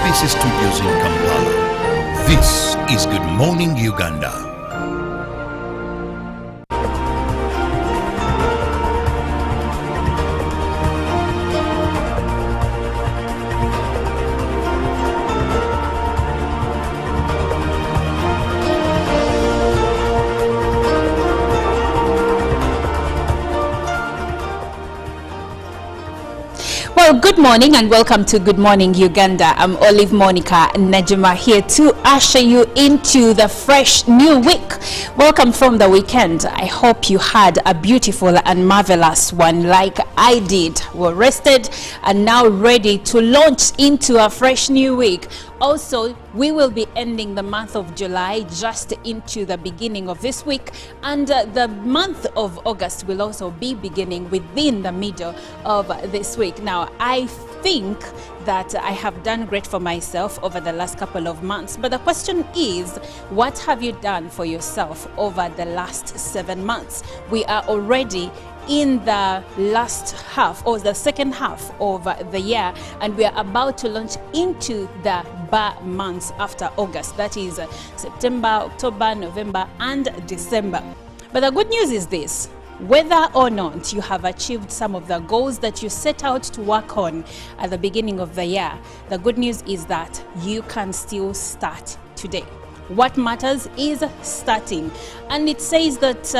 MPC Studios in Kampala. This is Good Morning Uganda. Well, good morning and welcome to Good Morning Uganda. I'm Olive Monica Najima here to usher you into the fresh new week. Welcome from the weekend. I hope you had a beautiful and marvelous one like I did. We're rested and now ready to launch into a fresh new week. Also, we will be ending the month of July just into the beginning of this week, and the month of August will also be beginning within the middle of this week. Now, I think that I have done great for myself over the last couple of months, but the question is, what have you done for yourself over the last 7 months? We are already in the last half or the second half of the year, and we are about to launch into the bar months after August, that is September, October, November and December. But the good news is this: whether or not you have achieved some of the goals that you set out to work on at the beginning of the year, the good news is that you can still start today. What matters is starting, and it says that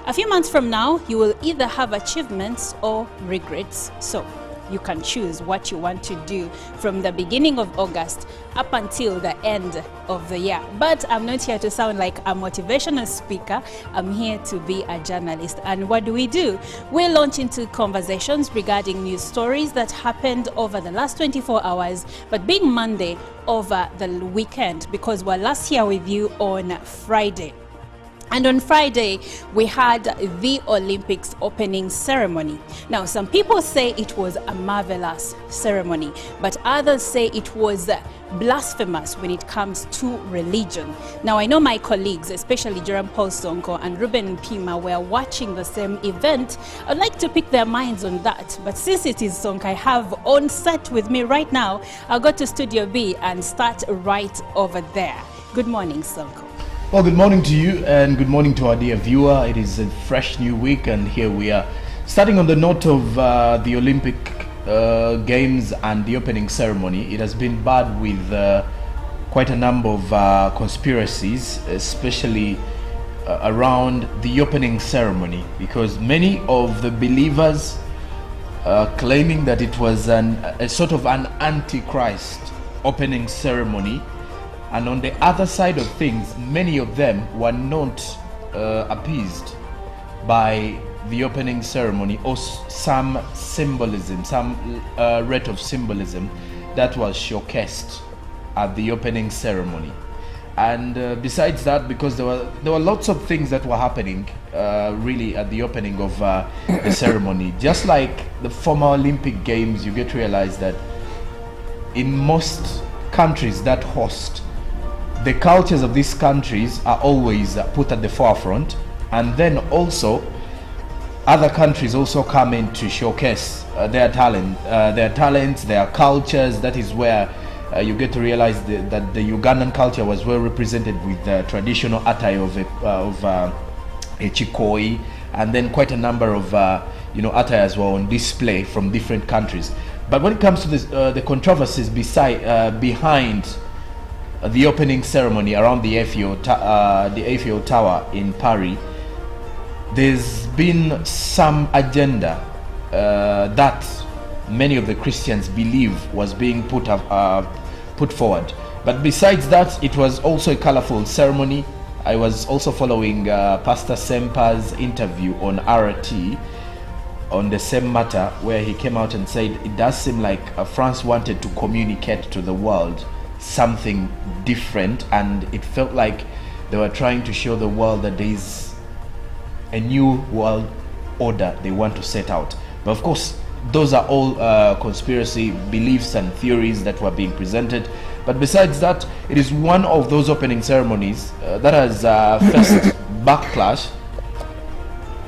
a few months from now, you will either have achievements or regrets. So you can choose what you want to do from the beginning of August up until the end of the year. But I'm not here to sound like a motivational speaker. I'm here to be a journalist. And what do? We launch into conversations regarding news stories that happened over the last 24 hours, but being Monday over the weekend, because we're last here with you on Friday. And on Friday, we had the Olympics opening ceremony. Now, some people say it was a marvelous ceremony, but others say it was blasphemous when it comes to religion. Now, I know my colleagues, especially Jerome Paul Sonko and Ruben Pima, were watching the same event. I'd like to pick their minds on that. But since it is Sonko I have on set with me right now, I'll go to Studio B and start right over there. Good morning, Sonko. Well, good morning to you and good morning to our dear viewer. It is a fresh new week and here we are. Starting on the note of the Olympic Games and the opening ceremony, it has been bad with quite a number of conspiracies, especially around the opening ceremony, because many of the believers claiming that it was a sort of an antichrist opening ceremony. And on the other side of things, many of them were not appeased by the opening ceremony or some symbolism, some rate of symbolism that was showcased at the opening ceremony. And besides that, because there were lots of things that were happening really at the opening of the ceremony. Just like the former Olympic Games, you get to realize that in most countries that host, the cultures of these countries are always put at the forefront, and then also other countries also come in to showcase their talents, their cultures. That is where you get to realize that the Ugandan culture was well represented with the traditional attire of a chikoi, and then quite a number of attires were on display from different countries. But when it comes to the controversies behind the opening ceremony around the Eiffel Tower in Paris, there's been some agenda that many of the Christians believe was being put forward. But besides that, it was also a colorful ceremony. I was also following Pastor Sempa's interview on RT on the same matter, where he came out and said it does seem like France wanted to communicate to the world something different, and it felt like they were trying to show the world that there is a new world order they want to set out. But of course, those are all conspiracy beliefs and theories that were being presented. But besides that, it is one of those opening ceremonies that has faced backlash.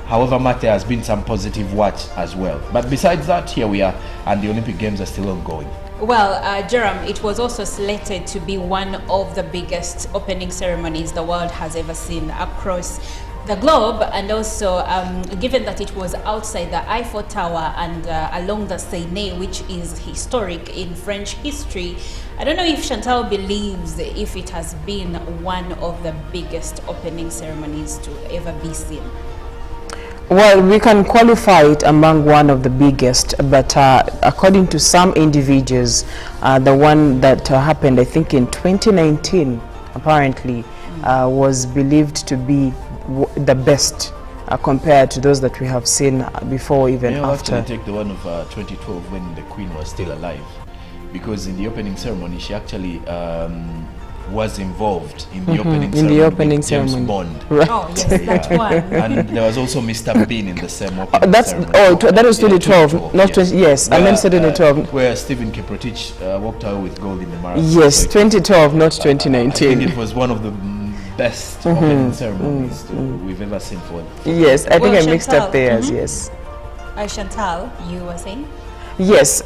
However much there has been some positive watch as well. But besides that, here we are, and the Olympic Games are still ongoing. Well, Jerome, it was also slated to be one of the biggest opening ceremonies the world has ever seen across the globe, and also given that it was outside the Eiffel Tower and along the Seine, which is historic in French history, I don't know if Chantal believes if it has been one of the biggest opening ceremonies to ever be seen. Well, we can qualify it among one of the biggest, but according to some individuals, the one that happened, I think in 2019, apparently, was believed to be the best compared to those that we have seen before, even after. I'll take the one of 2012 when the Queen was still alive, because in the opening ceremony, she actually was involved in the opening ceremony with James Bond. Right. Oh, yes, that one. And there was also Mr. Bean in the same opening ceremony. That was 2012, not 20. Yes, I meant 2012. Where Stephen Kiprotich walked away with gold in the marathon. Yes, 2012, not 2019. I think it was one of the best opening ceremonies we've ever seen for. Yes, I think I mixed Chantal, up theirs. Yes. Chantal, you were saying? Yes,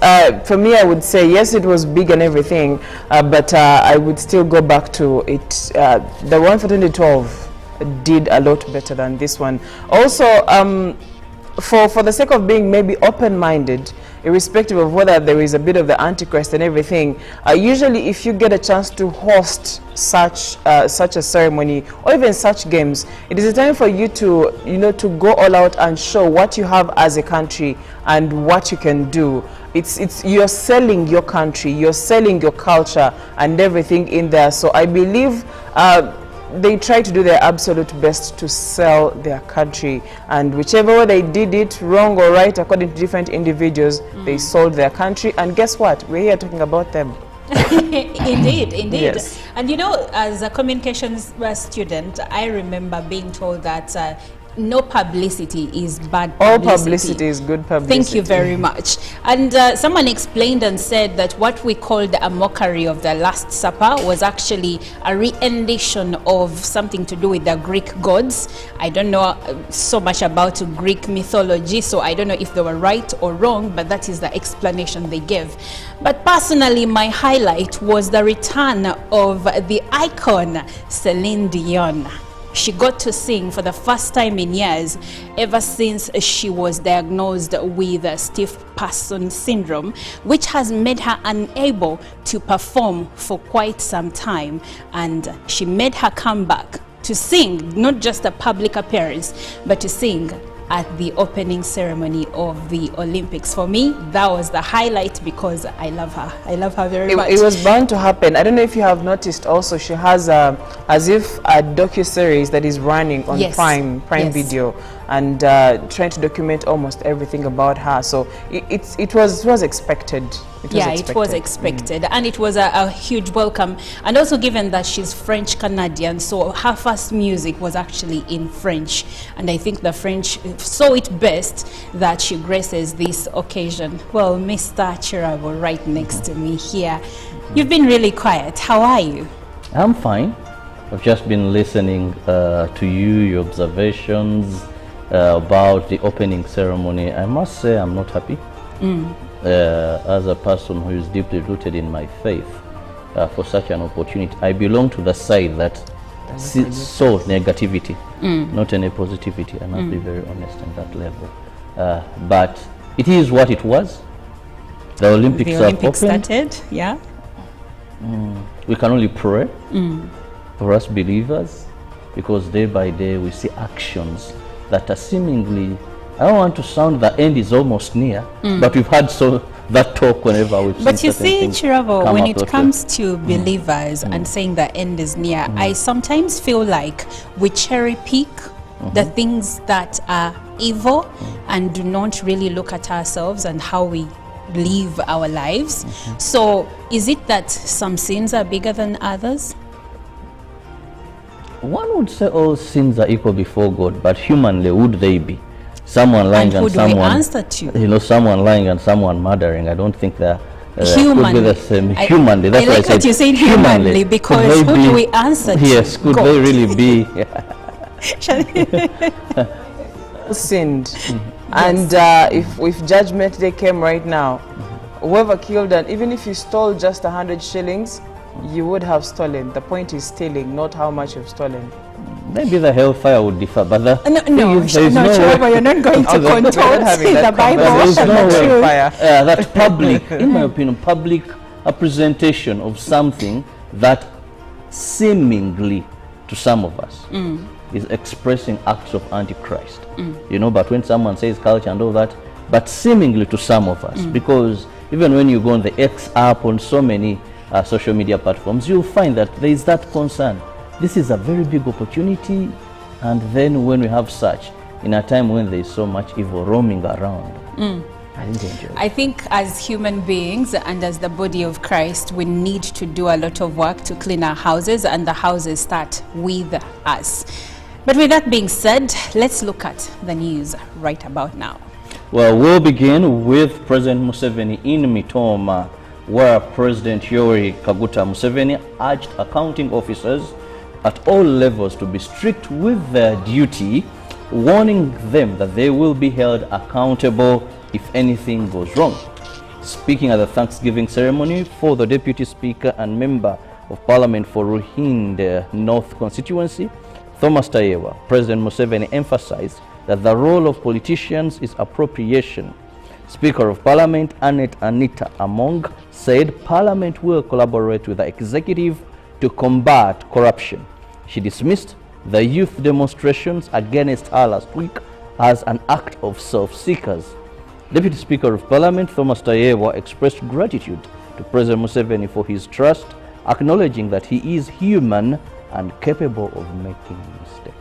for me I would say yes, it was big and everything, but I would still go back to it. The one for 2012 did a lot better than this one. Also, for the sake of being maybe open-minded, irrespective of whether there is a bit of the Antichrist and everything, usually if you get a chance to host such a ceremony or even such games, it is a time for you to, to go all out and show what you have as a country and what you can do. You're selling your country, you're selling your culture and everything in there. So I believe they try to do their absolute best to sell their country, and whichever way they did it, wrong or right, according to different individuals, they sold their country. And guess what? We're here talking about them. Indeed. Yes. And as a communications student, I remember being told that no publicity is bad publicity. All publicity is good publicity. Thank you very much. And someone explained and said that what we called a mockery of the Last Supper was actually a rendition of something to do with the Greek gods. I don't know so much about Greek mythology, so I don't know if they were right or wrong, but that is the explanation they gave. But personally, my highlight was the return of the icon Celine Dion. She got to sing for the first time in years, ever since she was diagnosed with stiff person syndrome, which has made her unable to perform for quite some time. And she made her comeback to sing, not just a public appearance, but to sing at the opening ceremony of the Olympics. For me, that was the highlight because I love her. I love her very much. It was bound to happen. I don't know if you have noticed also, she has as if a docuseries that is running on Prime Video, and trying to document almost everything about her. So it was expected. It was expected. And it was a huge welcome. And also given that she's French Canadian, so her first music was actually in French. And I think the French saw it best that she graces this occasion. Well, Mr. Chirabo, right next to me here. You've been really quiet. How are you? I'm fine. I've just been listening to you, your observations about the opening ceremony. I must say I'm not happy. As a person who is deeply rooted in my faith, for such an opportunity. I belong to the side that saw negativity, not any positivity. I must be very honest on that level. But it is what it was. The Olympics started, yeah. We can only pray for us believers, because day by day we see actions that are seemingly, I don't want to sound the end is almost near, but we've had that talk whenever we've seen. But you see, Chirabo, when it comes to believers and saying the end is near, I sometimes feel like we cherry pick the things that are evil and do not really look at ourselves and how we live our lives. So is it that some sins are bigger than others? One would say all sins are equal before God, but humanly, would they be? Someone lying and someone, we answer to? Someone lying and someone murdering. I don't think they're humanly. Could be the same. Humanly, that's I like why I said what you said humanly, because who do we answer to? Yes, could God. they really be? Sinned, and if judgment day came right now, whoever killed, and even if you stole just 100 shillings, you would have stolen. The point is stealing, not how much you've stolen. Maybe the hellfire would differ, but the you're not going to contort the Bible. There is no way Truth. that public, in my opinion, public presentation of something that seemingly to some of us is expressing acts of antichrist. You know, but when someone says culture and all that, but seemingly to some of us, because even when you go on the X app, on so many social media platforms, you'll find that there is that concern. This is a very big opportunity, and then when we have such, in a time when there is so much evil roaming around, I didn't enjoy it. I think as human beings and as the body of Christ, we need to do a lot of work to clean our houses, and the houses start with us. But with that being said, let's look at the news right about now. Well, we'll begin with President Museveni in Mitoma, where President Yoweri Kaguta Museveni urged accounting officers at all levels to be strict with their duty, warning them that they will be held accountable if anything goes wrong. Speaking at the Thanksgiving ceremony for the Deputy Speaker and Member of Parliament for Ruhinda North constituency, Thomas Tayewa, President Museveni emphasized that the role of politicians is appropriation. Speaker of Parliament Anita Among said Parliament will collaborate with the executive to combat corruption. She dismissed the youth demonstrations against her last week as an act of self-seekers. Deputy Speaker of Parliament Thomas Tayewa expressed gratitude to President Museveni for his trust, acknowledging that he is human and capable of making mistakes.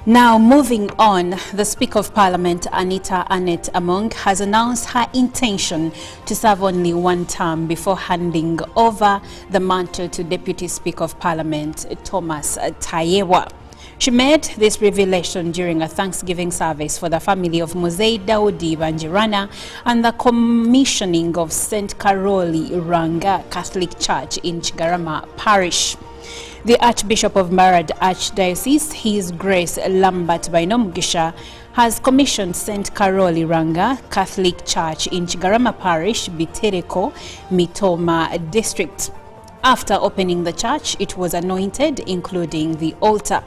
Now, moving on, the Speaker of Parliament, Anita Among, has announced her intention to serve only one term before handing over the mantle to Deputy Speaker of Parliament, Thomas Tayewa. She made this revelation during a Thanksgiving service for the family of Muzei Daudi Banjirana and the commissioning of St. Karoli Ranga Catholic Church in Chigarama Parish. The Archbishop of Marad Archdiocese, His Grace Lambert Bainomgisha, has commissioned St. Karoli Ranga Catholic Church in Chigarama Parish, Bitereko, Mitoma District. After opening the church, it was anointed, including the altar.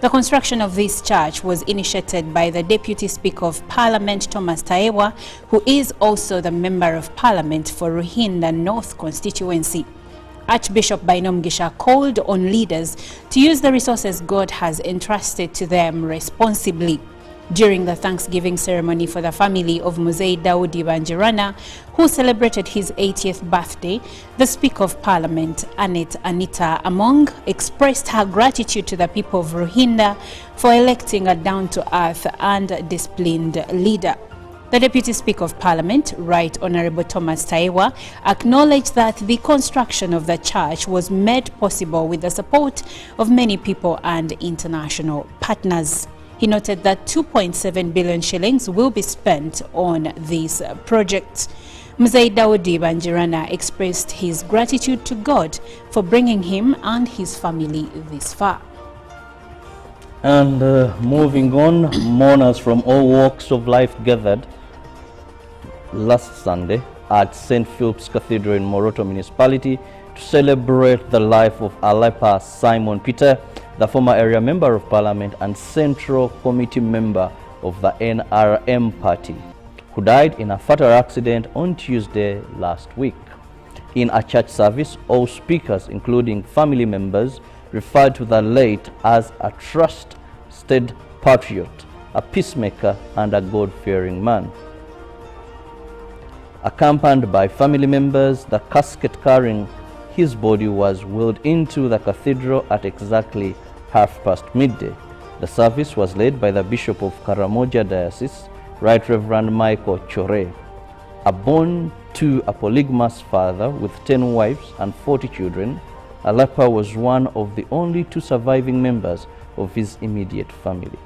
The construction of this church was initiated by the Deputy Speaker of Parliament, Thomas Tayewa, who is also the Member of Parliament for Ruhinda North constituency. Archbishop Bainomgisha called on leaders to use the resources God has entrusted to them responsibly. During the Thanksgiving ceremony for the family of Muzei Daudi Banjirana, who celebrated his 80th birthday, the Speaker of Parliament, Anita Among, expressed her gratitude to the people of Ruhinda for electing a down-to-earth and disciplined leader. The Deputy Speaker of Parliament, Right Honourable Thomas Tayewa, acknowledged that the construction of the church was made possible with the support of many people and international partners. He noted that 2.7 billion shillings will be spent on this project. Muzei Daudi Banjirana expressed his gratitude to God for bringing him and his family this far. And moving on, mourners from all walks of life gathered last Sunday at St. Philip's Cathedral in Moroto Municipality to celebrate the life of Alepa Simon Peter, the former area member of Parliament and Central Committee member of the NRM party, who died in a fatal accident on Tuesday last week. In a church service, all speakers, including family members, referred to the late as a trusted patriot, a peacemaker, and a God-fearing man. Accompanied by family members, the casket carrying his body was wheeled into the cathedral at exactly midday. The service was led by the Bishop of Karamoja Diocese, Right Reverend Michael Chore. Born to a polygamous father with 10 wives and 40 children, Alepa was one of the only 2 surviving members of his immediate family.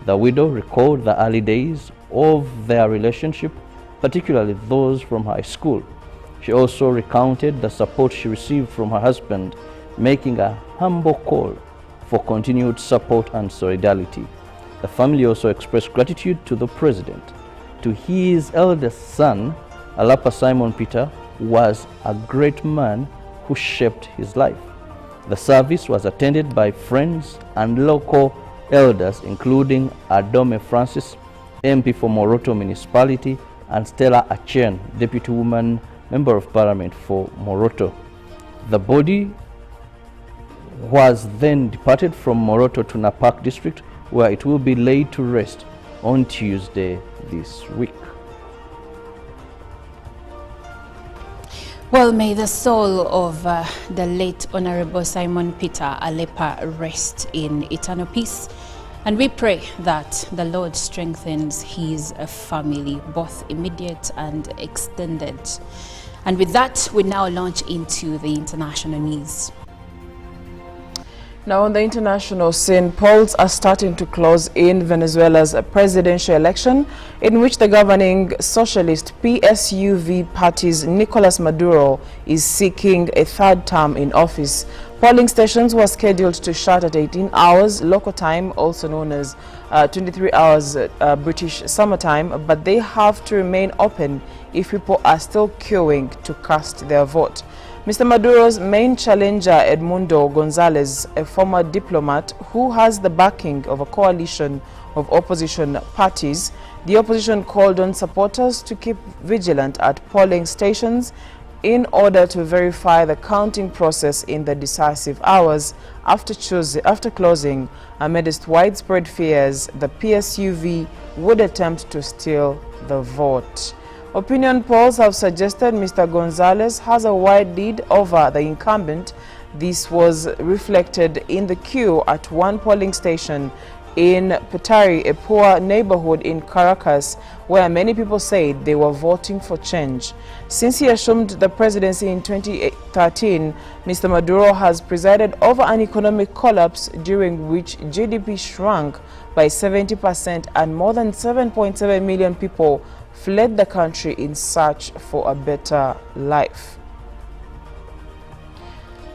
The widow recalled the early days of their relationship, particularly those from high school. She also recounted the support she received from her husband, making a humble call for continued support and solidarity. The family also expressed gratitude to the president, to his eldest son, Alapa Simon Peter was a great man who shaped his life. The service was attended by friends and local elders, including Adome Francis, MP for Moroto Municipality, and Stella Achen, Deputy Woman Member of Parliament for Moroto. The body was then departed from Moroto to Napak district, where it will be laid to rest on Tuesday this week. Well, may the soul of the late Honorable Simon Peter Alepa rest in eternal peace. And we pray that the Lord strengthens his family, both immediate and extended. And with that, we now launch into the international news. Now on the international scene, polls are starting to close in Venezuela's presidential election, in which the governing socialist PSUV party's Nicolas Maduro is seeking a third term in office. Polling stations were scheduled to shut at 18 hours local time, also known as 23 hours British summertime, but they have to remain open if people are still queuing to cast their vote. Mr. Maduro's main challenger, Edmundo Gonzalez, a former diplomat who has the backing of a coalition of opposition parties, the opposition called on supporters to keep vigilant at polling stations in order to verify the counting process in the decisive hours after closing, amidst widespread fears the PSUV would attempt to steal the vote. Opinion polls have suggested Mr. Gonzalez has a wide lead over the incumbent. This was reflected in the queue at one polling station in Parish, a poor neighborhood in Caracas, where many people said they were voting for change. Since he assumed the presidency in 2013, Mr. Maduro has presided over an economic collapse during which GDP shrunk by 70% and more than 7.7 million people fled the country in search for a better life.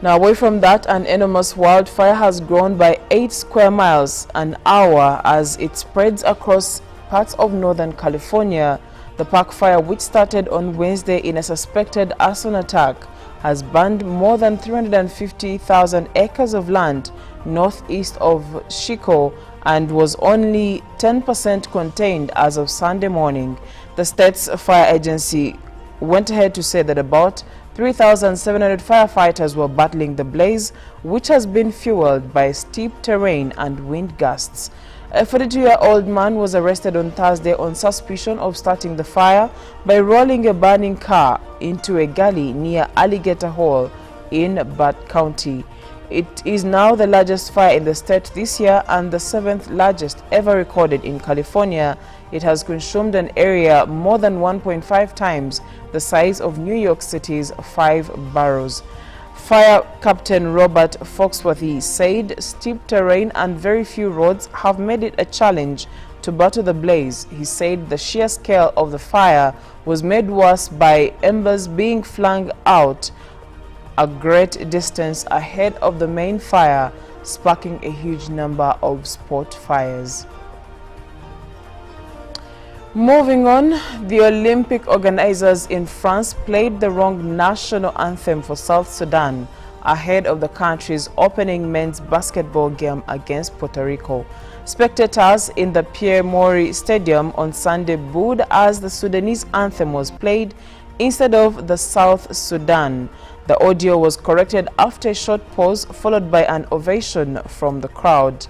Now, away from that, an enormous wildfire has grown by 8 square miles an hour as it spreads across parts of Northern California. The park fire, which started on Wednesday in a suspected arson attack, has burned more than 350,000 acres of land northeast of Chico and was only 10% contained as of Sunday morning. The state's fire agency went ahead to say that about 3,700 firefighters were battling the blaze, which has been fueled by steep terrain and wind gusts. A 42-year-old man was arrested on Thursday on suspicion of starting the fire by rolling a burning car into a gully near Alligator Hall in Butte County. It is now the largest fire in the state this year and the 7th largest ever recorded in California. It has consumed an area more than 1.5 times the size of New York City's 5 boroughs. Fire Captain Robert Foxworthy said steep terrain and very few roads have made it a challenge to battle the blaze. He said the sheer scale of the fire was made worse by embers being flung out a great distance ahead of the main fire, sparking a huge number of spot fires. Moving on, the Olympic organizers in France played the wrong national anthem for South Sudan ahead of the country's opening men's basketball game against Puerto Rico. Spectators in the Pierre Maury Stadium on Sunday booed as the Sudanese anthem was played instead of the South Sudan. The audio was corrected after a short pause, followed by an ovation from the crowd.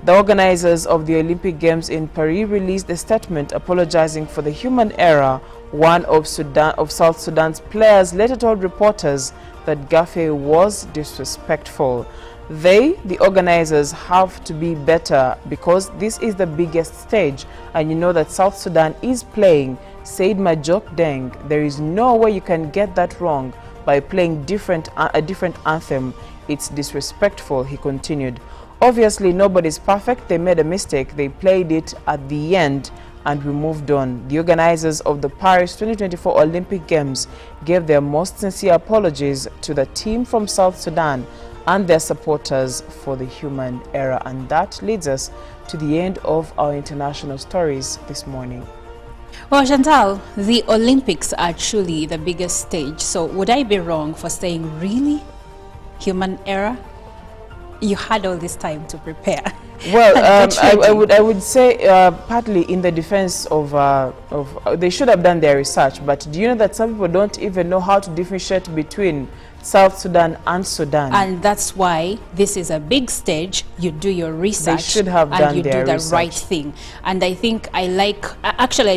The organizers of the Olympic Games in Paris released a statement apologizing for the human error. One of South Sudan's players later told reporters that gaffe was disrespectful. They, the organizers, have to be better because this is the biggest stage and you know that South Sudan is playing, said Majok Deng. There is no way you can get that wrong by playing a different anthem. It's disrespectful, he continued. Obviously, nobody's perfect. They made a mistake. They played it at the end and we moved on. The organizers of the Parish 2024 Olympic Games gave their most sincere apologies to the team from South Sudan and their supporters for the human error. And that leads us to the end of our international stories this morning. Well, Chantal, the Olympics are truly the biggest stage. So would I be wrong for saying, really? Human error? You had all this time to prepare. Well, I would say partly in the defense of they should have done their research, but do you know that some people don't even know how to differentiate between South Sudan and Sudan? And that's why this is a big stage. You do your research. They should have and done you their do the research. right thing. And I think I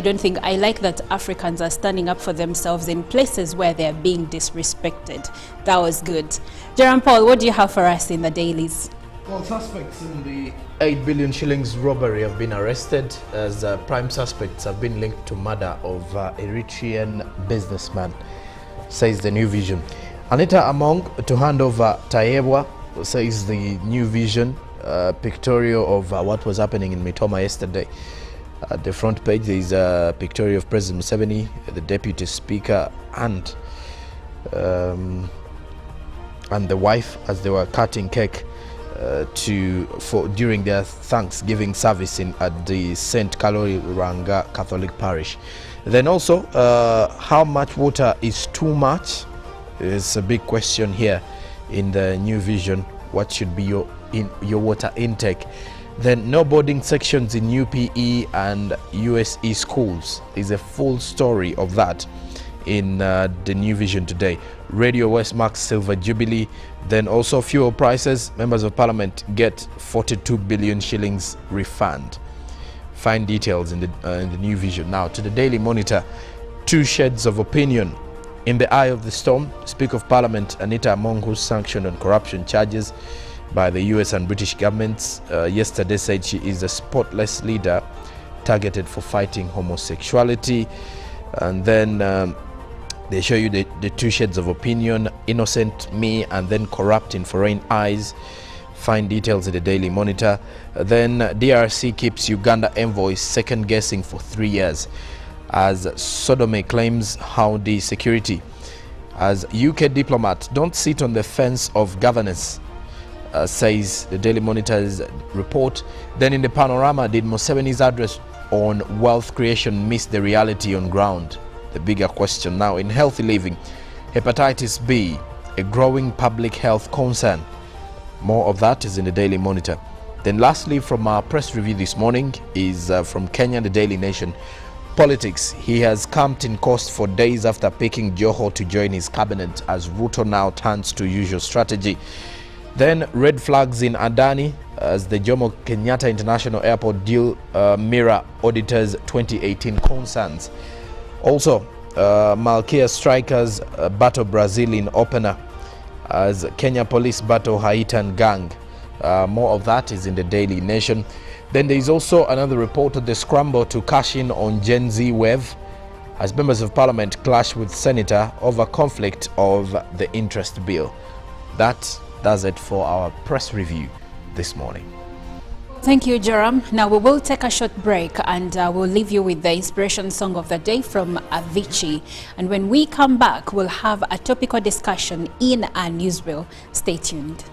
don't think I like that Africans are standing up for themselves in places where they're being disrespected. That was good. Jerome Paul, what do you have for us in the dailies? Well, suspects in the 8 billion shillings robbery have been arrested as prime suspects have been linked to murder of Eritrean businessman, says the New Vision. Anita Among to hand over Tayewa, says the New Vision, pictorial of what was happening in Mitoma yesterday. At the front page there is a pictorial of President Museveni, the Deputy Speaker, and the wife as they were cutting cake during their Thanksgiving service at the St. Kaloranga Catholic Parish. Then also, how much water is too much? Is a big question here in the New Vision. What should be your water intake? Then no boarding sections in UPE and USE schools is a full story of that in the New Vision today. Radio West marks Silver Jubilee. Then also fuel prices. Members of Parliament get 42 billion shillings refund. Find details in the New Vision. Now to the Daily Monitor. Two shades of opinion. In the eye of the storm, Speaker of Parliament Anita Among, who's sanctioned on corruption charges by the US and British governments, yesterday said she is a spotless leader targeted for fighting homosexuality. And then they show you the two shades of opinion: innocent me and then corrupt in foreign eyes. Find details in the Daily Monitor. Then DRC keeps Uganda envoys second guessing for 3 years as Sodome claims Howdy security. As UK diplomat don't sit on the fence of governance, says the Daily Monitor's report. Then in the Panorama, did Museveni's address on wealth creation miss the reality on ground? The bigger question now. In healthy living, hepatitis B, a growing public health concern. More of that is in the Daily Monitor. Then lastly, from our press review this morning is from Kenya, the Daily Nation. Politics. He has camped in coast for days after picking Joho to join his cabinet as Ruto now turns to usual strategy. Then red flags in Adani as the Jomo Kenyatta International Airport deal mirror auditors 2018 concerns. Also, Malkia strikers battle Brazil in opener as Kenya police battle Haitan gang. More of that is in the Daily Nation. Then there is also another report of the scramble to cash in on Gen Z wave as members of Parliament clash with Senator over conflict of the interest bill. That does it for our press review this morning. Thank you, Jerome. Now we will take a short break and we'll leave you with the inspiration song of the day from Avicii. And when we come back, we'll have a topical discussion in our newsreel. Stay tuned.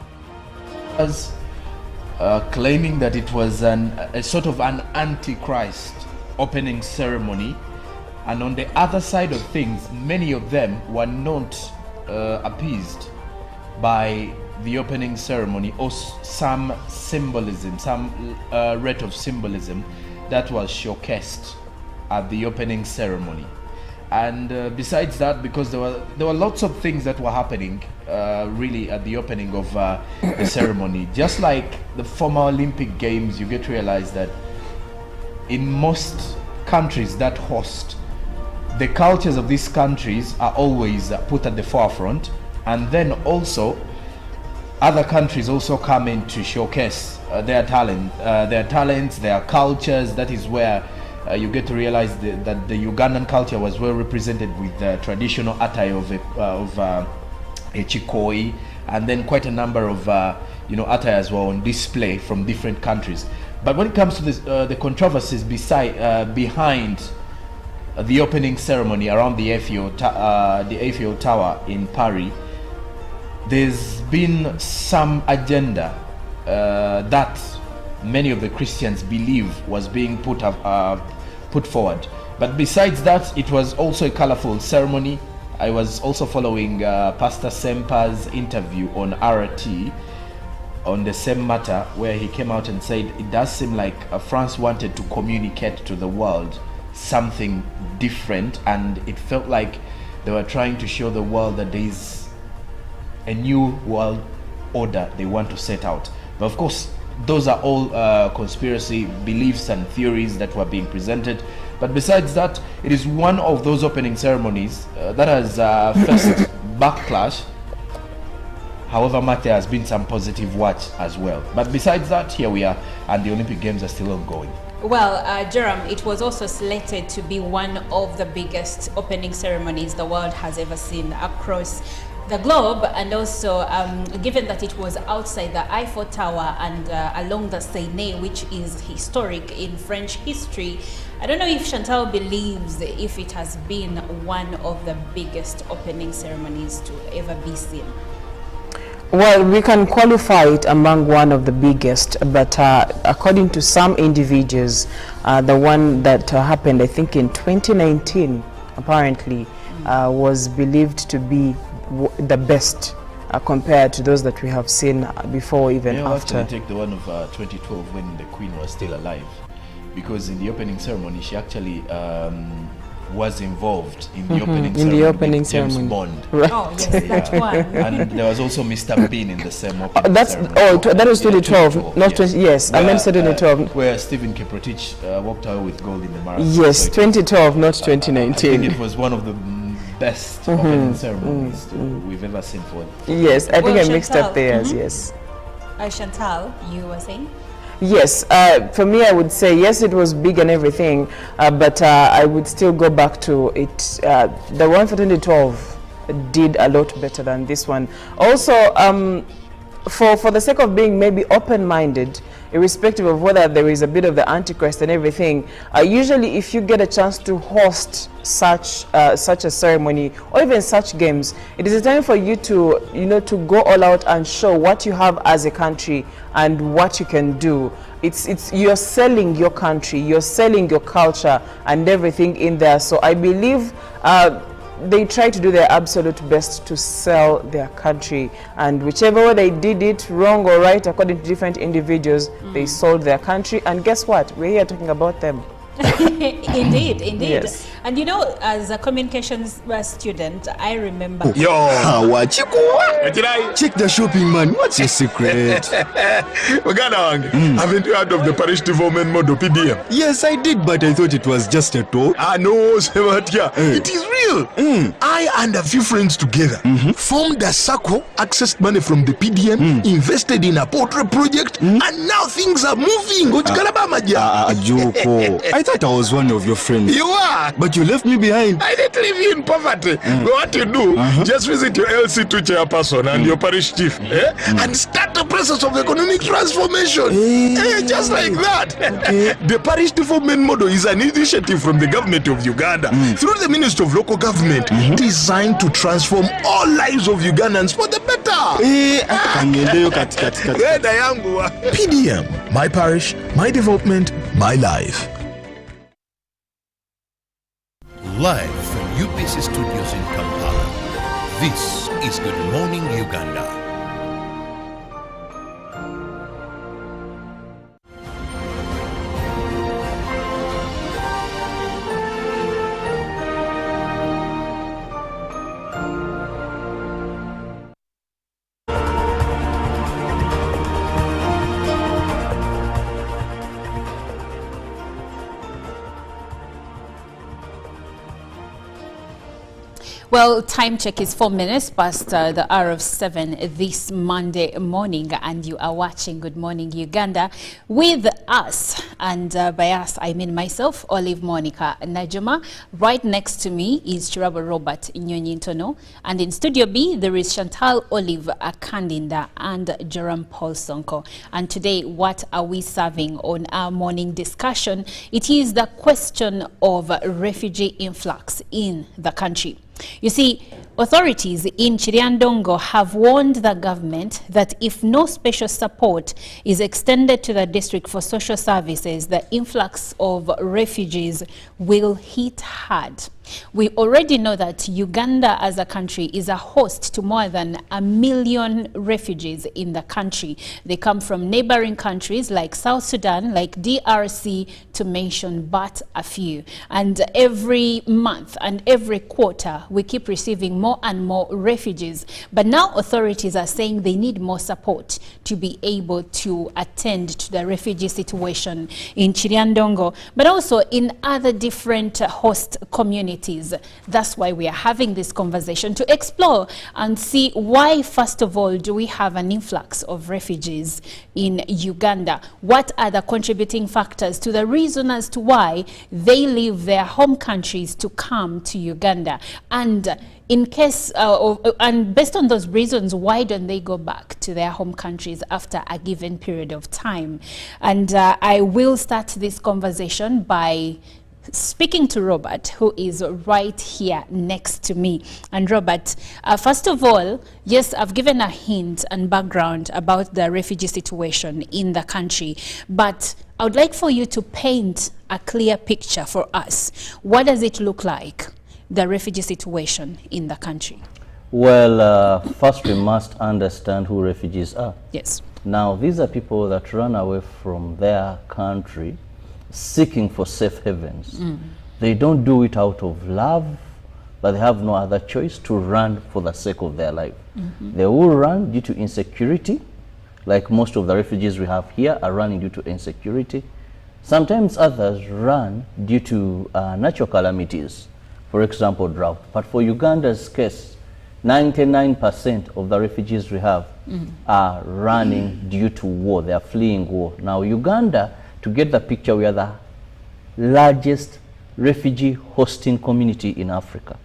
Claiming that it was a sort of an antichrist opening ceremony, and on the other side of things, many of them were not appeased by the opening ceremony or some symbolism, some rate of symbolism that was showcased at the opening ceremony. And besides that, because there were lots of things that were happening really at the opening of the ceremony. Just like the former Olympic Games, you get to realize that in most countries that host, the cultures of these countries are always put at the forefront, and then also other countries also come in to showcase their talents, their cultures. That is where you get to realize that the Ugandan culture was well represented with the traditional attire of a chikoi, and then quite a number of attires were on display from different countries. But when it comes to the controversies behind the opening ceremony around the Eiffel Tower in Paris, there's been some agenda that many of the Christians believe was being put forward. But besides that, it was also a colorful ceremony. I was also following Pastor Sempa's interview on RT on the same matter, where he came out and said it does seem like France wanted to communicate to the world something different, and it felt like they were trying to show the world that there is a new world order they want to set out. But of course, those are all conspiracy beliefs and theories that were being presented. But besides that, it is one of those opening ceremonies that has faced backlash. However much there has been some positive watch as well. But besides that, here we are, and the Olympic Games are still ongoing. Well, Jerome, it was also slated to be one of the biggest opening ceremonies the world has ever seen across the globe, and also given that it was outside the Eiffel Tower and along the Seine, which is historic in French history, I don't know if Chantal believes if it has been one of the biggest opening ceremonies to ever be seen. Well, we can qualify it among one of the biggest, but according to some individuals, the one that happened, I think in 2019, apparently, was believed to be the best compared to those that we have seen before, even after. Actually take the one of 2012 when the Queen was still alive, because in the opening ceremony she actually was involved in the opening ceremony with James Bond. Right. Oh yes, that one. And there was also Mr. Bean in the same opening ceremony. That was 2012, not 20. Yes, I meant 2012. Where Stephen Kiprotich walked away with gold in the marathon. Yes, 2012, not 2019. I think it was one of the best opening ceremonies we've ever seen for. Yes, I think I mixed Chantal, up theirs. Yes. Chantal, you were saying? Yes, for me I would say yes, it was big and everything, but I would still go back to it. The one for 2012 did a lot better than this one. Also, for the sake of being maybe open-minded, irrespective of whether there is a bit of the Antichrist and everything, usually if you get a chance to host such a ceremony or even such games, it is a time for you to to go all out and show what you have as a country and what you can do. You're selling your country, you're selling your culture and everything in there. So I believe they try to do their absolute best to sell their country, and whichever way they did it, wrong or right, according to different individuals, they sold their country. And guess what? We're here talking about them. Indeed. Yes. And as a communications student, I remember. Yo, check the shopping, man. What's your secret? Uganda, haven't you heard of the Parish development model PDM? Yes, I did, but I thought it was just a talk. No, Sebatia. It is real. I and a few friends together formed a circle, accessed money from the PDM, invested in a portrait project, and now things are moving. Joko, I thought I was one of your friends. You are, but you left me behind. I didn't leave you in poverty. What you do, just visit your LC2 chairperson and your parish chief, and start the process of economic transformation. Just like that. The parish development model is an initiative from the government of Uganda through the Ministry of Local Government, designed to transform all lives of Ugandans for the better. PDM, my parish, my development, my life. Live from UPC Studios in Kampala, this is Good Morning Uganda. Well, time check is 4 minutes past the hour of 7 this Monday morning, and you are watching Good Morning Uganda with us. And by us, I mean myself, Olive Monica Najuma. Right next to me is Chirabo Robert Nyonyintono. And in Studio B, there is Chantal Olive Akandinda and Jerome Paul Sonko. And today, what are we serving on our morning discussion? It is the question of refugee influx in the country. You see, Authorities in Chiriandongo have warned the government that if no special support is extended to the district for social services, the influx of refugees will hit hard. We already know that Uganda as a country is a host to more than 1 million refugees in the country. They come from neighboring countries like South Sudan, like DRC, to mention but a few. And every month and every quarter, we keep receiving more and more refugees. But now authorities are saying they need more support to be able to attend to the refugee situation in Chiriandongo, but also in other different host communities. That's why we are having this conversation, to explore and see why, first of all, do we have an influx of refugees in Uganda? What are the contributing factors to the reason as to why they leave their home countries to come to Uganda? And in case, and based on those reasons, why don't they go back to their home countries after a given period of time? And I will start this conversation by speaking to Robert, who is right here next to me. And Robert, first of all, yes, I've given a hint and background about the refugee situation in the country, but I would like for you to paint a clear picture for us. What does it look like, the refugee situation in the country? Well, first we must understand who refugees are. Yes. Now, these are people that run away from their country seeking for safe havens. They don't do it out of love, but they have no other choice to run for the sake of their life. They will run due to insecurity, like most of the refugees we have here are running due to insecurity. Sometimes others run due to natural calamities, for example, drought. But for Uganda's case, 99% of the refugees we have are running due to war. They are fleeing war. Now, Uganda, to get the picture, we are the largest refugee hosting community in Africa.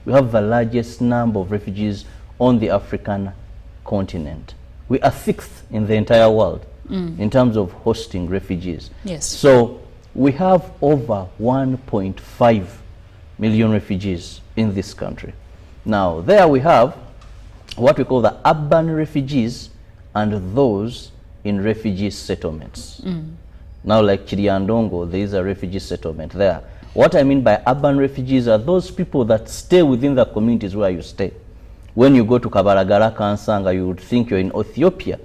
We have the largest number of refugees on the African continent. We are 6th in the entire world in terms of hosting refugees. Yes. So we have over 1.5 million refugees in this country. Now, there we have what we call the urban refugees and those in refugee settlements. Now, like Chiriandongo, there is a refugee settlement there. What I mean by urban refugees are those people that stay within the communities where you stay. When you go to Kabaragara, Kansanga, you would think you're in Ethiopia.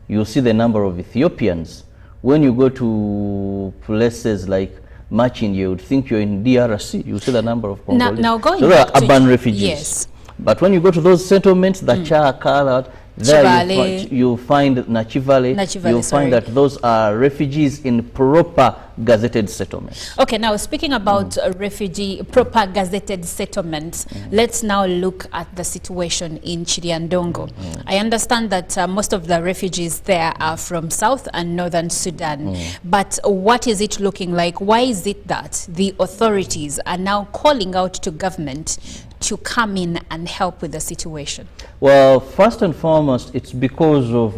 You'll see the number of Ethiopians. When you go to places like Machin, you would think you're in DRC. You'll see the number of Congolese. Now going so back there are urban to refugees. Yes. But when you go to those settlements, the Chakala, there you find Nachivale, you'll find that those are refugees in proper gazetted settlements. Okay, now speaking about refugee proper gazetted settlements, let's now look at the situation in Chiriandongo. I understand that most of the refugees there are from South and Northern Sudan, but what is it looking like? Why is it that the authorities are now calling out to government to come in and help with the situation? Well, first and foremost, it's because of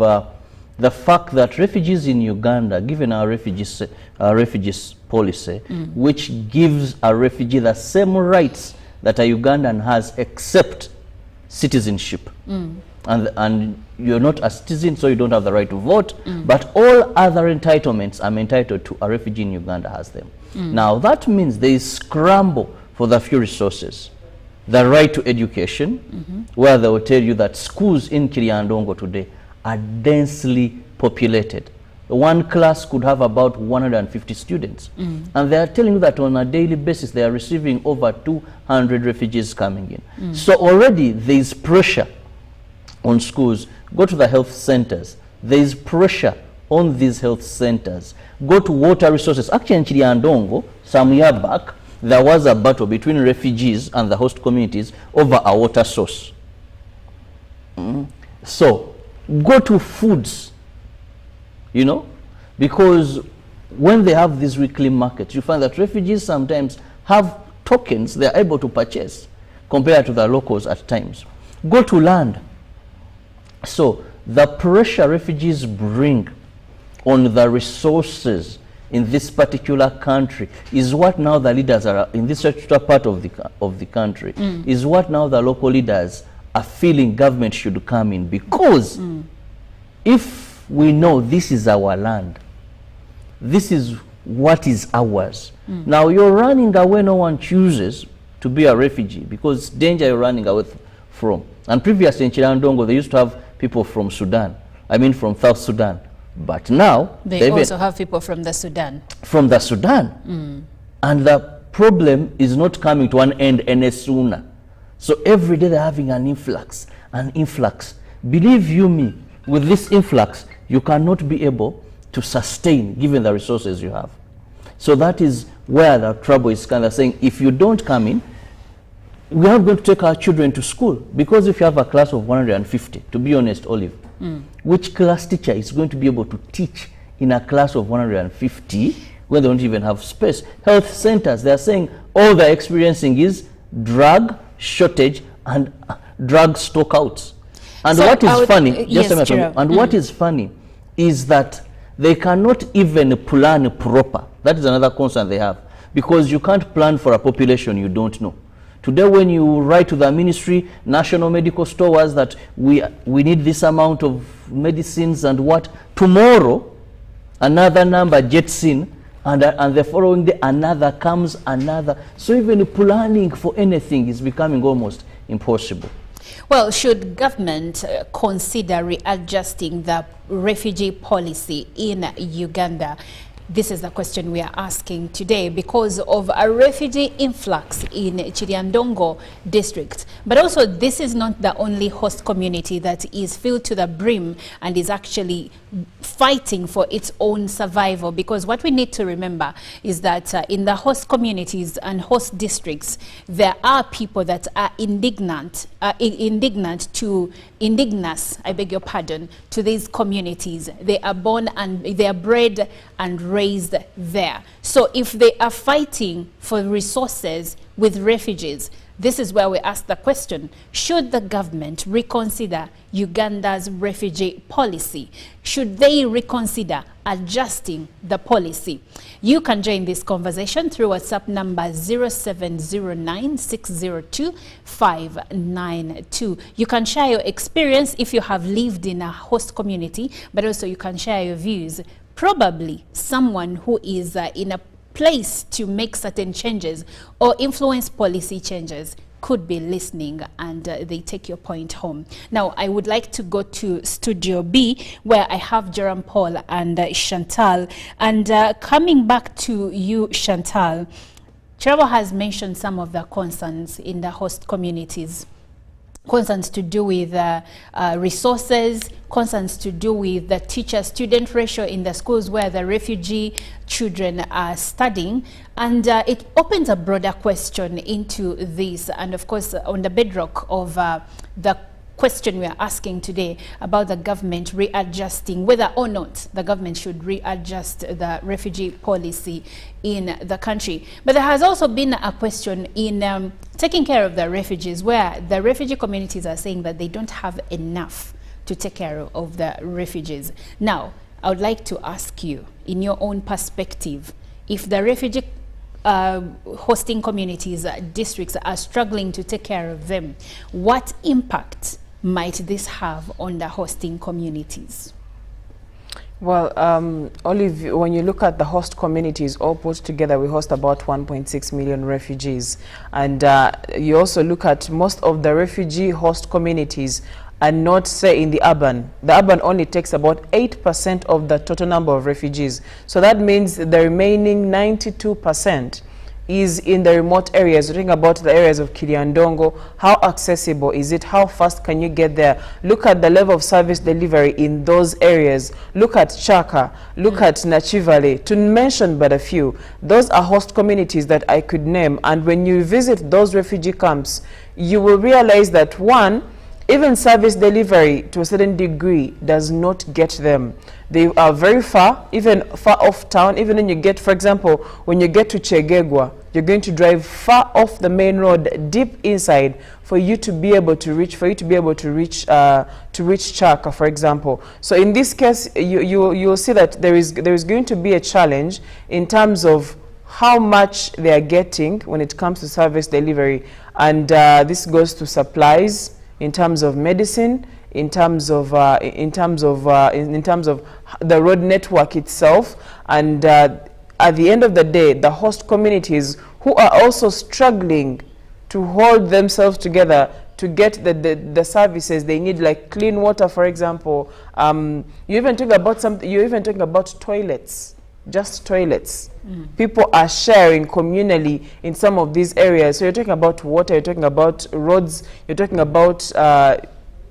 the fact that refugees in Uganda, given our refugees policy, which gives a refugee the same rights that a Ugandan has except citizenship. And you're not a citizen, so you don't have the right to vote, but all other entitlements I'm entitled to, a refugee in Uganda has them. Now, that means there is scramble for the few resources. The right to education, where they will tell you that schools in Chiriandongo today are densely populated. One class could have about 150 students. And they are telling you that on a daily basis they are receiving over 200 refugees coming in. So already there is pressure on schools. Go to the health centers. There is pressure on these health centers. Go to water resources. Actually in Chiriandongo, some year back, there was a battle between refugees and the host communities over a water source. So, go to foods, you know, because when they have these weekly markets, you find that refugees sometimes have tokens they are able to purchase compared to the locals at times. Go to land. So, the pressure refugees bring on the resources in this particular country is what now the leaders are in this particular part of the country is what now the local leaders are feeling government should come in, because if we know this is our land, this is what is ours. Now you're running away, no one chooses to be a refugee because danger you're running away from. And previously in Chirandongo they used to have people from Sudan, I mean from South Sudan. But now they also have people from the Sudan. From the Sudan. And the problem is not coming to an end any sooner. So every day they're having an influx, Believe you me, with this influx, you cannot be able to sustain given the resources you have. So that is where the trouble is kind of saying, if you don't come in, we are going to take our children to school. Because if you have a class of 150, to be honest, Olive, which class teacher is going to be able to teach in a class of 150 when they don't even have space? Health centers, they're saying all they're experiencing is drug shortage and drug stockouts. And so what is funny, what is funny is that they cannot even plan proper. That is another concern they have, because you can't plan for a population you don't know. Today when you write to the ministry, national medical stores, that we need this amount of medicines and what, tomorrow another number jets in, and the following day another comes, another. So even planning for anything is becoming almost impossible. Well, should government consider readjusting the refugee policy in Uganda? This is the question we are asking today because of a refugee influx in Chiriandongo district. But also, this is not the only host community that is filled to the brim and is actually fighting for its own survival, because what we need to remember is that in the host communities and host districts, there are people that are indignant to these communities. They are born and they are bred and raised there. So if they are fighting for resources with refugees, this is where we ask the question, should the government reconsider Uganda's refugee policy? Should they reconsider adjusting the policy? You can join this conversation through WhatsApp number 0709602592. You can share your experience if you have lived in a host community, but also you can share your views. Probably someone who is in a place to make certain changes or influence policy changes could be listening, and they take your point home. Now, I would like to go to Studio B, where I have Jerome Paul and Chantal. And coming back to you, Chantal, Trevor has mentioned some of the concerns in the host communities. Concerns to do with resources, concerns to do with the teacher-student ratio in the schools where the refugee children are studying. And it opens a broader question into this. And of course, on the bedrock of the question we are asking today about the government readjusting, whether or not the government should readjust the refugee policy in the country. But there has also been a question in taking care of the refugees, where the refugee communities are saying that they don't have enough to take care of the refugees. Now, I would like to ask you, in your own perspective, if the refugee hosting communities, districts are struggling to take care of them, what impact might this have on the hosting communities? Well, Olive, when you look at the host communities, all put together, we host about 1.6 million refugees. And you also look at most of the refugee host communities and not, say, in the urban. The urban only takes about 8% of the total number of refugees. So that means the remaining 92% is in the remote areas. We're talking about the areas of Kiliandongo. How accessible is it? How fast can you get there? Look at the level of service delivery in those areas. Look at Chaka, look at Nachivale, to mention but a few. Those are host communities that I could name. And when you visit those refugee camps, you will realize that, one, even service delivery to a certain degree does not get them. They are very far, even far off town. Even when you get, for example, when you get to Chegegwa, you're going to drive far off the main road, deep inside, for you to be able to reach Chaka, for example. So in this case, you'll see that there is going to be a challenge in terms of how much they are getting when it comes to service delivery, and this goes to supplies in terms of medicine, in terms of the road network itself, and at the end of the day, the host communities who are also struggling to hold themselves together to get the services they need, like clean water, for example. You're even talking about toilets. Just toilets. People are sharing communally in some of these areas. So you're talking about water, you're talking about roads, you're talking about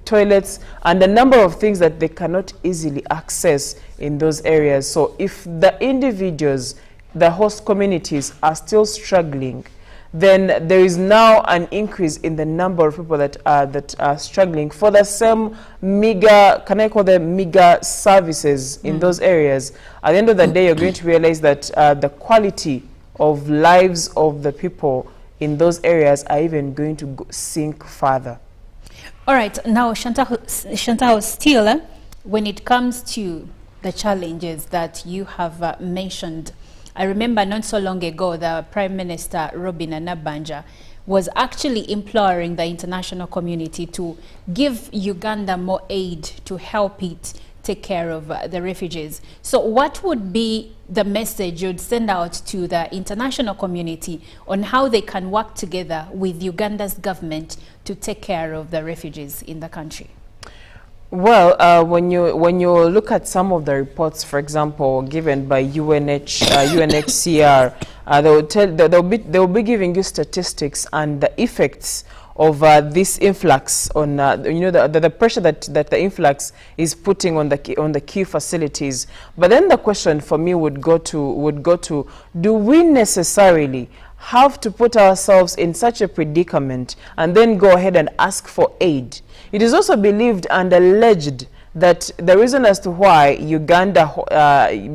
toilets, and a number of things that they cannot easily access in those areas. So if the individuals, the host communities, are still struggling, then there is now an increase in the number of people that are struggling for the same meager, can I call them meager services in those areas. At the end of the day, you're going to realize that the quality of lives of the people in those areas are even going to sink further. All right, now Chantal, still, when it comes to the challenges that you have mentioned, I remember not so long ago, the Prime Minister, Robin Anabanja, was actually imploring the international community to give Uganda more aid to help it take care of the refugees. So what would be the message you'd send out to the international community on how they can work together with Uganda's government to take care of the refugees in the country? Well, when you look at some of the reports, for example, given by UNHCR, they'll be giving you statistics and the effects of this influx on the pressure that the influx is putting on the key facilities. But then the question for me would go to do we necessarily have to put ourselves in such a predicament and then go ahead and ask for aid? It is also believed and alleged that the reason as to why Uganda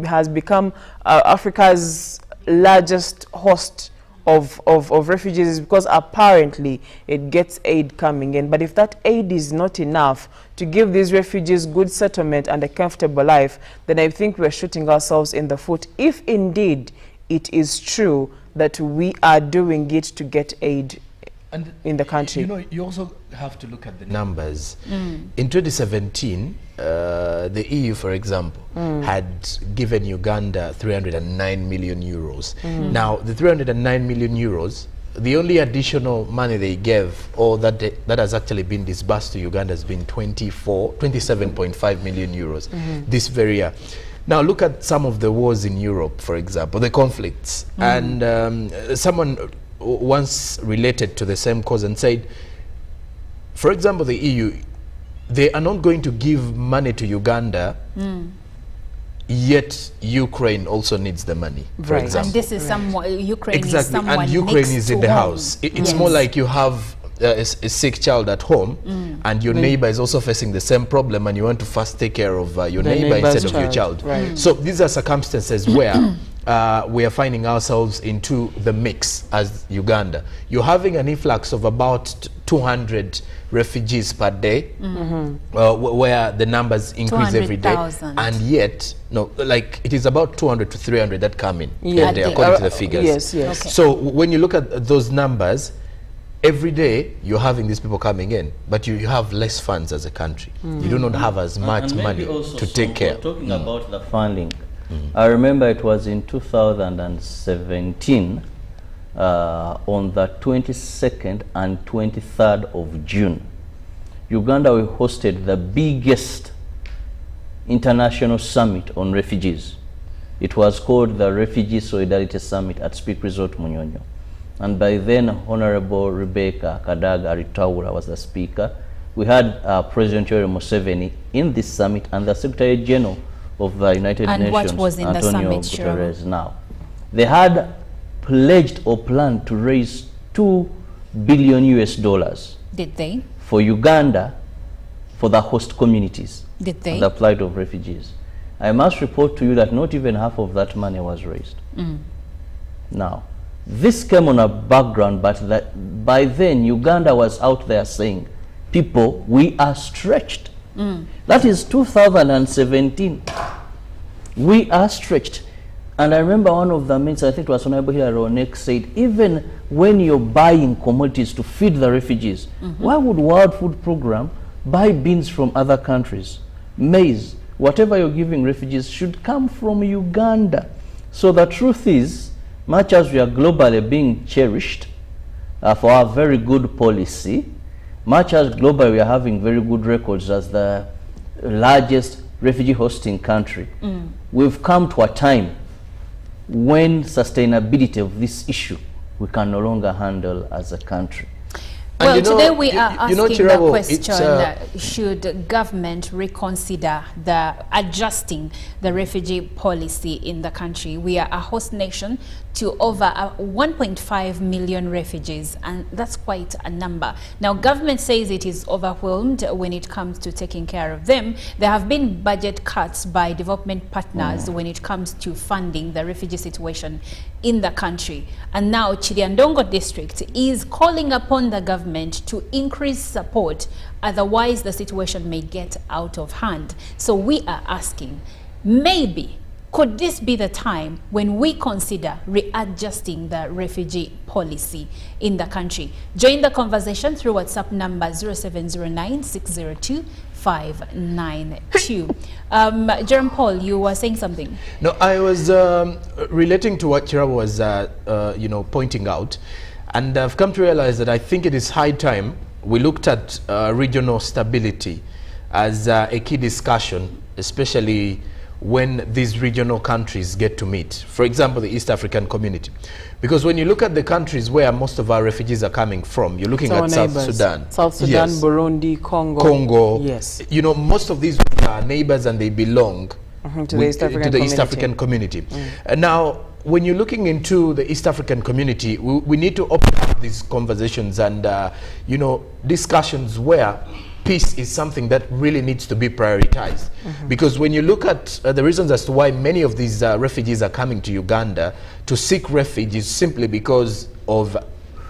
has become Africa's largest host of refugees is because apparently it gets aid coming in. But if that aid is not enough to give these refugees good settlement and a comfortable life, then I think we're shooting ourselves in the foot, if indeed it is true that we are doing it to get aid in the country. You know, you also have to look at the numbers. In 2017, the EU, for example, had given Uganda 309 million euros. Now, the 309 million euros, the only additional money they gave, or that has actually been disbursed to Uganda, has been 27.5 million euros this very year. Now, look at some of the wars in Europe, for example, the conflicts. And someone once related to the same cause and said, for example, the EU, they are not going to give money to Uganda, yet Ukraine also needs the money, for example. And this is Ukraine exactly. is someone and Ukraine next is to in the home. house. It's more like you have a sick child at home, and your neighbor is also facing the same problem, and you want to first take care of your neighbor instead of your child. So these are circumstances where we are finding ourselves into the mix as Uganda. You're having an influx of about 200 refugees per day, where the numbers increase every day, and yet like it is about 200 to 300 that come in per day, according to the figures. So when you look at those numbers, every day you're having these people coming in, but you have less funds as a country. You do not have as much money to take care. Talking about the funding, I remember it was in 2017, on the 22nd and 23rd of June, Uganda hosted the biggest international summit on refugees. It was called the Refugee Solidarity Summit at Speak Resort Munyonyo. And by then, Honorable Rebecca Kadaga Ritaura was the speaker. We had President Yoweri Museveni in this summit, and the Secretary General of the United Nations, what was in Antonio the summit, Guterres. Now, they had pledged or planned to raise $2 billion US. Did they? For Uganda, for the host communities. Did they? And the plight of refugees. I must report to you that not even half of that money was raised. Now, This came on a background, but that by then Uganda was out there saying, people, we are stretched. That is 2017. We are stretched. And I remember one of the mates, I think it was Honorable Hilary Onek, said, even when you're buying commodities to feed the refugees, why would World Food Program buy beans from other countries? Maize, whatever you're giving refugees should come from Uganda. So the truth is, much as we are globally being cherished for our very good policy, much as globally we are having very good records as the largest refugee hosting country, we've come to a time when sustainability of this issue we can no longer handle as a country. Well, today we are asking Chirabo, the question, should government reconsider adjusting the refugee policy in the country? We are a host nation to over 1.5 million refugees, and that's quite a number. Now, government says it is overwhelmed when it comes to taking care of them. There have been budget cuts by development partners when it comes to funding the refugee situation in the country. And now Chiriandongo district is calling upon the government to increase support, otherwise the situation may get out of hand. So we are asking, maybe could this be the time when we consider readjusting the refugee policy in the country? Join the conversation through WhatsApp number 0709 602 592. Jerome Paul, you were saying something. No, I was relating to what Chirabo was, pointing out, and I've come to realize that I think it is high time we looked at regional stability as a key discussion, especially when these regional countries get to meet. For example, the East African community. Because when you look at the countries where most of our refugees are coming from, you're looking at South Sudan. South Sudan, yes. Burundi, Congo. Yes. You know, most of these are neighbors and they belong to the East African community. Now, when you're looking into the East African community, we need to open up these conversations and, discussions where peace is something that really needs to be prioritized. Because when you look at the reasons as to why many of these refugees are coming to Uganda to seek refuge is simply because of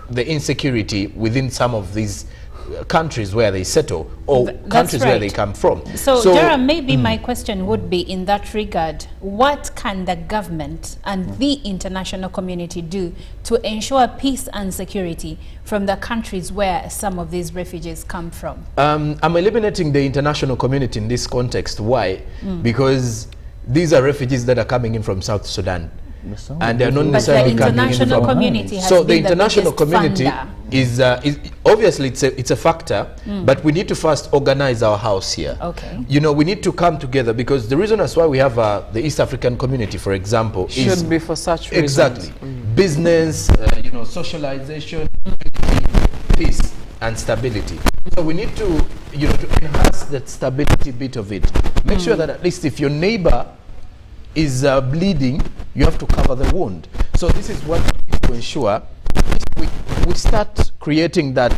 the insecurity within some of these countries where they settle or countries where they come from. So Jerome, maybe my question would be in that regard, what can the government and the international community do to ensure peace and security from the countries where some of these refugees come from? I'm eliminating the international community in this context. Why? Because these are refugees that are coming in from South Sudan. And they're not necessarily coming in from community has so been the international community funder. is obviously it's a factor, but we need to first organize our house here. Okay. You know, we need to come together because the reason as why we have the East African community, for example, is should be for such reasons. Exactly. Business, socialization, peace and stability. So we need to to enhance that stability bit of it. Make sure that at least if your neighbor is bleeding, you have to cover the wound. So this is what we need to ensure we start creating that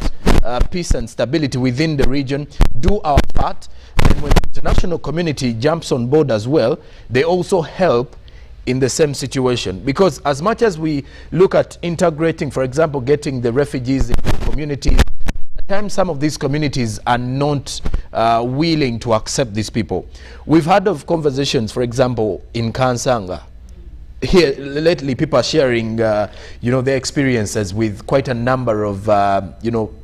peace and stability within the region, do our part, and when the international community jumps on board as well, they also help in the same situation. Because as much as we look at integrating, for example, getting the refugees in the community, at times some of these communities are not willing to accept these people. We've heard of conversations, for example, in Kansanga. Here lately, people are sharing, their experiences with quite a number of,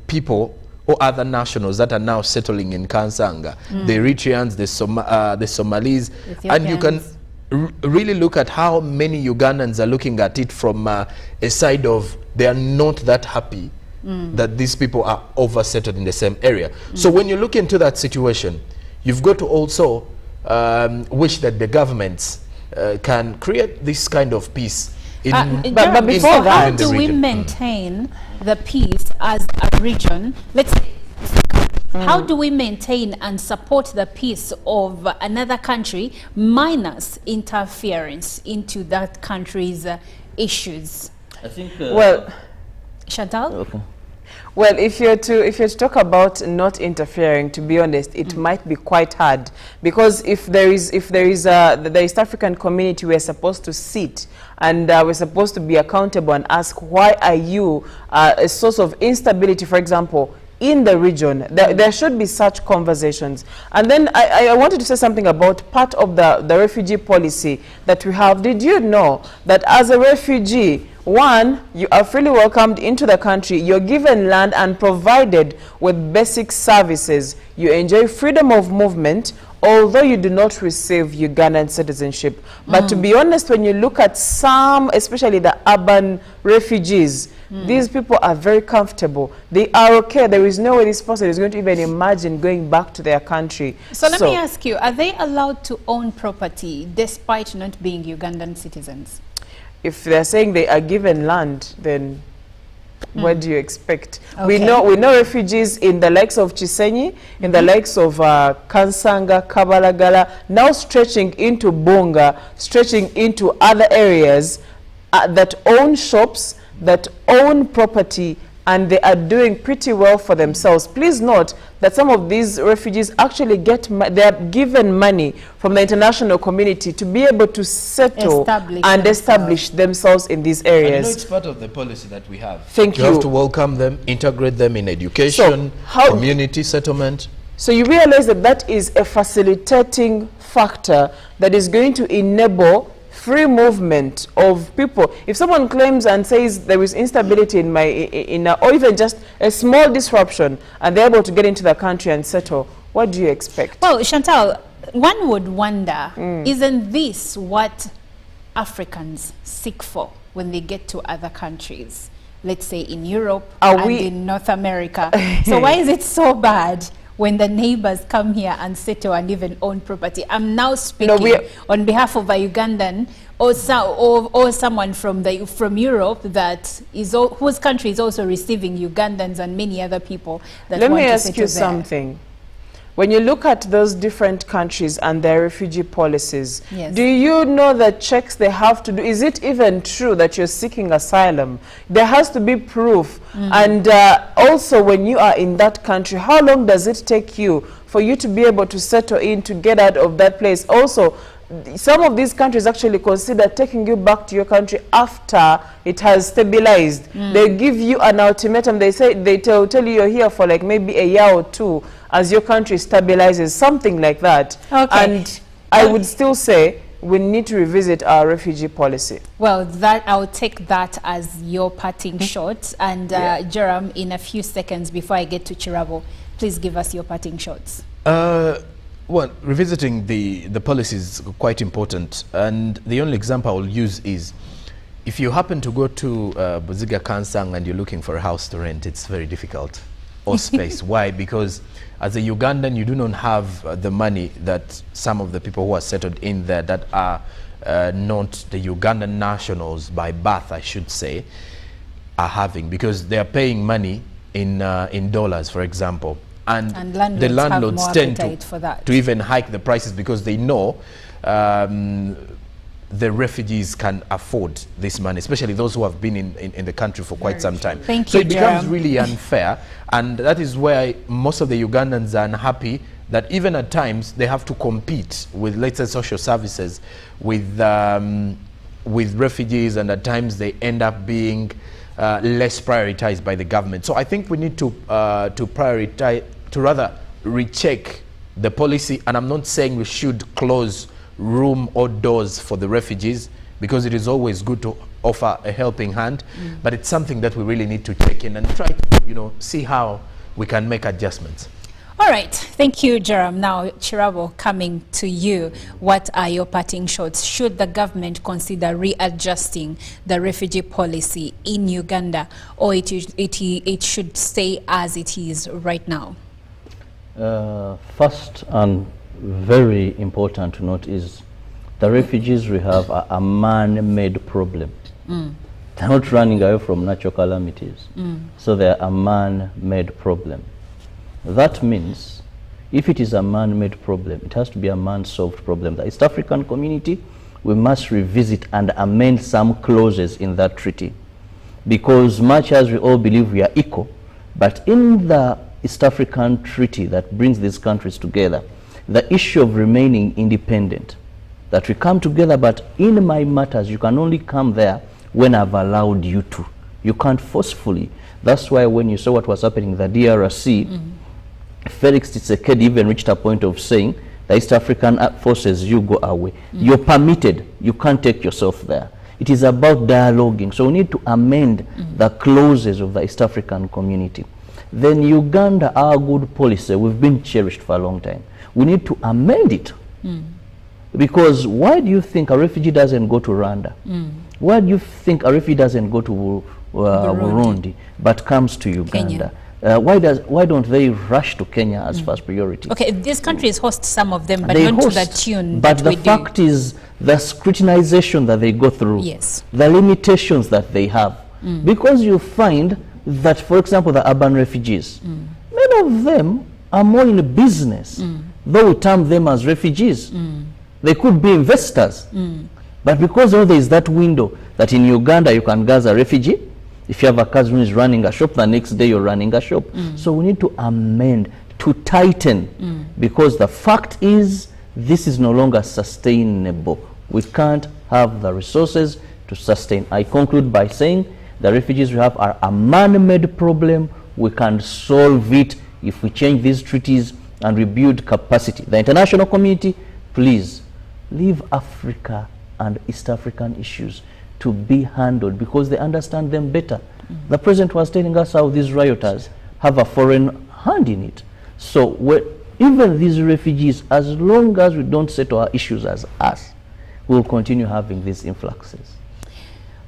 people or other nationals that are now settling in Kansanga. The Eritreans, the Somalis, and you can really look at how many Ugandans are looking at it from a side of they are not that happy that these people are oversettled in the same area. So when you look into that situation, you've got to also wish that the governments can create this kind of peace. But before that, how do we maintain the peace as a region? Let's say, how do we maintain and support the peace of another country minus interference into that country's issues? I think Chantal? Okay. Well, if you're to talk about not interfering, to be honest, it might be quite hard, because if there is the East African community, we're supposed to sit and we're supposed to be accountable and ask, why are you a source of instability, for example, in the region? There should be such conversations. And then I wanted to say something about part of the refugee policy that we have. Did you know that as a refugee, one, you are freely welcomed into the country, you're given land and provided with basic services, you enjoy freedom of movement, although you do not receive Ugandan citizenship. But to be honest, when you look at some, especially the urban refugees, these people are very comfortable. They are okay. There is no way this person is going to even imagine going back to their country. So let me ask you, are they allowed to own property despite not being Ugandan citizens? If they're saying they are given land, then what do you expect? Okay. We know refugees in the likes of Chisenyi, in the likes of Kansanga, Kabalagala, now stretching into Bonga, stretching into other areas that own shops, that own property, and they are doing pretty well for themselves. Please note that some of these refugees actually they are given money from the international community to be able to settle and establish themselves in these areas. It's part of the policy that we have. Thank you. You have to welcome them, integrate them in education, community settlement. So you realize that that is a facilitating factor that is going to enable free movement of people. If someone claims and says there is instability or even just a small disruption, and they're able to get into the country and settle, what do you expect? Well, Chantal, one would wonder, isn't this what Africans seek for when they get to other countries? Let's say in Europe and in North America. So why is it so bad when the neighbors come here and settle and even own property? I'm now speaking on behalf of a Ugandan or someone from Europe that whose country is also receiving Ugandans and many other people that Let want me to ask settle you there. something. When you look at those different countries and their refugee policies, Yes. do you know the checks they have to do? Is it even true that you're seeking asylum? There has to be proof. And also, when you are in that country, how long does it take you for you to be able to settle in, to get out of that place? Also, some of these countries actually consider taking you back to your country after it has stabilized. They give you an ultimatum. They tell you you're here for like maybe a year or two as your country stabilizes, something like that. Okay. And I would still say we need to revisit our refugee policy. Well, I'll take that as your parting shot. And Jerome, in a few seconds before I get to Chirabo, please give us your parting shots. Well, revisiting the policy is quite important, and the only example I will use is if you happen to go to Buziga Kansang and you're looking for a house to rent, it's very difficult, or space. Why? Because as a Ugandan, you do not have the money that some of the people who are settled in there that are not the Ugandan nationals by birth, I should say, are having, because they are paying money in dollars, for example. And the landlords tend to even hike the prices because they know the refugees can afford this money, especially those who have been in the country for quite some time. So it becomes really unfair, and that is why most of the Ugandans are unhappy that even at times they have to compete with, let's say, social services with refugees, and at times they end up being less prioritized by the government. So I think we need to prioritize, to rather recheck the policy. And I'm not saying we should close room or doors for the refugees, because it is always good to offer a helping hand, but it's something that we really need to check in and try to, see how we can make adjustments. All right, thank you, Jerome. Now, Chirabo, coming to you, what are your parting shots? Should the government consider readjusting the refugee policy in Uganda, or it should stay as it is right now? First and very important to note is the refugees we have are a man-made problem. They're not running away from natural calamities. So they're a man-made problem. That means if it is a man-made problem, it has to be a man-solved problem. The East African community, we must revisit and amend some clauses in that treaty. Because much as we all believe we are equal, But in the East African Treaty that brings these countries together, the issue of remaining independent, that we come together, but in my matters, you can only come there when I've allowed you to. You can't forcefully. That's why when you saw what was happening in the DRC, Felix Tshisekedi even reached a point of saying, the East African forces, you go away. You're permitted. You can't take yourself there. It is about dialoguing. So we need to amend the clauses of the East African community. Then Uganda, our good policy, we've been cherished for a long time. We need to amend it. Because why do you think a refugee doesn't go to Rwanda? Why do you think a refugee doesn't go to Burundi, but comes to Uganda? Why don't they rush to Kenya as first priority? Okay, these countries host some of them, but not to the tune but that the we fact is the scrutinization that they go through, the limitations that they have. Because you find that, for example, the urban refugees, many of them are more in business, though we term them as refugees. They could be investors. But because there is that window that in Uganda you can gather a refugee, if you have a cousin who is running a shop, the next day you're running a shop. So we need to amend, to tighten, because the fact is this is no longer sustainable. We can't have the resources to sustain. I conclude by saying the refugees we have are a man-made problem. We can solve it if we change these treaties and rebuild capacity. The international community, please, leave Africa and East African issues to be handled because they understand them better. The president was telling us how these rioters have a foreign hand in it. So even these refugees, as long as we don't settle our issues as us, we'll continue having these influxes.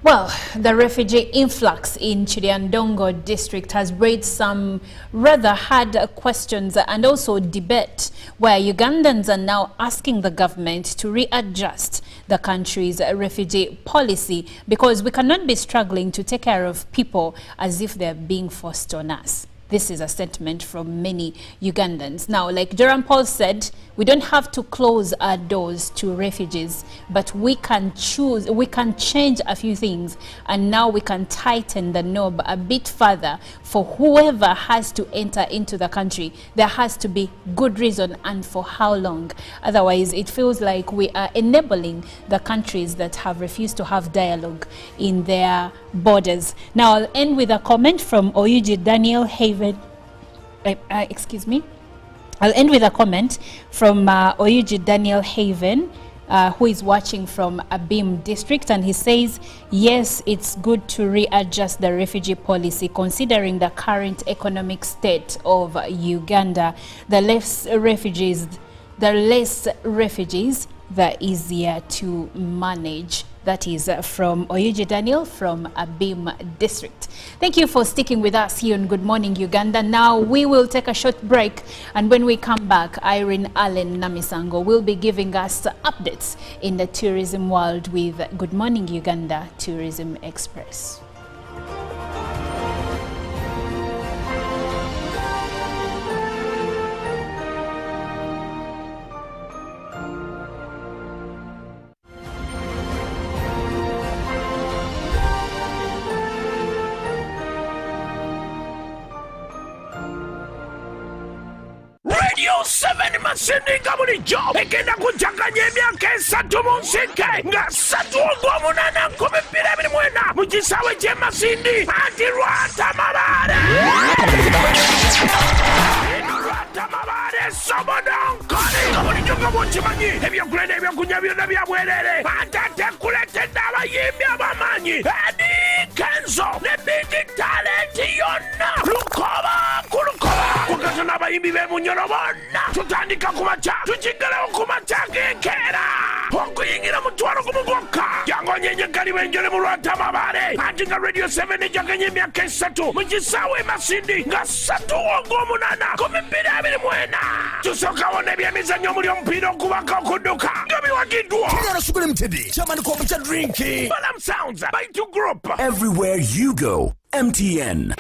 Well, the refugee influx in Chiriandongo district has raised some rather hard questions and also debate, where Ugandans are now asking the government to readjust the country's refugee policy, because we cannot be struggling to take care of people as if they're being forced on us. This is a sentiment from many Ugandans. Now, like Jerome Paul said, we don't have to close our doors to refugees, but we can choose, we can change a few things, and now we can tighten the knob a bit further for whoever has to enter into the country. There has to be good reason, and for how long. Otherwise, it feels like we are enabling the countries that have refused to have dialogue in their borders. Now, I'll end with a comment from Oyuji Daniel Haven. Excuse me. I'll end with a comment from Oyuji Daniel Haven, who is watching from Abim district, and he says, yes, it's good to readjust the refugee policy considering the current economic state of Uganda. The less refugees, the easier to manage. That is from Oyuji Daniel from Abim district. Thank you for sticking with us here on Good Morning Uganda. Now we will take a short break, and when we come back, Irene Allen Namisango will be giving us updates in the tourism world with Good Morning Uganda Tourism Express. Radio 7 masindinga bulijjo egenda kujjaganya emyaka esatu mu nsike nga 3/8/2024 mu kisaawe ky'e Masindi anti Lwatamabaale. Lwatamabaale Sobodonkoli nga bulijjo nga bw'okimanyi ebyokulya n'ebyokunywa byonna bya bwereere ate ate kuleetedde abayimbi ab'amaanyi Eddie Kenzo ne Big Talent yonna lukoba ku lukoba kugasa n'abayimbi b'emunyolo bonna tutandika ku makya tukigalewo ku makya g'enkeera okuyingira mu 1 gwokka jangu onyenye gali benjole mu Lwatamabaale anti nga Radio 7 ejaganya emyaka esatu mu kisaawe Masindi nga 3/8/2024 tusookawo n'ebyemizannyo omuli omupiira okubaka okudduka nga biwagiddwa Kenya Sugar Limited, Chairman Kopicha Drinking. Balam Sounds by 2 Group. Everywhere you go, MTN.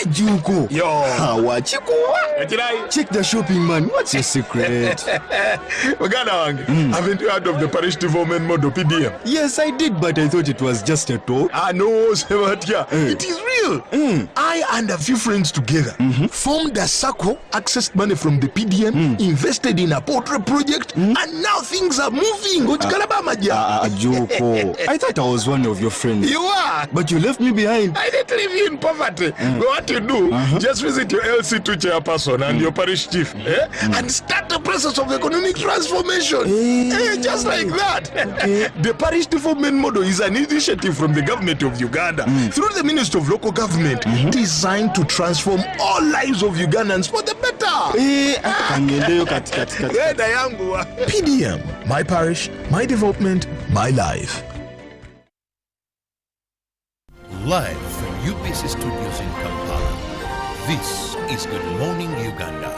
Juko. Yo. Check the shopping, man. What's your secret? Haven't you heard of the Parish development model PDM? Yes, I did, but I thought it was just a talk. No, Sebatia. It is real. I and a few friends together formed a circle, accessed money from the PDM, invested in a poultry project, and now things are moving. Juko. I thought I was one of your friends. You are. But you left me behind. I didn't leave you in poverty. What you do, just visit your LC2 chairperson and your parish chief and start the process of economic transformation. Just like that. The parish development model is an initiative from the government of Uganda through the Ministry of Local Government designed to transform all lives of Ugandans for the better. PDM, my parish, my development, my life. Live from UPC Studios in Kampala, this is Good Morning Uganda.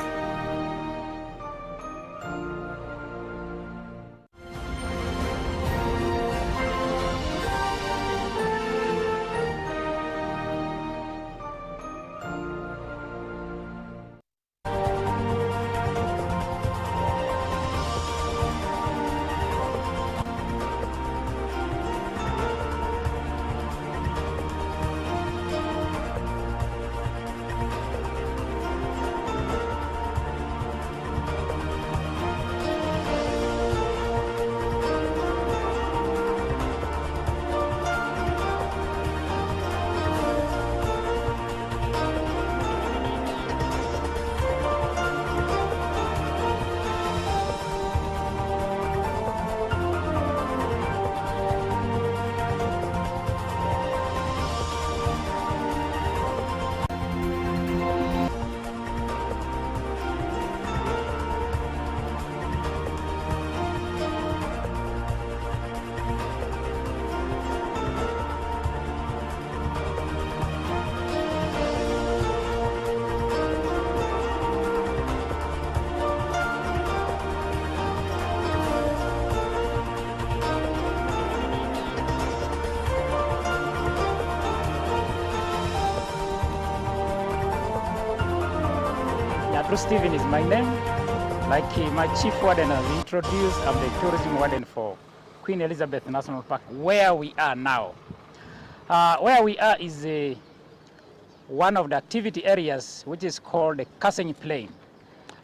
Bruce Stephen is my name. Like my chief warden has introduced, I'm the tourism warden for Queen Elizabeth National Park, where we are now. Where we are is one of the activity areas which is called the Kasenyi Plain.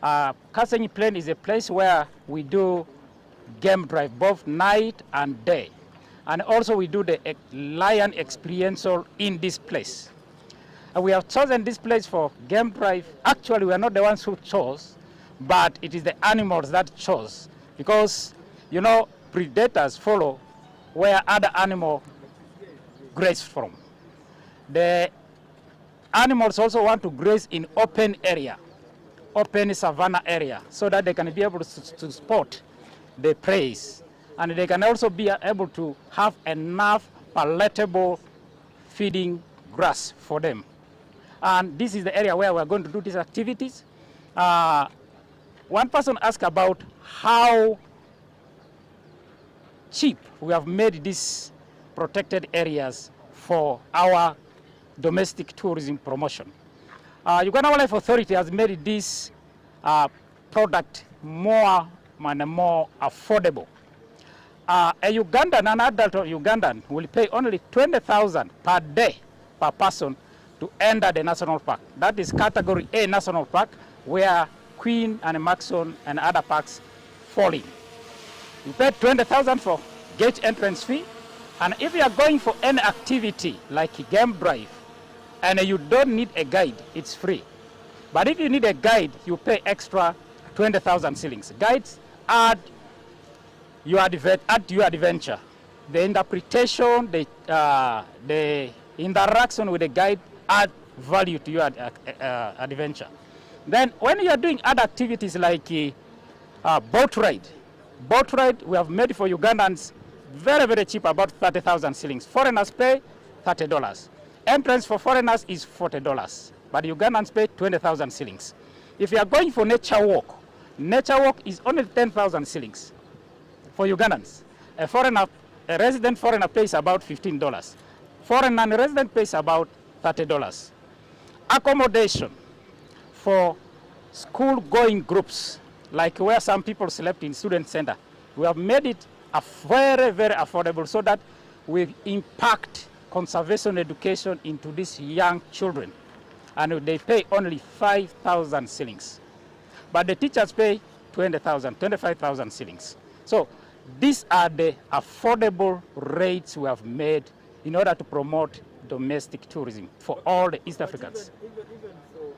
Kasenyi Plain is a place where we do game drive both night and day. And also we do the lion experiential in this place. We have chosen this place for game drive. Actually, we are not the ones who chose, but it is the animals that chose. Because, you know, predators follow where other animals graze from. The animals also want to graze in open area, open savanna area, so that they can be able to spot the prey. And they can also be able to have enough palatable feeding grass for them. And this is the area where we're going to do these activities. One person asked about how cheap we have made these protected areas for our domestic tourism promotion. Uganda Wildlife Authority has made this product more and more affordable. A Ugandan, an adult Ugandan, will pay only 20,000 per day per person to enter the national park. That is category A national park, where Queen and Maxon and other parks fall in. You pay 20,000 for gate entrance fee, and if you are going for any activity like game drive, and you don't need a guide, it's free. But if you need a guide, you pay extra 20,000 shillings. Guides add your adventure. The interpretation, the interaction with the guide add value to your adventure. Then when you are doing other activities like boat ride we have made for Ugandans very, very cheap, about 30,000 shillings. Foreigners pay $30. Entrance for foreigners is $40, but Ugandans pay 20,000 shillings. If you are going for nature walk is only 10,000 shillings for Ugandans. A resident foreigner pays about $15. Foreign non-resident pays about $30. accommodation for school-going groups, like where some people slept in student center. We have made it a very, very affordable so that we impact conservation education into these young children. And they pay only 5,000 shillings. But the teachers pay 20,000, 25,000 shillings. So these are the affordable rates we have made in order to promote domestic tourism for all the East Africans. Even for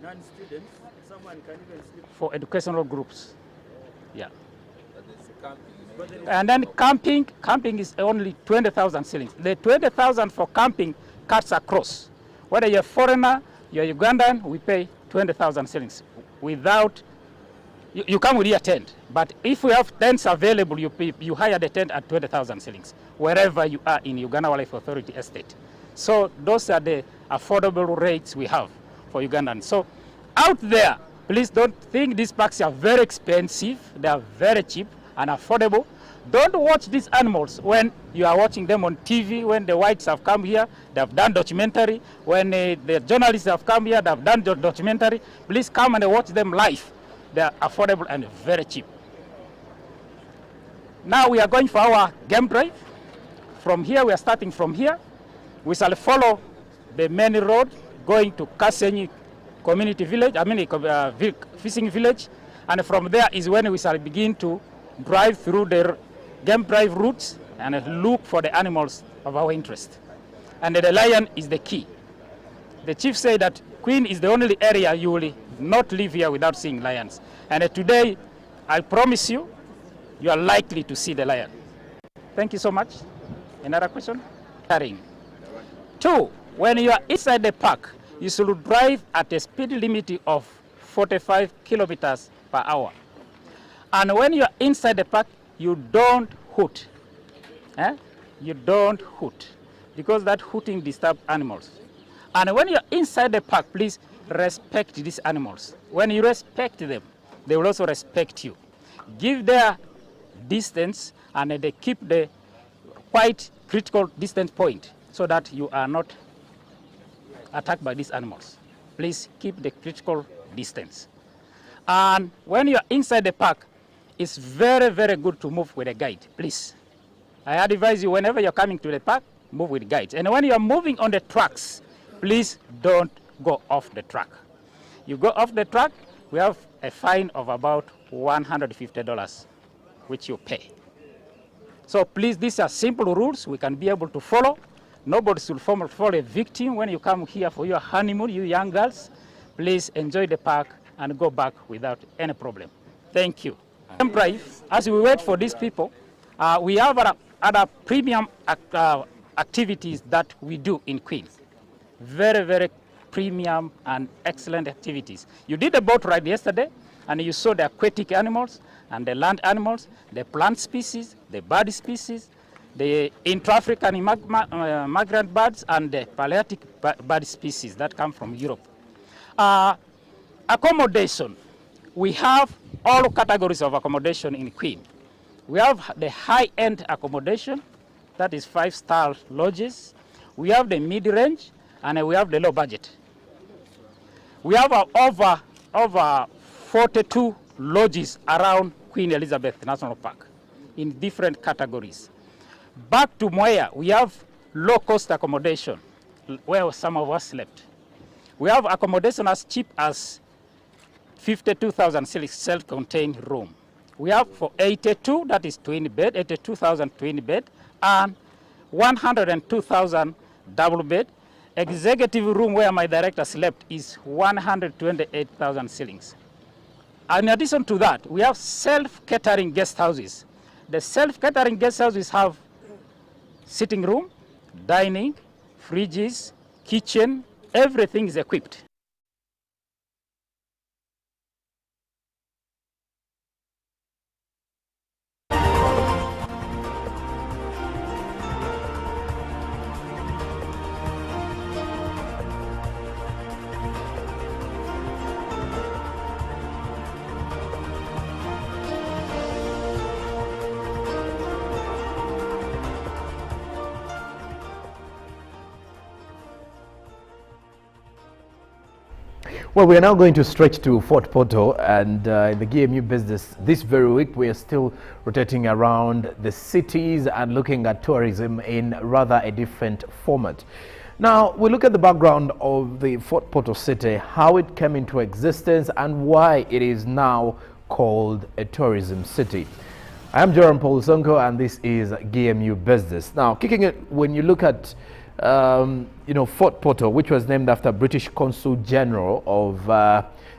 non-students, someone can even sleep. For educational groups, yeah. And then camping is only 20,000 shillings. The 20,000 for camping cuts across. Whether you're a foreigner, you're Ugandan, we pay 20,000 shillings. Without, you come with your tent. But if we have tents available, you hire the tent at 20,000 shillings, wherever you are in Uganda Wildlife Authority estate. So those are the affordable rates we have for Ugandans. So out there, please don't think these parks are very expensive. They are very cheap and affordable. Don't watch these animals when you are watching them on TV, when the whites have come here, they have done documentary. When the journalists have come here, they have done documentary. Please come and watch them live. They are affordable and very cheap. Now we are going for our game drive. From here, we are starting from here. We shall follow the main road going to Kasenyi Community Village, fishing village. And from there is when we shall begin to drive through the game drive routes and look for the animals of our interest. And the lion is the key. The chief said that Queen is the only area you will not live here without seeing lions. And today, I promise you, you are likely to see the lion. Thank you so much. Another question? Carrying. 2, when you are inside the park, you should drive at a speed limit of 45 kilometers per hour. And when you are inside the park, you don't hoot. You don't hoot, because that hooting disturbs animals. And when you are inside the park, please respect these animals. When you respect them, they will also respect you. Give their distance, and they keep the quite critical distance point so that you are not attacked by these animals. Please keep the critical distance. And when you are inside the park, it's very, very good to move with a guide, please. I advise you, whenever you're coming to the park, move with guides. And when you're moving on the tracks, please don't go off the track. You go off the track, we have a fine of about $150, which you pay. So please, these are simple rules we can be able to follow. Nobody should fall a victim when you come here for your honeymoon, you young girls. Please enjoy the park and go back without any problem. Thank you. As we wait for these people, we have other premium activities that we do in Queens. Very, very premium and excellent activities. You did a boat ride yesterday, and you saw the aquatic animals and the land animals, the plant species, the bird species, the intra-African migrant birds, and the Palearctic bird species that come from Europe. Accommodation. We have all categories of accommodation in Queen. We have the high-end accommodation, that is 5-star lodges. We have the mid-range, and we have the low budget. We have over 42 lodges around Queen Elizabeth National Park in different categories. Back to Moya, we have low-cost accommodation where some of us slept. We have accommodation as cheap as 52,000 self-contained room. We have for 82, that is twin bed, 82,000 twin bed, and 102,000 double bed. Executive room where my director slept is 128,000 shillings. In addition to that, we have self-catering guest houses. The self-catering guest houses have sitting room, dining, fridges, kitchen, everything is equipped. Well, we are now going to stretch to Fort Portal, and in the GMU business this very week we are still rotating around the cities and looking at tourism in rather a different format. Now we look at the background of the Fort Portal city, how it came into existence and why it is now called a tourism city. I am Joram Paul Sonko and this is GMU Business. Now, kicking it, when you look at Fort Portal, which was named after British Consul General of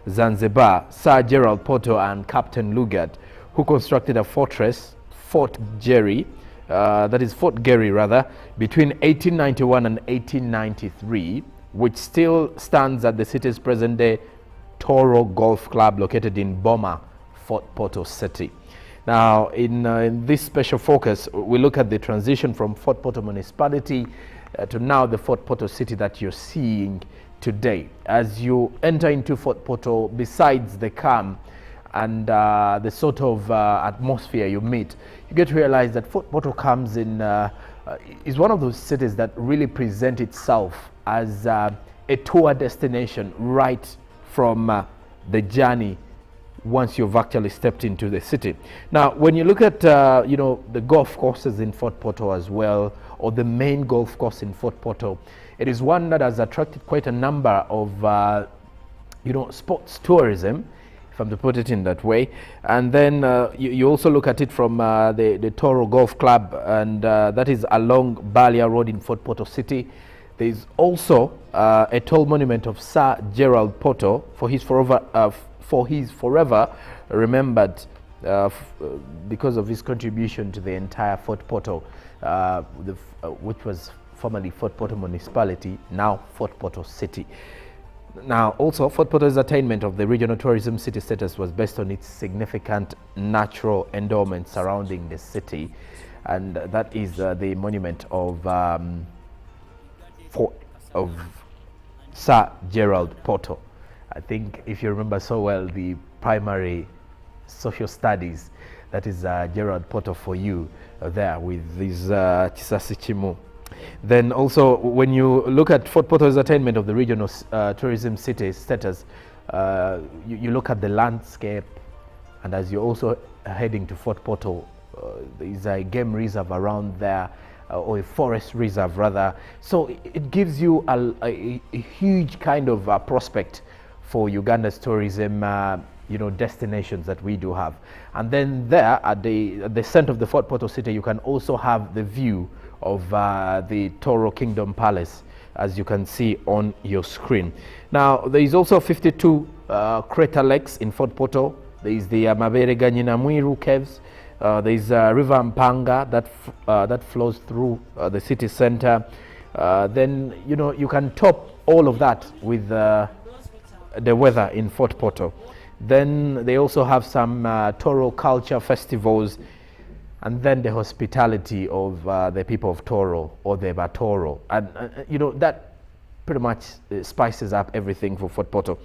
Zanzibar, Sir Gerald Portal and Captain Lugard, who constructed a fortress, Fort Gerry, between 1891 and 1893, which still stands at the city's present-day Toro Golf Club located in Boma, Fort Portal City. Now, in this special focus, we look at the transition from Fort Portal municipality to now the Fort Portal city that you're seeing today. As you enter into Fort Portal, besides the calm and the sort of atmosphere you meet, you get to realize that Fort Portal comes in, is one of those cities that really present itself as a tour destination right from the journey once you've actually stepped into the city. Now, when you look at the golf courses in Fort Portal as well, or the main golf course in Fort Portal, it is one that has attracted quite a number of sports tourism, if I'm to put it in that way. And then you also look at it from the Toro Golf Club, and that is along Balia Road in Fort Portal City. There is also a tall monument of Sir Gerald Portal for his forever remembered because of his contribution to the entire Fort Portal, which was formerly Fort Portal Municipality, now Fort Portal City. Now, also, Fort Portal's attainment of the regional tourism city status was based on its significant natural endowment surrounding the city, and that is the monument of Sir Gerald Portal. I think if you remember so well the primary social studies, that is Gerald Portal for you there with this Chisasi Chimu. Then also when you look at Fort Portal's attainment of the regional tourism city status, you look at the landscape, and as you're also heading to Fort Portal, there is a game reserve around there, or a forest reserve rather. So it gives you a huge kind of prospect for Uganda's tourism destinations that we do have. And then there at the center of the Fort Portal city, you can also have the view of the Toro Kingdom Palace, as you can see on your screen. Now, there is also 52 crater lakes in Fort Portal. There is the Mabere Ganyina Mwiru caves. There is River Mpanga that flows through the city center. Then you can top all of that with the weather in Fort Portal. Then they also have some Toro culture festivals, and then the hospitality of the people of Toro, or the Batoro, and that pretty much spices up everything for Fort Portal.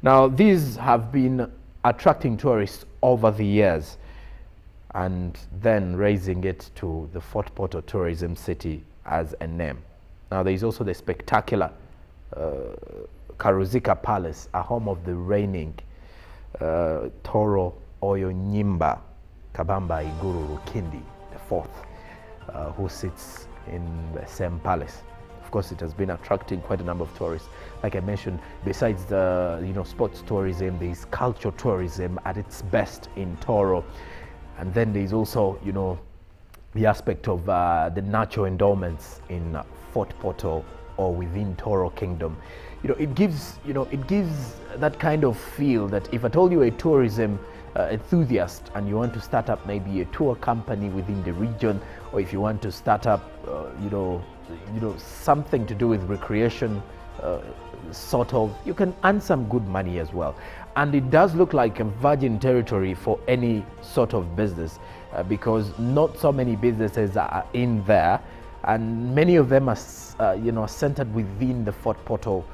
Now, these have been attracting tourists over the years, and then raising it to the Fort Portal Tourism City as a name. Now, there is also the spectacular Karuzika Palace, a home of the reigning Toro Oyo Nyimba Kabamba Iguru Rukindi IV, who sits in the same palace. Of course, it has been attracting quite a number of tourists. Like I mentioned, besides the sports tourism, there is cultural tourism at its best in Toro, and then there is also the aspect of the natural endowments in Fort Portal or within Toro Kingdom. It gives that kind of feel that if I told you a tourism enthusiast and you want to start up maybe a tour company within the region, or if you want to start up something to do with recreation, sort of, you can earn some good money as well. And it does look like a virgin territory for any sort of business, because not so many businesses are in there, and many of them are centered within the Fort Portal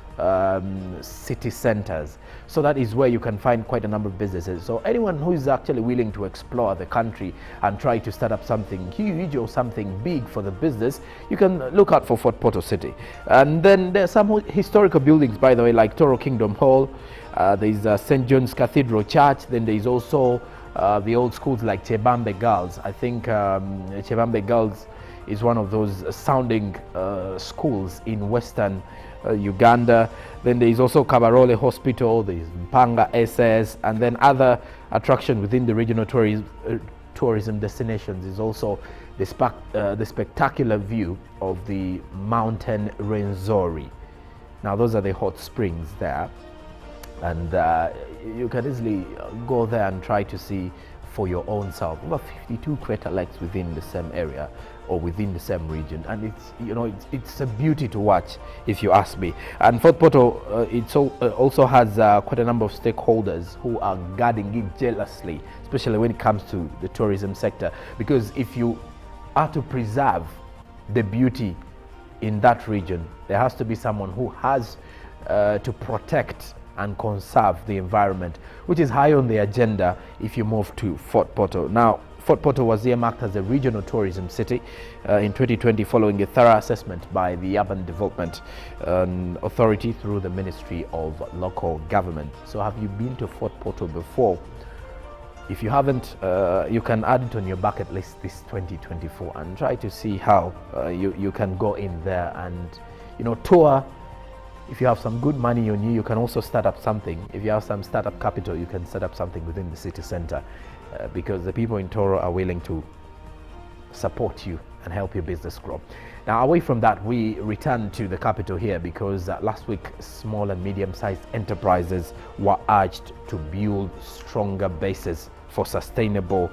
city centers. So that is where you can find quite a number of businesses. So anyone who is actually willing to explore the country and try to start up something huge or something big for the business, you can look out for Fort Portal City. And then there's some historical buildings, by the way, like Toro Kingdom Hall, There's St. John's Cathedral Church. Then there's also the old schools like Chebambe Girls. I think Chebambe Girls is one of those sounding schools in Western Uganda. Then there is also Kabarole Hospital, there is Mpanga SS, and then other attractions within the regional tourism destinations is also the spectacular view of the mountain Rwenzori. Now those are the hot springs there, and you can easily go there and try to see for your own self. Over 52 crater lakes within the same area or within the same region, and it's, you know, it's a beauty to watch, if you ask me. And Fort Portal also has quite a number of stakeholders who are guarding it jealously, especially when it comes to the tourism sector, because if you are to preserve the beauty in that region, there has to be someone who has to protect and conserve the environment, which is high on the agenda if you move to Fort Portal. Now, Fort Portal was earmarked as a regional tourism city in 2020 following a thorough assessment by the Urban Development Authority through the Ministry of Local Government. So have you been to Fort Portal before? If you haven't, you can add it on your bucket list this 2024 and try to see how you can go in there and, you know, tour. If you have some good money on you, you can also start up something. If you have some startup capital, you can set up something within the city center because the people in Toro are willing to support you and help your business grow. Now, away from that, we return to the capital here because last week, small and medium-sized enterprises were urged to build stronger bases for sustainable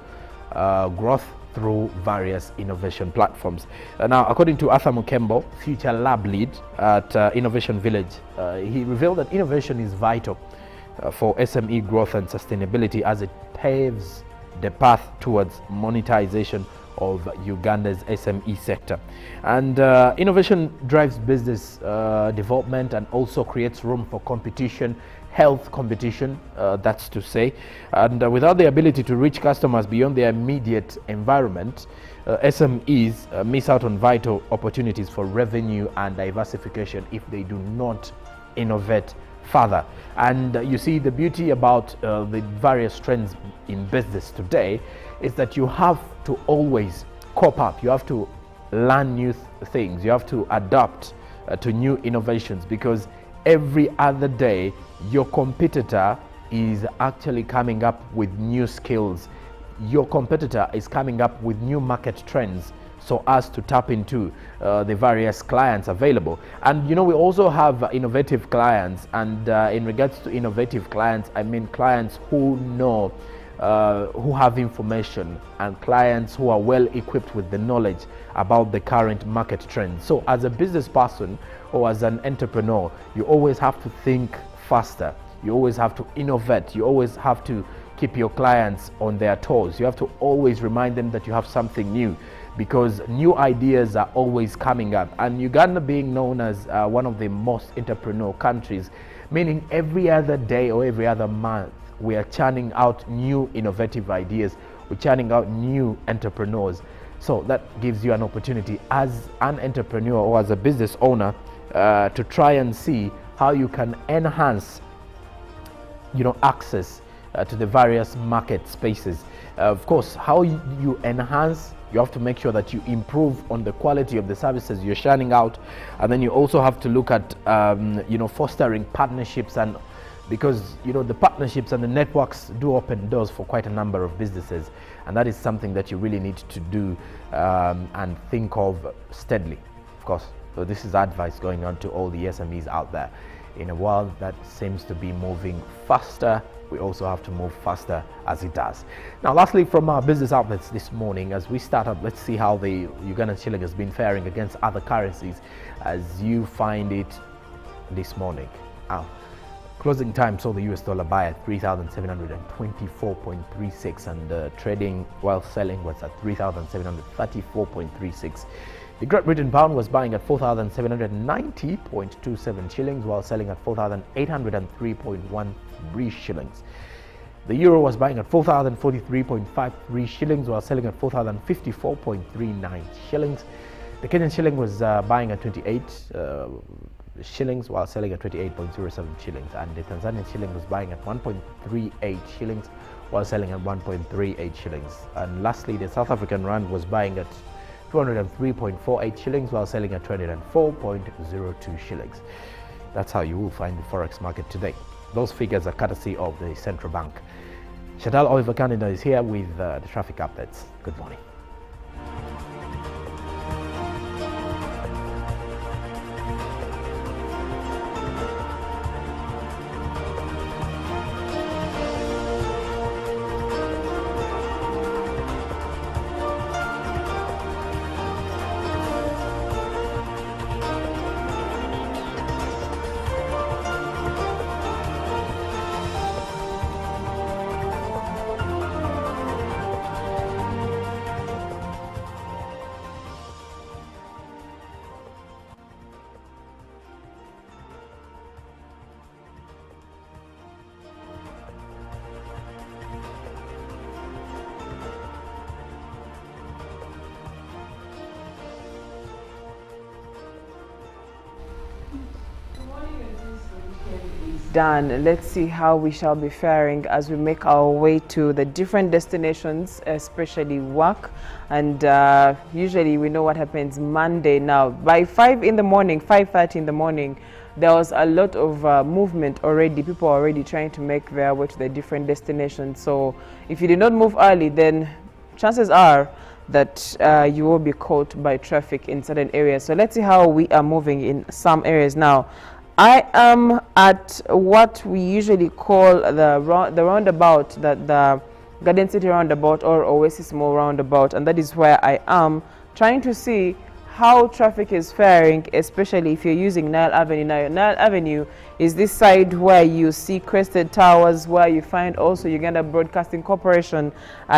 growth through various innovation platforms. Now, according to Arthur Mukembo, Future Lab Lead at Innovation Village, he revealed that innovation is vital for SME growth and sustainability as it paves the path towards monetization of Uganda's SME sector. And innovation drives business development and also creates room for competition, health competition, that's to say. And without the ability to reach customers beyond their immediate environment, SMEs miss out on vital opportunities for revenue and diversification if they do not innovate further. And you see, the beauty about the various trends in business today is that you have to always cope up. You have to learn new things. You have to adapt to new innovations, because every other day your competitor is actually coming up with new skills. Your competitor is coming up with new market trends so as to tap into the various clients available. And you know, we also have innovative clients, and in regards to innovative clients, I mean clients who know, who have information, and clients who are well equipped with the knowledge about the current market trends. So as a business person or as an entrepreneur, you always have to think faster. You always have to innovate. You always have to keep your clients on their toes. You have to always remind them that you have something new, because new ideas are always coming up. And Uganda being known as one of the most entrepreneurial countries, meaning every other day or every other month, we are churning out new innovative ideas. We're churning out new entrepreneurs. So that gives you an opportunity as an entrepreneur or as a business owner to try and see how you can enhance, you know, access to the various market spaces. Of course, how you enhance, you have to make sure that you improve on the quality of the services you're churning out, and then you also have to look at you know, fostering partnerships, and because you know, the partnerships and the networks do open doors for quite a number of businesses, and that is something that you really need to do and think of steadily, of course. So this is advice going on to all the SMEs out there. In a world that seems to be moving faster, we also have to move faster as it does. Now, lastly, from our business outlets this morning, as we start up, let's see how the Ugandan shilling has been faring against other currencies as you find it this morning. Closing time saw the US dollar buy at 3,724.36 and trading while selling was at 3,734.36. The Great Britain pound was buying at 4,790.27 shillings while selling at 4,803.13 shillings. The euro was buying at 4,043.53 shillings while selling at 4,054.39 shillings. The Kenyan shilling was buying at 28 shillings while selling at 28.07 shillings, and the Tanzanian shilling was buying at 1.38 shillings while selling at 1.38 shillings. And lastly, the South African rand was buying at 203.48 shillings while selling at 204.02 shillings. That's how you will find the forex market today. Those figures are courtesy of the central bank. Shadal Oliver Canada is here with the traffic updates. Good morning. Done. Let's see how we shall be faring as we make our way to the different destinations, especially work. And usually we know what happens Monday now. By 5 in the morning, 5:30 in the morning, there was a lot of movement already. People are already trying to make their way to the different destinations. So if you did not move early, then chances are that you will be caught by traffic in certain areas. So let's see how we are moving in some areas now. I am at what we usually call the roundabout, the Garden City roundabout or Oasis Mall roundabout, and that is where I am trying to see how traffic is faring, especially if you're using Nile Avenue. Now, Nile Avenue is this side where you see Crested Towers, where you find also Uganda Broadcasting Corporation.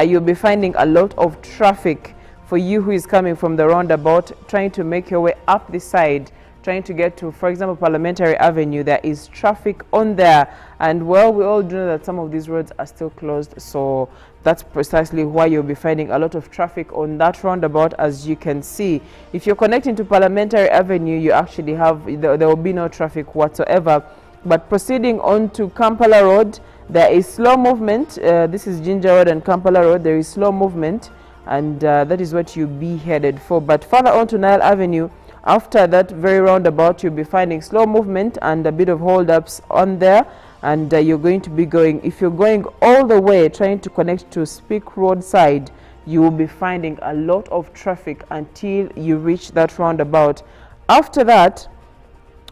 You'll be finding a lot of traffic for you who is coming from the roundabout, trying to make your way up this side, trying to get to, for example, Parliamentary Avenue. There is traffic on there, and well, we all do know that some of these roads are still closed, so that's precisely why you'll be finding a lot of traffic on that roundabout. As you can see, if you're connecting to Parliamentary Avenue, you actually have, there will be no traffic whatsoever. But proceeding on to Kampala Road, there is slow movement. This is Ginger Road and Kampala Road. There is slow movement, and that is what you'll be headed for. But further on to Nile Avenue, after that very roundabout, you'll be finding slow movement and a bit of hold-ups on there, and you're going to be going, if you're going all the way trying to connect to Speak Road side, you will be finding a lot of traffic until you reach that roundabout. After that,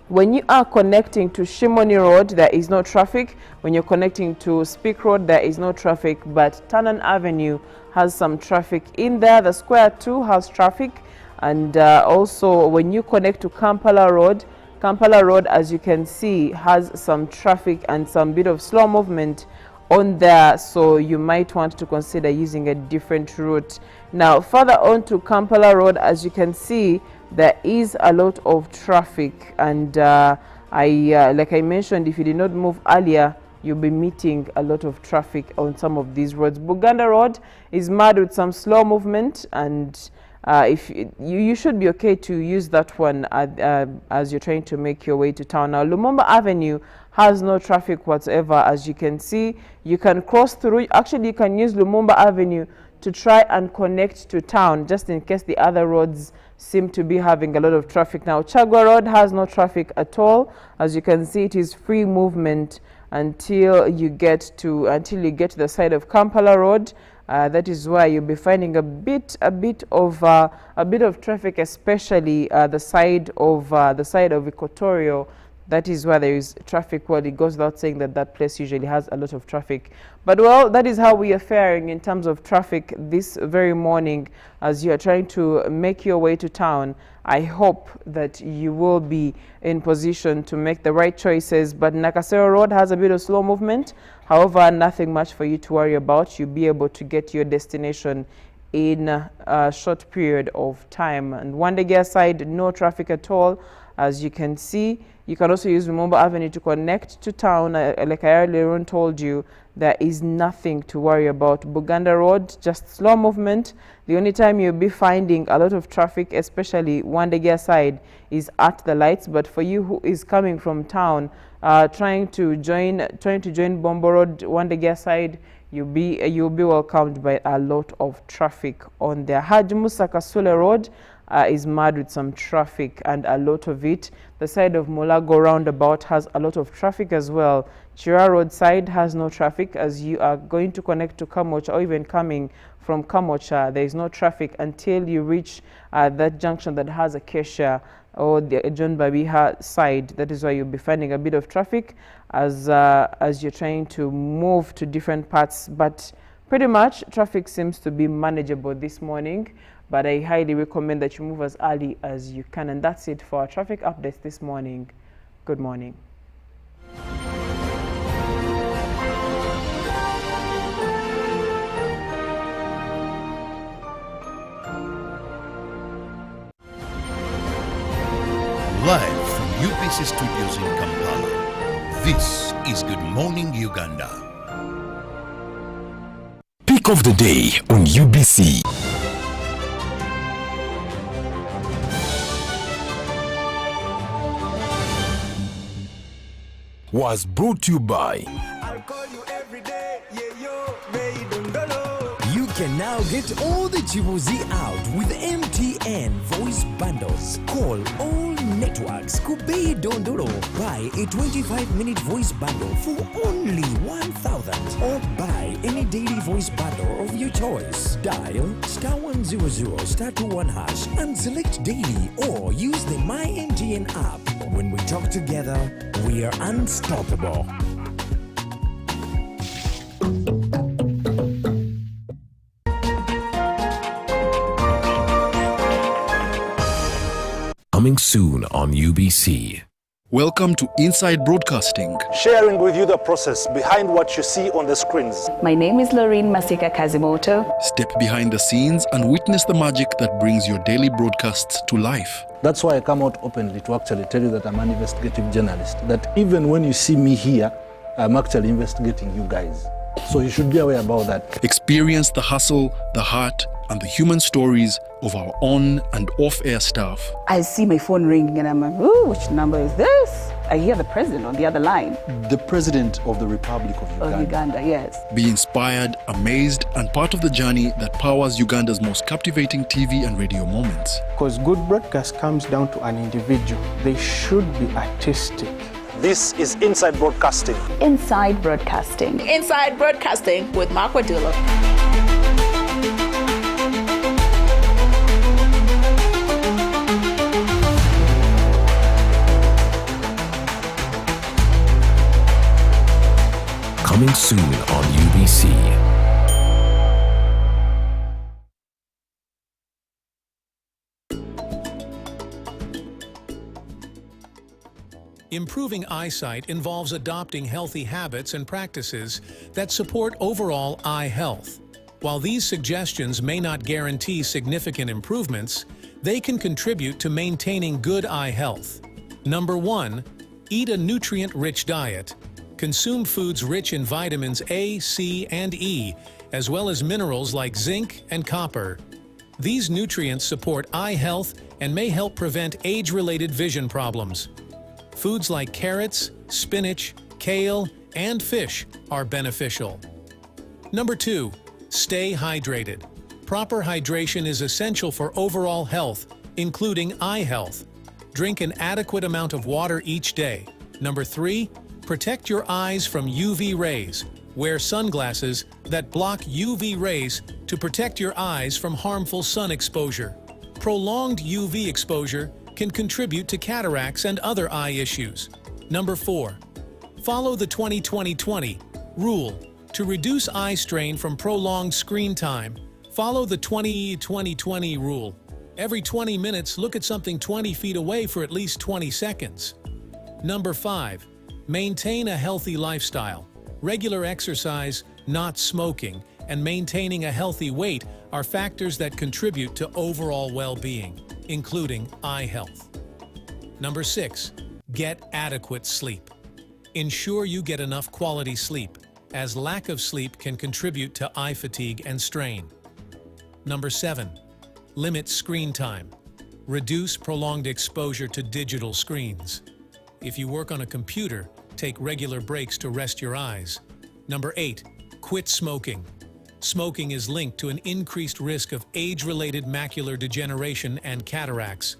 when you are connecting to Shimoni Road, there is no traffic. When you're connecting to Speak Road, there is no traffic, but Tanan Avenue has some traffic in there. The Square 2 has traffic. And also when you connect to Kampala Road, as you can see, has some traffic and some bit of slow movement on there, so you might want to consider using a different route. Now further on to Kampala Road, as you can see, there is a lot of traffic, and like I mentioned, if you did not move earlier, you'll be meeting a lot of traffic on some of these roads. Buganda Road is mad with some slow movement, and if you should be okay to use that one as you're trying to make your way to town. Now Lumumba Avenue has no traffic whatsoever. As you can see, you can cross through. Actually, you can use Lumumba Avenue to try and connect to town, just in case the other roads seem to be having a lot of traffic. Now Chagwa Road has no traffic at all. As you can see, it is free movement until you get to the side of Kampala Road. That is why you'll be finding a bit of traffic, especially the side of Equatorial. That is where there is traffic. Well, it goes without saying that that place usually has a lot of traffic. But well, that is how we are faring in terms of traffic this very morning as you are trying to make your way to town. I hope that you will be in position to make the right choices. But Nakasero Road has a bit of slow movement. However, nothing much for you to worry about. You'll be able to get to your destination in a short period of time. And Wandegea side, no traffic at all. As you can see, you can also use Mumba Avenue to connect to town. Like I earlier on told you, there is nothing to worry about. Buganda Road, just slow movement. The only time you'll be finding a lot of traffic, especially Wandegea side, is at the lights. But for you who is coming from town, trying to join Bombo Road, Wandegea side, you'll be welcomed by a lot of traffic on there. Haji Musa Kasule Road is mad with some traffic, and a lot of it. The side of Mulago roundabout has a lot of traffic as well. Chira Road side has no traffic. As you are going to connect to Kamocha, or even coming from Kamocha, there is no traffic until you reach that junction that has Acacia or the John Babiha side. That is why you'll be finding a bit of traffic as you're trying to move to different parts. But pretty much traffic seems to be manageable this morning. But I highly recommend that you move as early as you can. And that's it for our traffic updates this morning. Good morning. Live from UBC Studios in Kampala, this is Good Morning Uganda. Pick of the day on UBC. Was brought to you by You can now get all the Chibuzi out with MTN voice bundles. Call all networks. Kubei Dondoro. Buy a 25-minute voice bundle for only 1,000. Or buy any daily voice bundle of your choice. Dial *100 *21# and select daily, or use the My MTN app. When we talk together, we are unstoppable. Coming soon on UBC. Welcome to Inside Broadcasting, sharing with you the process behind what you see on the screens. My name is Lorene Masika Kazimoto. Step behind the scenes and witness the magic that brings your daily broadcasts to life. That's why I come out openly to actually tell you that I'm an investigative journalist. That even when you see me here, I'm actually investigating you guys. So you should be aware about that. Experience the hustle, the heart, and the human stories of our on and off-air staff. I see my phone ringing and I'm like, ooh, which number is this? I hear the president on the other line. The president of the Republic of Uganda. Of Uganda, yes. Be inspired, amazed, and part of the journey that powers Uganda's most captivating TV and radio moments. Because good broadcast comes down to an individual. They should be artistic. This is Inside Broadcasting. Inside Broadcasting. Inside Broadcasting with Mark Wadula. Coming soon on UBC. Improving eyesight involves adopting healthy habits and practices that support overall eye health. While these suggestions may not guarantee significant improvements, they can contribute to maintaining good eye health. Number 1, eat a nutrient-rich diet. Consume foods rich in vitamins A, C, and E, as well as minerals like zinc and copper. These nutrients support eye health and may help prevent age-related vision problems. Foods like carrots, spinach, kale, and fish are beneficial. Number 2, stay hydrated. Proper hydration is essential for overall health, including eye health. Drink an adequate amount of water each day. Number 3, protect your eyes from UV rays. Wear sunglasses that block UV rays to protect your eyes from harmful sun exposure. Prolonged UV exposure can contribute to cataracts and other eye issues. Number 4, follow the 20-20-20 rule. To reduce eye strain from prolonged screen time, follow the 20-20-20 rule. Every 20 minutes, look at something 20 feet away for at least 20 seconds. Number 5, maintain a healthy lifestyle. Regular exercise, not smoking, and maintaining a healthy weight are factors that contribute to overall well-being, including eye health. Number 6, get adequate sleep. Ensure you get enough quality sleep, as lack of sleep can contribute to eye fatigue and strain. Number 7, limit screen time. Reduce prolonged exposure to digital screens. If you work on a computer, take regular breaks to rest your eyes. Number 8, quit smoking. Smoking is linked to an increased risk of age-related macular degeneration and cataracts.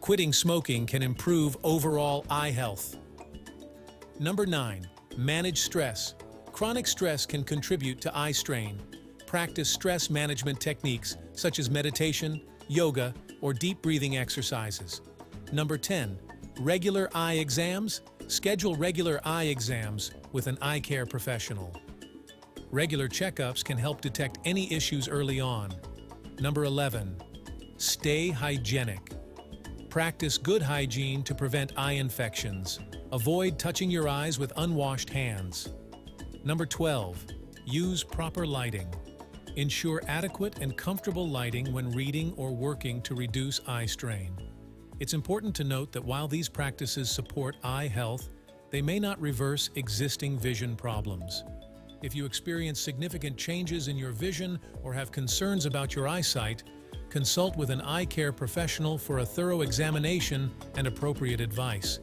Quitting smoking can improve overall eye health. Number 9, manage stress. Chronic stress can contribute to eye strain. Practice stress management techniques such as meditation, yoga, or deep breathing exercises. Number 10, regular eye exams. Schedule regular eye exams with an eye care professional. Regular checkups can help detect any issues early on. Number 11, stay hygienic. Practice good hygiene to prevent eye infections. Avoid touching your eyes with unwashed hands. Number 12, use proper lighting. Ensure adequate and comfortable lighting when reading or working to reduce eye strain. It's important to note that while these practices support eye health, they may not reverse existing vision problems. If you experience significant changes in your vision or have concerns about your eyesight, consult with an eye care professional for a thorough examination and appropriate advice.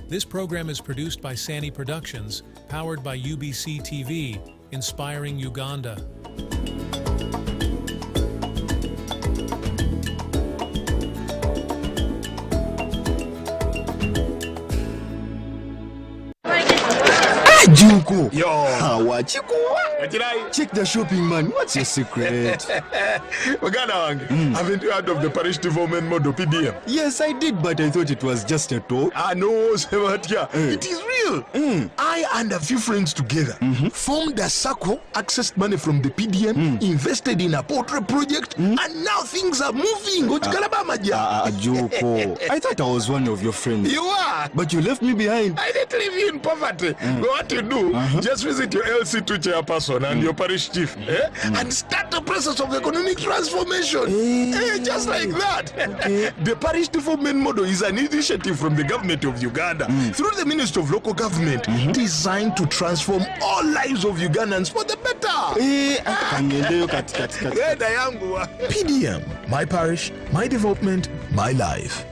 This program is produced by Sani Productions, powered by UBC TV, inspiring Uganda. Junko. Yo. Check the shopping, man. What's your secret? Uganda, haven't you heard of the Parish development model PDM? Yes, I did, but I thought it was just a talk. No, Sebatia. It is real. I and a few friends together formed a circle, accessed money from the PDM, invested in a portrait project, and now things are moving. Junko, I thought I was one of your friends. You are. But you left me behind. I didn't leave you in poverty. What you do, just visit your LC2 chairperson and your parish chief and start the process of economic transformation. Just like that. The parish development model is an initiative from the government of Uganda through the Ministry of Local Government designed to transform all lives of Ugandans for the better. PDM, my parish, my development, my life.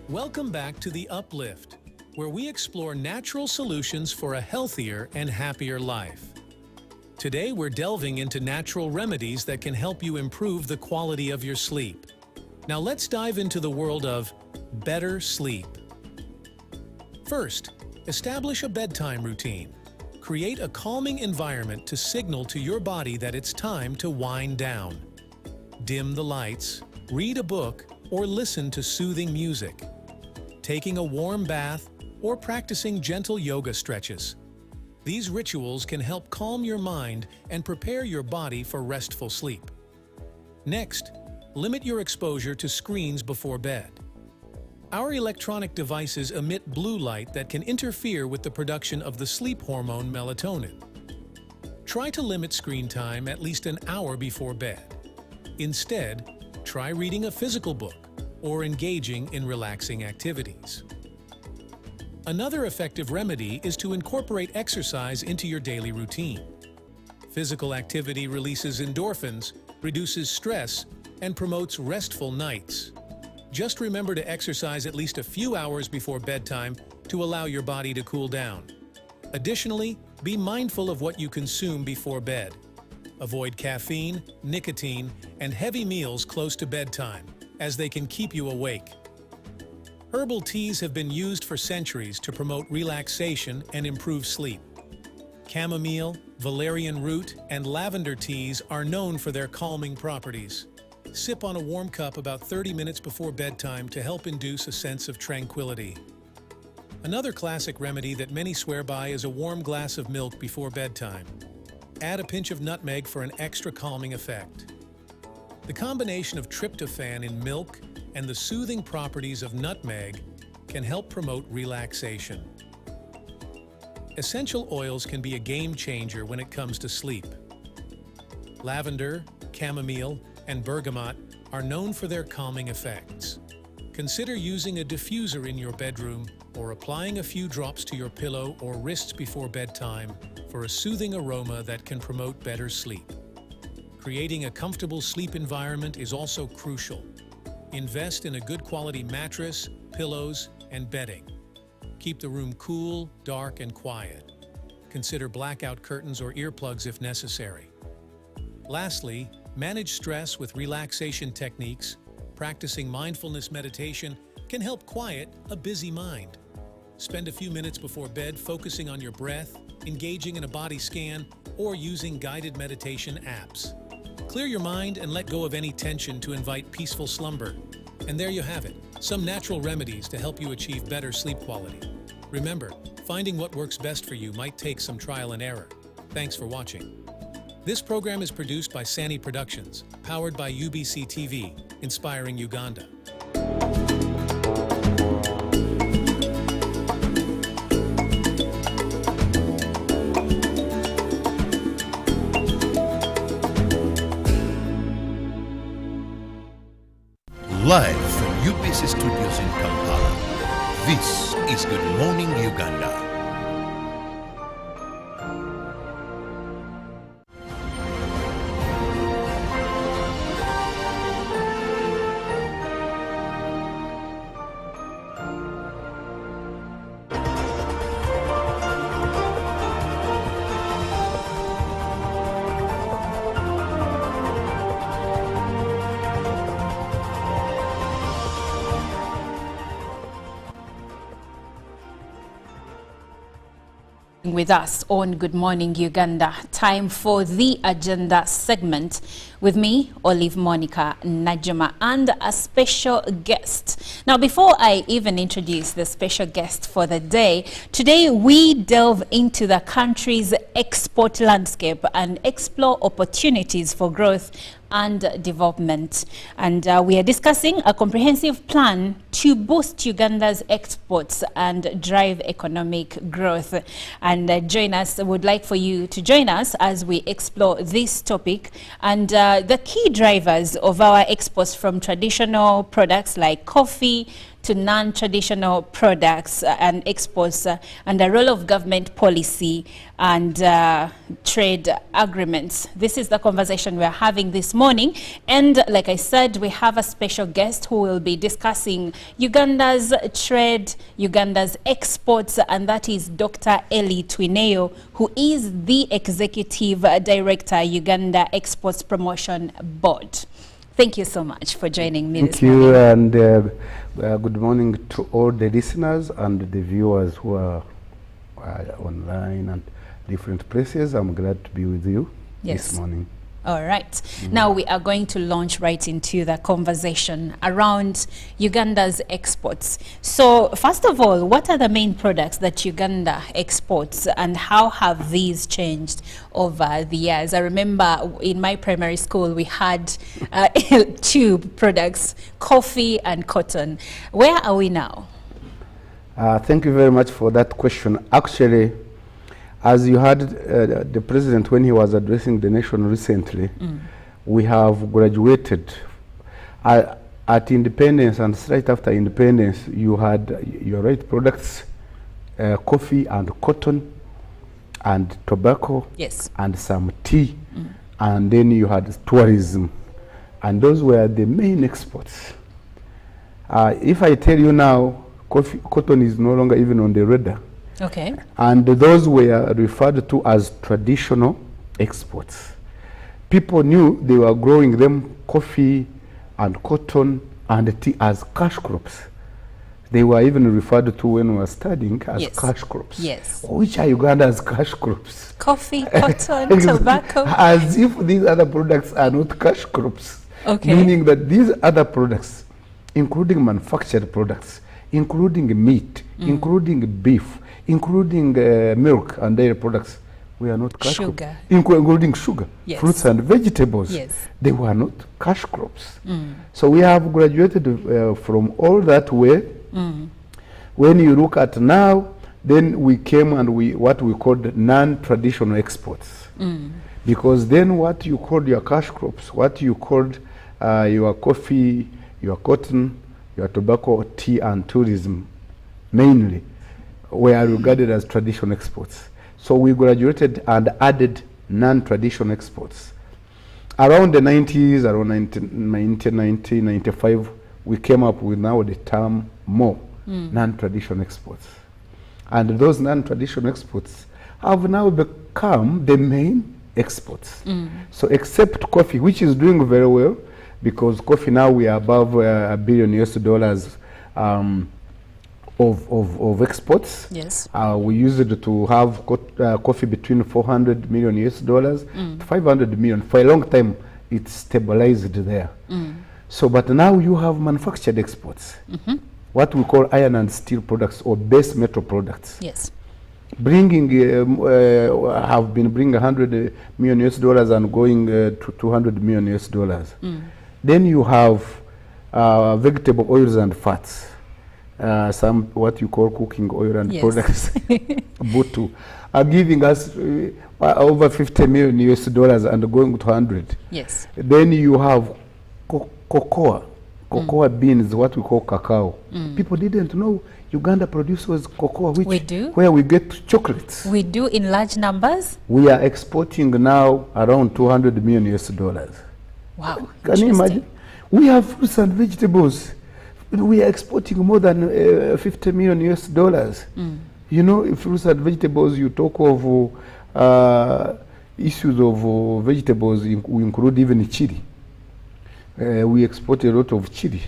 Welcome back to The Uplift, where we explore natural solutions for a healthier and happier life. Today, we're delving into natural remedies that can help you improve the quality of your sleep. Now let's dive into the world of better sleep. First, establish a bedtime routine. Create a calming environment to signal to your body that it's time to wind down. Dim the lights, read a book, or listen to soothing music. Taking a warm bath, or practicing gentle yoga stretches. These rituals can help calm your mind and prepare your body for restful sleep. Next, limit your exposure to screens before bed. Our electronic devices emit blue light that can interfere with the production of the sleep hormone melatonin. Try to limit screen time at least an hour before bed. Instead, try reading a physical book or engaging in relaxing activities. Another effective remedy is to incorporate exercise into your daily routine. Physical activity releases endorphins, reduces stress, and promotes restful nights. Just remember to exercise at least a few hours before bedtime to allow your body to cool down. Additionally, be mindful of what you consume before bed. Avoid caffeine, nicotine, and heavy meals close to bedtime, as they can keep you awake. Herbal teas have been used for centuries to promote relaxation and improve sleep. Chamomile, valerian root, and lavender teas are known for their calming properties. Sip on a warm cup about 30 minutes before bedtime to help induce a sense of tranquility. Another classic remedy that many swear by is a warm glass of milk before bedtime. Add a pinch of nutmeg for an extra calming effect. The combination of tryptophan in milk and the soothing properties of nutmeg can help promote relaxation. essential oils can be a game changer when it comes to sleep. Lavender, chamomile, and bergamot are known for their calming effects. Consider using a diffuser in your bedroom or applying a few drops to your pillow or wrists before bedtime for a soothing aroma that can promote better sleep. Creating a comfortable sleep environment is also crucial. Invest in a good quality mattress, pillows, and bedding. Keep the room cool, dark, and quiet. Consider blackout curtains or earplugs if necessary. Lastly, manage stress with relaxation techniques. Practicing mindfulness meditation can help quiet a busy mind. Spend a few minutes before bed focusing on your breath, engaging in a body scan, or using guided meditation apps. Clear your mind and let go of any tension to invite peaceful slumber. And there you have it, some natural remedies to help you achieve better sleep quality. Remember, finding what works best for you might take some trial and error. Thanks for watching. This program is produced by Sani Productions, powered by UBC TV, inspiring Uganda. Live from UBC Studios in Kampala, this is Good Morning Uganda. With us on Good Morning Uganda. Time for the agenda segment with me, Olive Monica Najima, and a special guest. Now, before I even introduce the special guest for the day, today we delve into the country's export landscape and explore opportunities for growth and development. And we are discussing a comprehensive plan to boost Uganda's exports and drive economic growth. And would like for you to join us as we explore this topic and the key drivers of our exports, from traditional products like coffee to non-traditional products and exports, and the role of government policy and trade agreements. This is the conversation we're having this morning. And like I said, we have a special guest who will be discussing Uganda's trade, Uganda's exports, and that is Dr. Eli Twineo, who is the Executive Director, Uganda Exports Promotion Board. Thank you so much for joining me this morning. Thank you, and good morning to all the listeners and the viewers who are online and different places. I'm glad to be with you this morning. All right. Now we are going to launch right into the conversation around Uganda's exports. So first of all, what are the main products that Uganda exports and how have these changed over the years? I remember in my primary school we had two products, coffee and cotton. Where are we now? Thank you very much for that question. Actually, as you heard the president when he was addressing the nation recently, we have graduated at independence, and straight after independence you had your right products, coffee and cotton and tobacco, and some tea, and then you had tourism, and those were the main exports. If I tell you now, cotton is no longer even on the radar. Okay. And those were referred to as traditional exports. People knew they were growing them, coffee and cotton and tea, as cash crops. They were even referred to when we were studying as cash crops. Yes. Which are Uganda's cash crops? Coffee, cotton, tobacco. As if these other products are not cash crops. Okay. Meaning that these other products, including manufactured products, including meat, including beef, including milk and dairy products, we are not cash crops. Including sugar, fruits and vegetables. They were not cash crops. So we have graduated from all that way. When you look at now, Then we came and what we called non-traditional exports. Because then what you called your cash crops, what you called your coffee, your cotton, your tobacco, tea and tourism mainly were regarded as traditional exports. So we graduated and added non-traditional exports. Around the 90s, around 1990, 95, we came up with now the term more non-traditional exports. And those non-traditional exports have now become the main exports. So except coffee, which is doing very well, because coffee now we are above $1 billion of exports. Yes. We used to have coffee between $400 million to 500 million. For a long time, it stabilized there. So, but now you have manufactured exports. What we call iron and steel products or base metal products. Yes. Bringing, have been bringing $100 million and going to $200 million. Then you have vegetable oils and fats. Some what you call cooking oil and products, Butu, are giving us over $50 million and going to 100. Yes. Then you have cocoa beans, what we call cacao. People didn't know Uganda produces cocoa, which we do. Where we get chocolates. We do in large numbers. We are exporting now around $200 million. Wow. Can you imagine? We have fruits and vegetables. We are exporting more than $50 million. You know, fruits and vegetables, you talk of issues of vegetables, we include even chili. We export a lot of chili.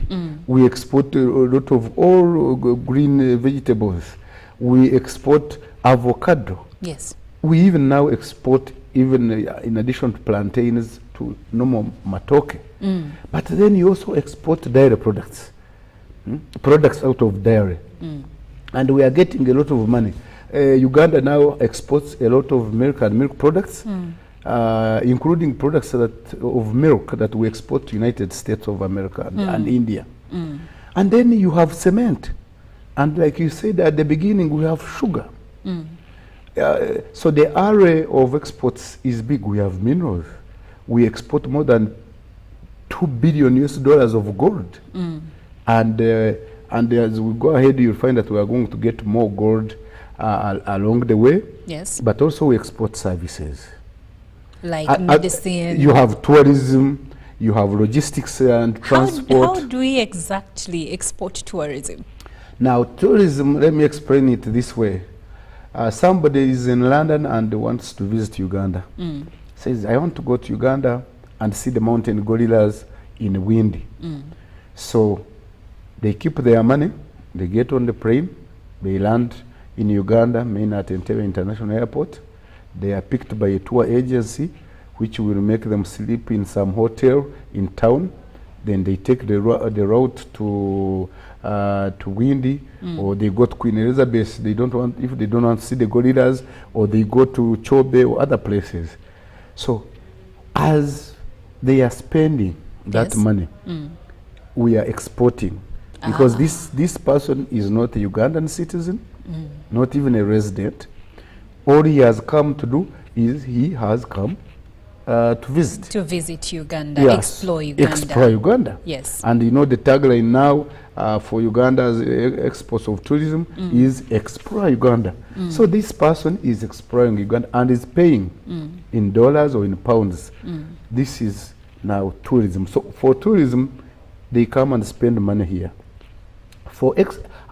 We export a lot of all green vegetables. We export avocado. Yes. We even now export, even in addition to plantains, to normal matoke. But then you also export dairy products. Products out of dairy. And we are getting a lot of money. Uganda now exports a lot of milk and milk products, including products of milk that we export to United States of America and India. And then you have cement. And like you said at the beginning, we have sugar. So the array of exports is big. We have minerals. We export more than $2 billion of gold. And as we go ahead, you'll find that we are going to get more gold along the way. Yes. But also we export services. Like medicine. You have tourism, you have logistics and transport. How do we exactly export tourism? Now, tourism, let me explain it this way. Somebody is in London and wants to visit Uganda. Says, I want to go to Uganda and see the mountain gorillas in Windi. So they keep their money, they get on the plane, they land in Uganda, main at Entebbe International Airport. They are picked by a tour agency, which will make them sleep in some hotel in town. Then they take the route to Windi, or they go to Queen Elizabeth. They don't want, if they don't want to see the gorillas, or they go to Chobe or other places. So, as they are spending that money, we are exporting, because this person is not a Ugandan citizen, not even a resident. All he has come to do is he has come to visit. To visit Uganda, Yes. explore Uganda. Explore Uganda. Yes. And you know the tagline now for Uganda's exports of tourism is explore Uganda. So this person is exploring Uganda and is paying in dollars or in pounds. This is now tourism. So for tourism, they come and spend money here. For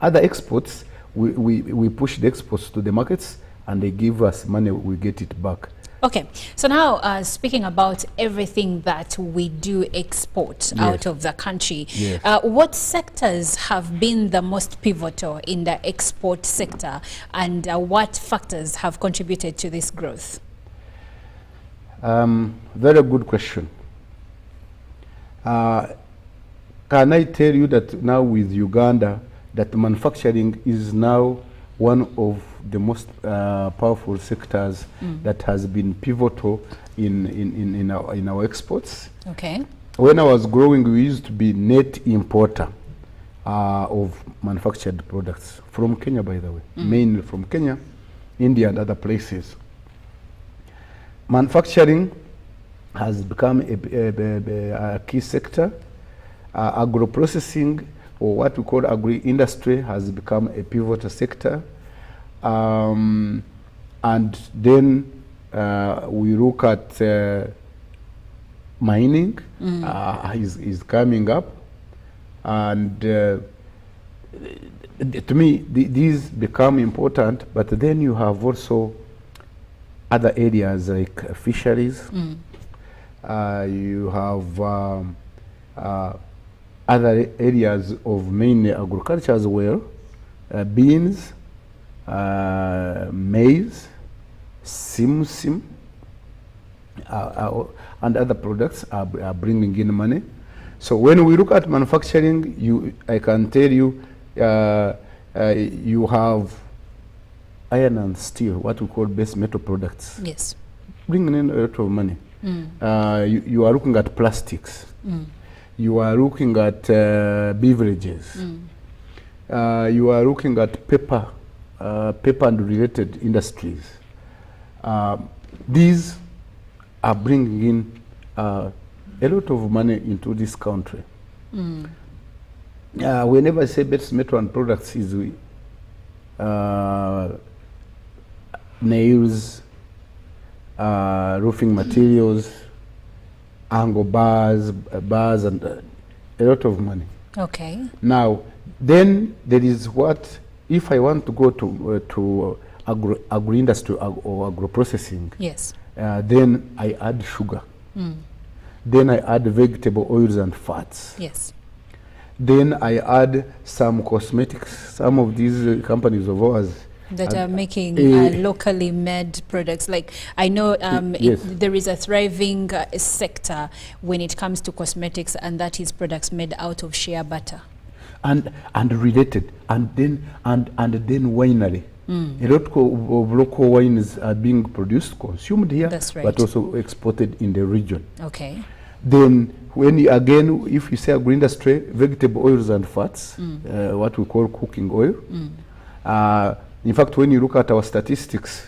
other exports, we push the exports to the markets and they give us money, we get it back. Okay, so now speaking about everything that we do export out of the country, what sectors have been the most pivotal in the export sector, and what factors have contributed to this growth? Very good question. Can I tell you that now with Uganda, that manufacturing is now one of the most powerful sectors that has been pivotal in our exports. Okay. When I was growing, we used to be net importer. of manufactured products from Kenya, by the way, mainly from Kenya, India, and other places. Manufacturing has become a key sector. Agro-processing, or what we call agri-industry, has become a pivotal sector. And then we look at mining is coming up. And to me, these become important, but then you have also other areas like fisheries. You have other areas of mainly agriculture as well, beans, maize, simsim, and other products are bringing in money. So when we look at manufacturing, I can tell you, you have iron and steel, what we call base metal products. Yes. Bringing in a lot of money. You are looking at plastics. You are looking at beverages. You are looking at paper and related industries. These are bringing in a lot of money into this country. Whenever I say base metal and products, is nails, roofing materials, angle bars, and a lot of money. Okay. Now, then there is what, if I want to go to agro-industry or agro-processing, yes, then I add sugar. Then I add vegetable oils and fats. Yes. Then I add some cosmetics. Some of these companies of ours that are making locally made products. Like I know yes, there is a thriving sector when it comes to cosmetics, and that is products made out of shea butter. And related, and then winery. A lot of local wines are being produced, consumed here, that's right, but also exported in the region. Okay. Then again, if you say agro-industry, vegetable oils and fats, what we call cooking oil. In fact, when you look at our statistics,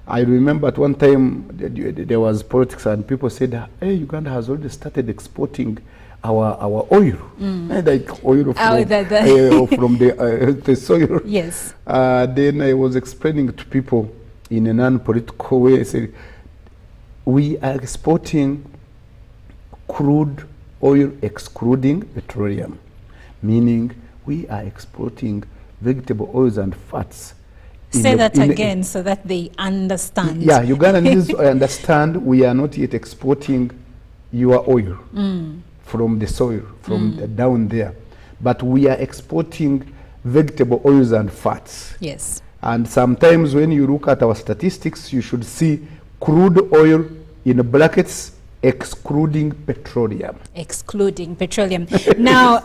I remember at one time there was politics and people said, hey, Uganda has already started exporting our oil, like oil from the soil. Yes. Then I was explaining to people in a non-political way, I said, we are exporting crude oil excluding petroleum, meaning we are exporting vegetable oils and fats. Say that again so that they understand. Yeah, Uganda needs to understand we are not yet exporting your oil from the soil, from down there. But we are exporting vegetable oils and fats. Yes. And sometimes when you look at our statistics, you should see crude oil in brackets excluding petroleum. Excluding petroleum. Now,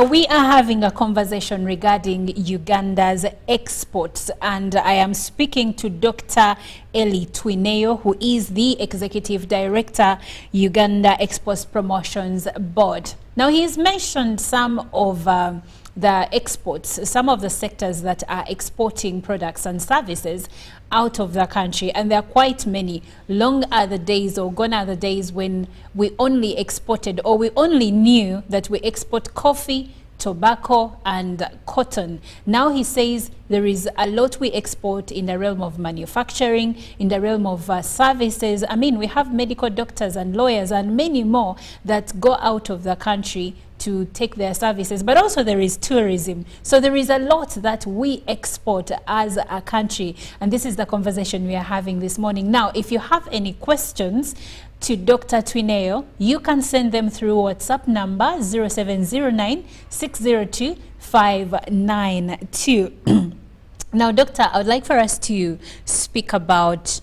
we are having a conversation regarding Uganda's exports, and I am speaking to Dr. Eli Twineo, who is the Executive Director, Uganda Exports Promotions Board. Now, he's mentioned some of the exports, some of the sectors that are exporting products and services out of the country, and there are quite many. Long are the days, or gone are the days, when we only exported, or we only knew that we export coffee, tobacco and cotton. Now he says there is a lot we export in the realm of manufacturing, in the realm of services. I mean, we have medical doctors and lawyers and many more that go out of the country to take their services, but also there is tourism. So there is a lot that we export as a country, and this is the conversation we are having this morning. Now, if you have any questions to Dr. Twineo, you can send them through WhatsApp number 0709 602 592. Now, Doctor, I would like for us to speak about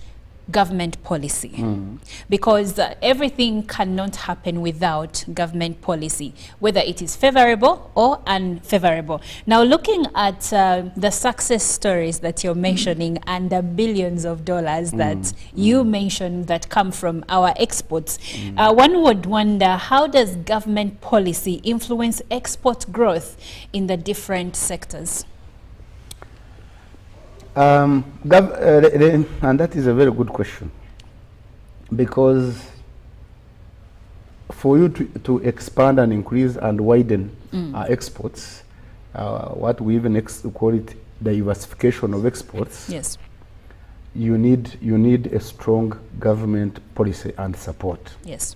government policy, because everything cannot happen without government policy, whether it is favorable or unfavorable. Now, looking at the success stories that you're mentioning and the billions of dollars that you mentioned that come from our exports, one would wonder, how does government policy influence export growth in the different sectors? And that is a very good question, because for you to expand and increase and widen exports, what we even call it diversification of exports, yes, you need a strong government policy and support. Yes.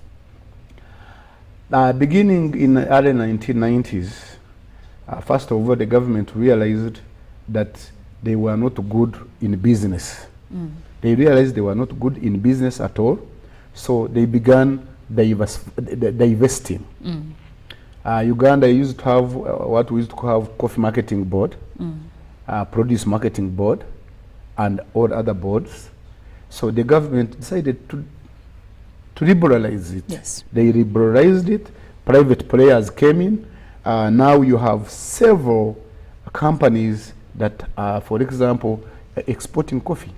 Beginning in the early 1990s, first of all, the government realized that they were not good in business. They realized they were not good in business at all, so they began divesting. Uganda used to have what we used to have coffee marketing board, produce marketing board, and all other boards. So the government decided to liberalize it. Yes. They liberalized it. Private players came in. Now you have several companies that are, for example, exporting coffee.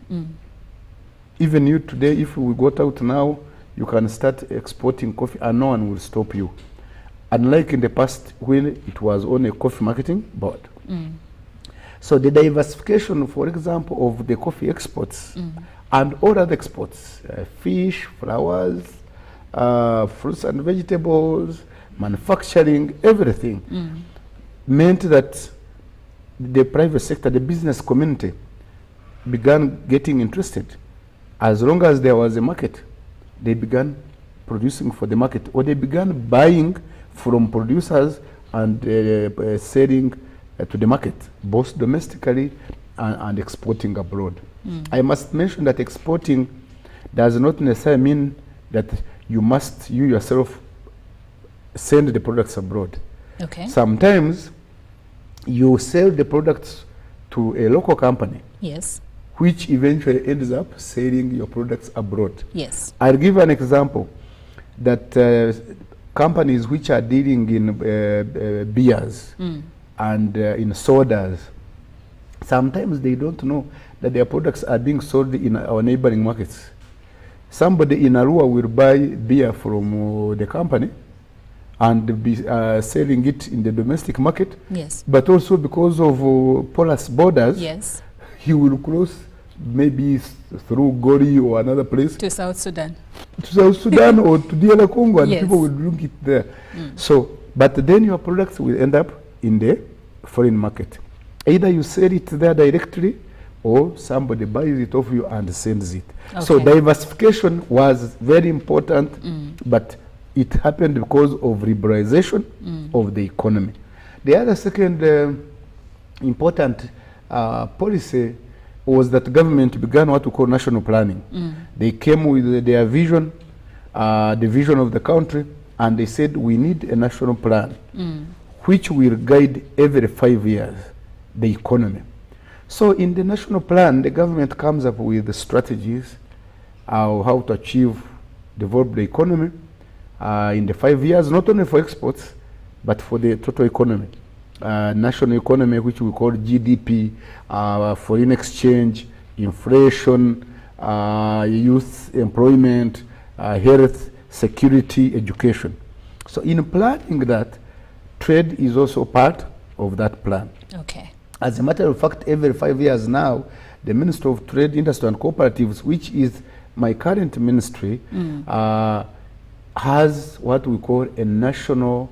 Even you today, if we got out now, you can start exporting coffee and no one will stop you. Unlike in the past when it was on a coffee marketing board. So the diversification, for example, of the coffee exports and all other exports, fish, flowers, fruits and vegetables, manufacturing, everything, meant that the private sector, the business community, began getting interested. As long as there was a market, they began producing for the market, or they began buying from producers and selling to the market, both domestically and exporting abroad. I must mention that exporting does not necessarily mean that you yourself send the products abroad. Okay. Sometimes you sell the products to a local company, yes, which eventually ends up selling your products abroad. Yes. I'll give an example that companies which are dealing in beers and in sodas, sometimes they don't know that their products are being sold in our neighboring markets. Somebody in Arua will buy beer from the company and be selling it in the domestic market. Yes. But also because of porous borders, yes, he will cross maybe through Gori or another place to South Sudan. To South Sudan or to DR Congo, and yes, people will drink it there. So, but then your products will end up in the foreign market. Either you sell it there directly, or somebody buys it off you and sends it. Okay. So diversification was very important, but it happened because of liberalization of the economy. The other second important policy was that government began what we call national planning. They came with their vision, the vision of the country, and they said we need a national plan which will guide every 5 years the economy. So in the national plan, the government comes up with the strategies how to achieve develop the economy in the 5 years, not only for exports, but for the total economy. National economy, which we call GDP, foreign exchange, inflation, youth employment, health, security, education. So in planning that, trade is also part of that plan. Okay. As a matter of fact, every 5 years now, the Ministry of Trade, Industry and Cooperatives, which is my current ministry, has what we call a national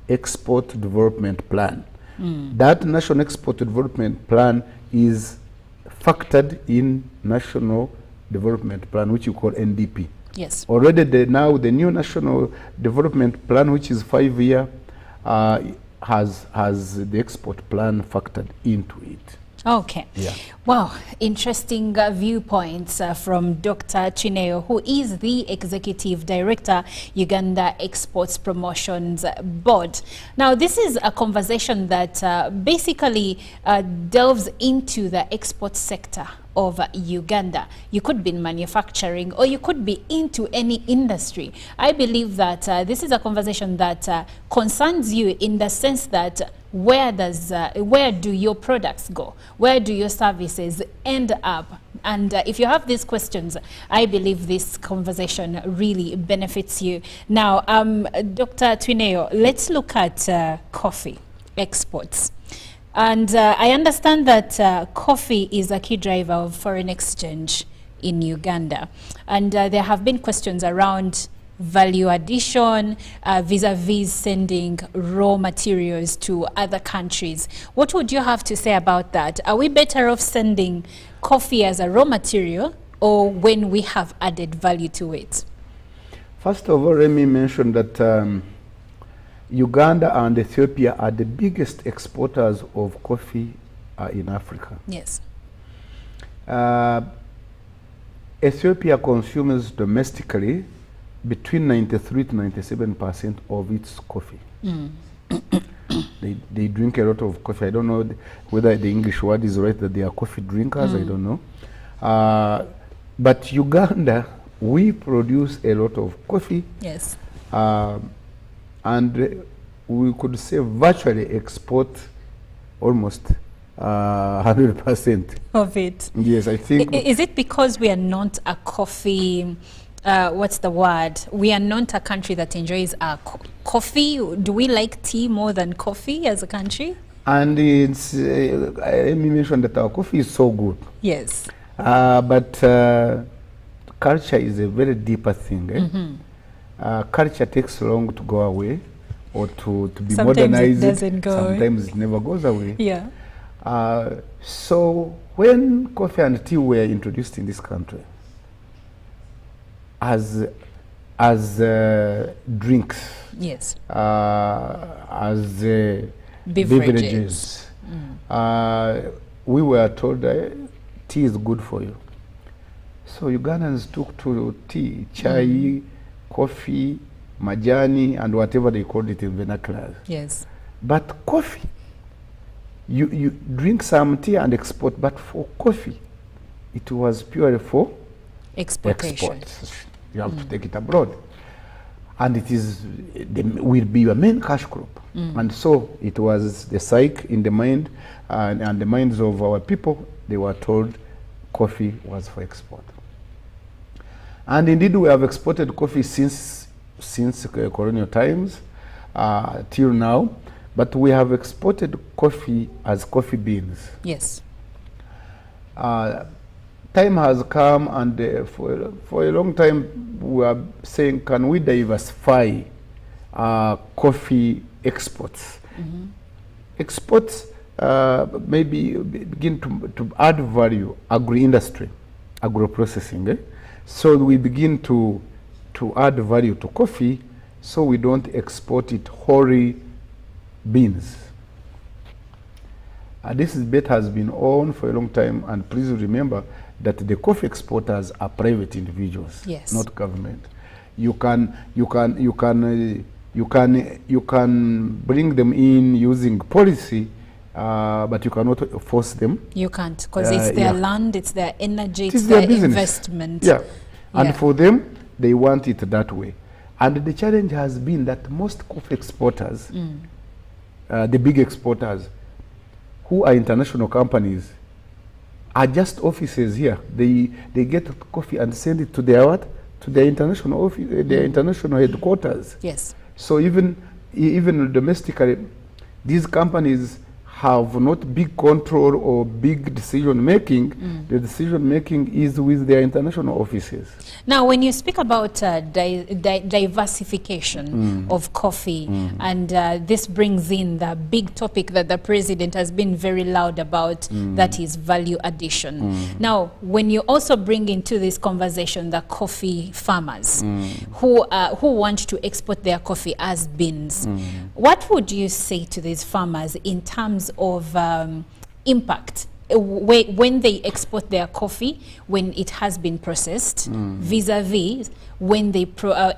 export development plan. That national export development plan is factored in national development plan, which you call NDP. Yes. Already now the new national development plan, which is 5 year, has the export plan factored into it. Okay. Yeah. Wow, interesting viewpoints from Dr. Chineo, who is the Executive Director, Uganda Exports Promotions Board. Now, this is a conversation that basically delves into the export sector of Uganda. You could be in manufacturing, or you could be into any industry. I believe that this is a conversation that concerns you, in the sense that where do your products go? Where do your services end up? And if you have these questions, I believe this conversation really benefits you. Now, Dr. Twineo, let's look at coffee exports. And I understand that coffee is a key driver of foreign exchange in Uganda. And there have been questions around value addition vis-a-vis sending raw materials to other countries. What would you have to say about that? Are we better off sending coffee as a raw material, or when we have added value to it? First of all, let me mention that Uganda and Ethiopia are the biggest exporters of coffee in Africa. Yes. Ethiopia consumes domestically between 93 to 97% of its coffee. They drink a lot of coffee. I don't know whether the English word is right, that they are coffee drinkers. I don't know. But Uganda, we produce a lot of coffee. Yes. And we could say virtually export almost 100% of it. Yes, I think. Is it because we are not a coffee, what's the word? We are not a country that enjoys coffee. Do we like tea more than coffee as a country? And it's, let me mention that our coffee is so good. Yes. But culture is a very deeper thing. Culture takes long to go away, or to be Sometimes modernized. It doesn't go Sometimes it never goes away. Yeah. So when coffee and tea were introduced in this country as drinks, yes, as beverages, we were told tea is good for you. So Ugandans took to tea, chai, coffee, majani, and whatever they called it in vernacular. Yes. But coffee, you drink some tea and export, but for coffee, it was purely for exportation. export. You have to take it abroad. And it will be your main cash crop. And so it was the psyche in the mind and the minds of our people. They were told coffee was for export. And indeed, we have exported coffee since colonial times till now, but we have exported coffee as coffee beans. Yes. Time has come, and for a long time we are saying, can we diversify coffee exports? Exports maybe begin to add value, agri-industry, agro-processing. So we begin to add value to coffee, so we don't export it wholly beans. This debate has been on for a long time, and please remember that the coffee exporters are private individuals, yes, not government. You can bring them in using policy, but you cannot force them. You can't, because it's their land, it's their energy, it's their business. Investment. Yeah. And for them, they want it that way. And the challenge has been that most coffee exporters, the big exporters, who are international companies, are just offices here. They get coffee and send it to their what? To their international office, their international headquarters. Yes. So even domestically, these companies have not big control or big decision making. The decision making is with their international offices. Now, when you speak about diversification of coffee, and this brings in the big topic that the president has been very loud about, that is value addition. Now, when you also bring into this conversation the coffee farmers who want to export their coffee as beans, what would you say to these farmers in terms of impact when they export their coffee, when it has been processed, vis-a-vis when they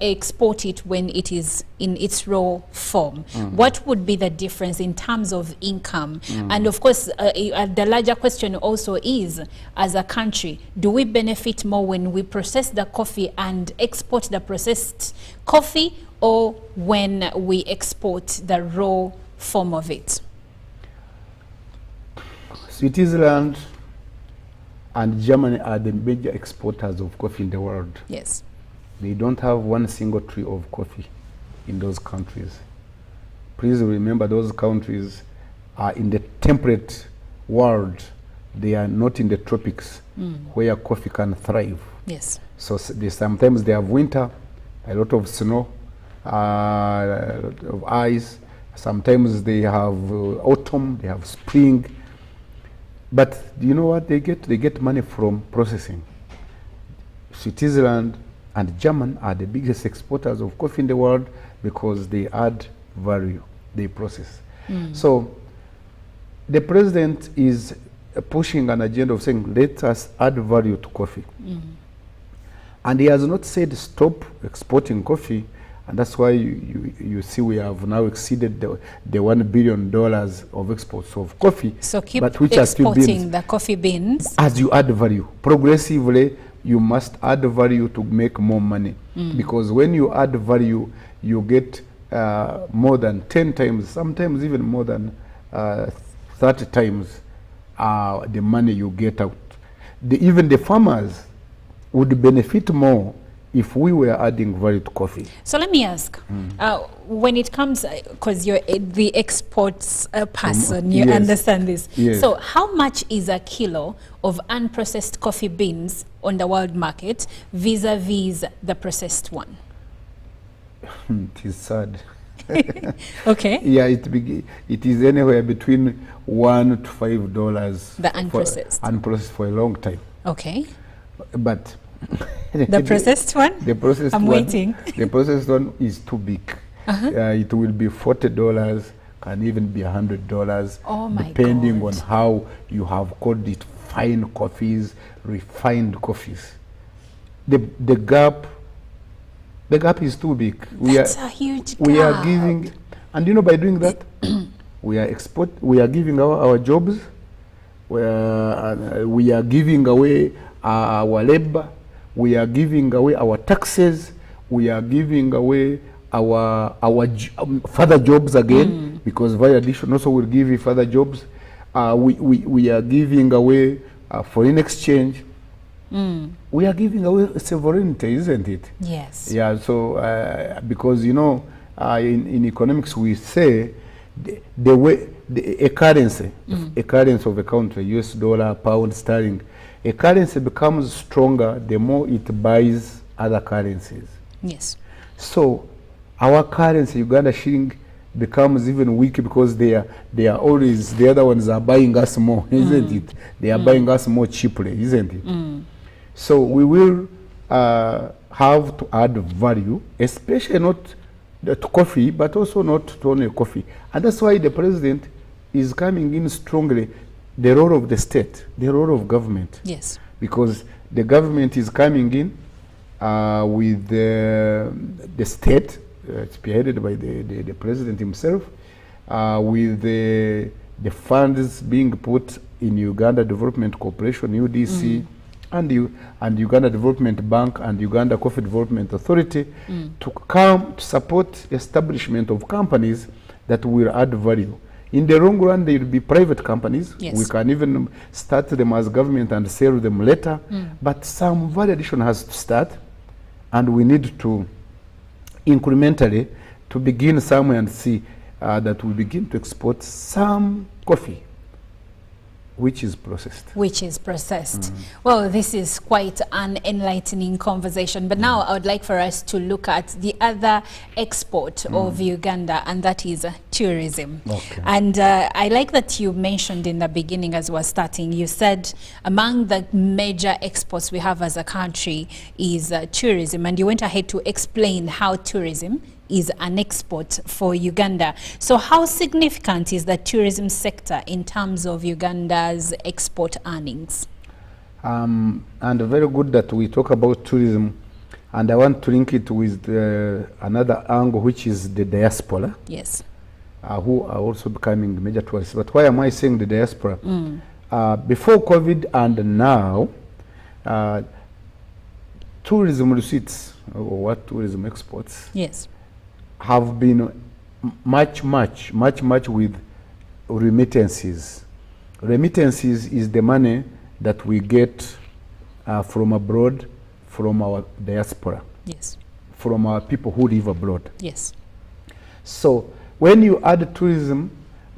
export it when it is in its raw form. What would be the difference in terms of income? And of course, the larger question also is, as a country, do we benefit more when we process the coffee and export the processed coffee, or when we export the raw form of it? Switzerland and Germany are the major exporters of coffee in the world. Yes. They don't have one single tree of coffee in those countries. Please remember, those countries are in the temperate world. They are not in the tropics where coffee can thrive. Yes. So sometimes they have winter, a lot of snow, of ice. Sometimes they have autumn, they have spring. But do you know what they get? They get money from processing. Switzerland and Germany are the biggest exporters of coffee in the world because they add value, they process. So the president is pushing an agenda of saying, let us add value to coffee. And he has not said stop exporting coffee, and that's why you see we have now exceeded the $1 billion of exports of coffee. So keep but which exporting the coffee beans. As you add value, progressively, you must add value to make more money. Because when you add value, you get more than 10 times, sometimes even more than 30 times the money you get out. Even the farmers would benefit more if we were adding value to coffee. So let me ask, when it comes, because you're the exports person, you understand this. Yes. So how much is a kilo of unprocessed coffee beans on the world market vis-a-vis the processed one? It is sad. Okay. Yeah, it is anywhere between $1 to $5. The unprocessed. Unprocessed for a long time. Okay. But the processed one? The processed I'm one, waiting. The processed one is too big. It will be $40, can even be $100. Oh my depending God. on how you have called it, fine coffees, refined coffees. The gap is too big. That's a huge gap. We are giving, and you know, by doing that, we are giving our jobs. We are giving away our labor. We are giving away our taxes. We are giving away our further jobs again, because via addition also will give you further jobs. We are giving away foreign exchange. We are giving away sovereignty, isn't it? Yes. Yeah. So because you know, in economics we say a currency of a country, US dollar, pound sterling, a currency becomes stronger the more it buys other currencies. Yes. So our currency, Uganda shilling, becomes even weak because they are always, the other ones are buying us more, isn't it? They are buying us more cheaply, isn't it? So we will have to add value, especially not to coffee, but also not to only coffee. And that's why the president is coming in strongly, the role of the state, the role of government. Yes. Because the government is coming in with the state, spearheaded by the president himself, with the funds being put in Uganda Development Corporation, UDC, and Uganda Development Bank and Uganda Coffee Development Authority to come to support establishment of companies that will add value. In the long run, they will be private companies. Yes. We can even start them as government and sell them later. But some value addition has to start, and we need to incrementally to begin somewhere and see that we begin to export some coffee which is processed. Which is processed. Well, this is quite an enlightening conversation. But now I would like for us to look at the other export of Uganda, and that is tourism. Okay. And I like that you mentioned in the beginning as we're starting, you said among the major exports we have as a country is tourism. And you went ahead to explain how tourism is an export for Uganda. So how significant is the tourism sector in terms of Uganda's export earnings? And very good that we talk about tourism, and I want to link it with another angle, which is the diaspora. Yes. Who are also becoming major tourists. But why am I saying the diaspora? Before COVID and now, tourism receipts, or what tourism exports, yes, have been much with remittances. Remittances is the money that we get from abroad, from our diaspora. Yes. From our people who live abroad. Yes. So when you add tourism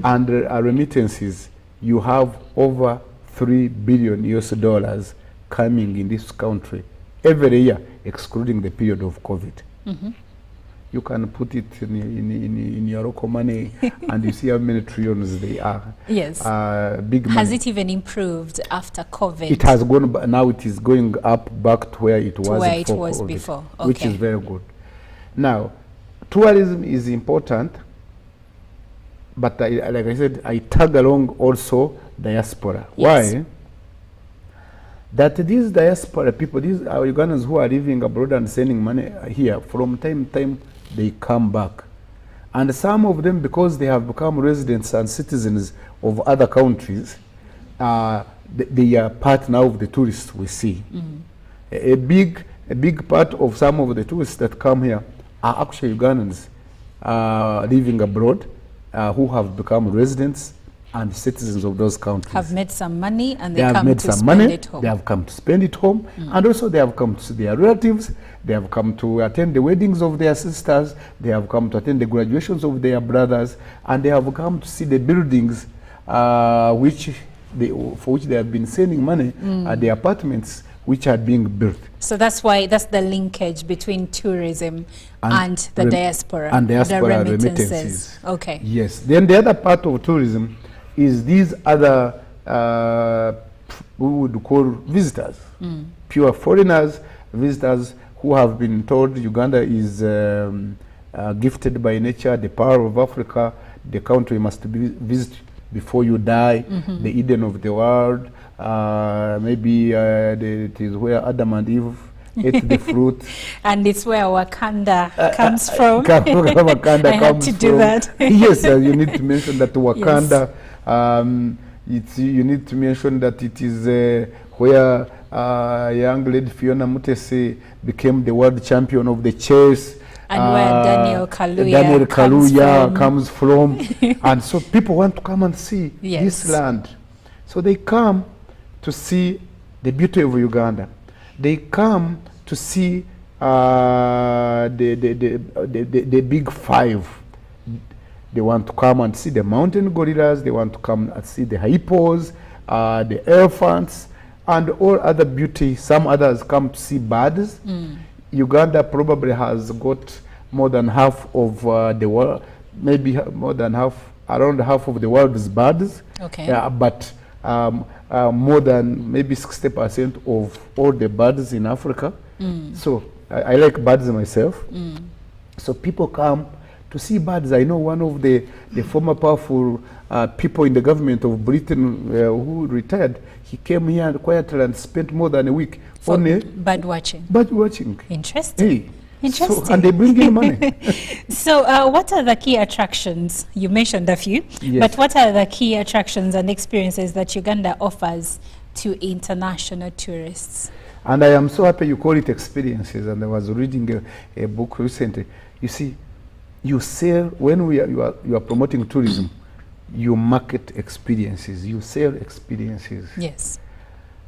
and remittances, you have over $3 billion US coming in this country every year, excluding the period of COVID. You can put it in your local money and you see how many trillions they are. Yes. Big money. Has it even improved after COVID? It has gone, now it is going up back to where it was before. Okay. Which is very good. Now, tourism is important, but like I said, I tag along also diaspora. Yes. Why? That these diaspora people, these are Ugandans who are living abroad and sending money here, from time to time they come back. And some of them, because they have become residents and citizens of other countries, they are part now of the tourists we see. A big part of some of the tourists that come here are actually Ugandans living abroad, who have become residents and citizens of those countries. Have made some money and they have come made to some spend money. it home. They have come to spend it home, and also they have come to see their relatives. They have come to attend the weddings of their sisters. They have come to attend the graduations of their brothers, and they have come to see the buildings for which they have been sending money, the apartments which are being built. So that's why, that's the linkage between tourism and the diaspora. And diaspora the remittances. Okay. Yes. Then the other part of tourism is these other, we would call visitors, pure foreigners, visitors who have been told Uganda is gifted by nature, the power of Africa, the country must be visited before you die, the Eden of the world. Maybe it is where Adam and Eve ate the fruit. And it's where Wakanda comes from. Wakanda I had to do that. Yes, you need to mention that Wakanda. Yes. You need to mention that it is where young lady Fiona Mutesi became the world champion of the chess. And where Daniel Kaluuya comes from. And so people want to come and see this land. So they come to see the beauty of Uganda. They come to see the big five. They want to come and see the mountain gorillas. They want to come and see the hippos, the elephants, and all other beauty. Some others come to see birds. Uganda probably has got more than half of the world, maybe more than half, around half of the world's birds. Okay. But more than maybe 60% of all the birds in Africa. So I like birds myself. So people come to see birds. I know one of the former powerful people in the government of Britain who retired. He came here quietly and spent more than a week for bird watching. Bird watching. Interesting. Hey. Interesting. So, and they bring in money. So what are the key attractions? You mentioned a few, but what are the key attractions and experiences that Uganda offers to international tourists? And I am so happy you call it experiences. And I was reading a book recently. You see, you sell, when you are promoting tourism, you market experiences, you sell experiences. Yes.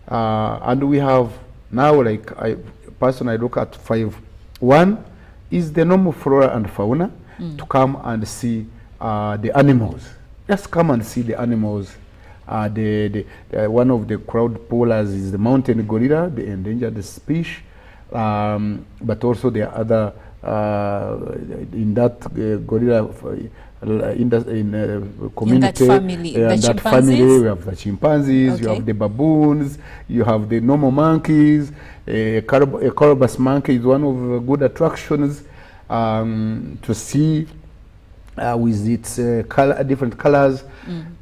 And we have now, like I look at 5. One is the normal flora and fauna, to come and see the animals. Just come and see the animals. One of the crowd pullers is the mountain gorilla, the endangered species, but also there are other in that gorilla community, in that family we have the chimpanzees, you have the baboons, you have the normal monkeys. A colobus monkey is one of the good attractions. to see with its different colors,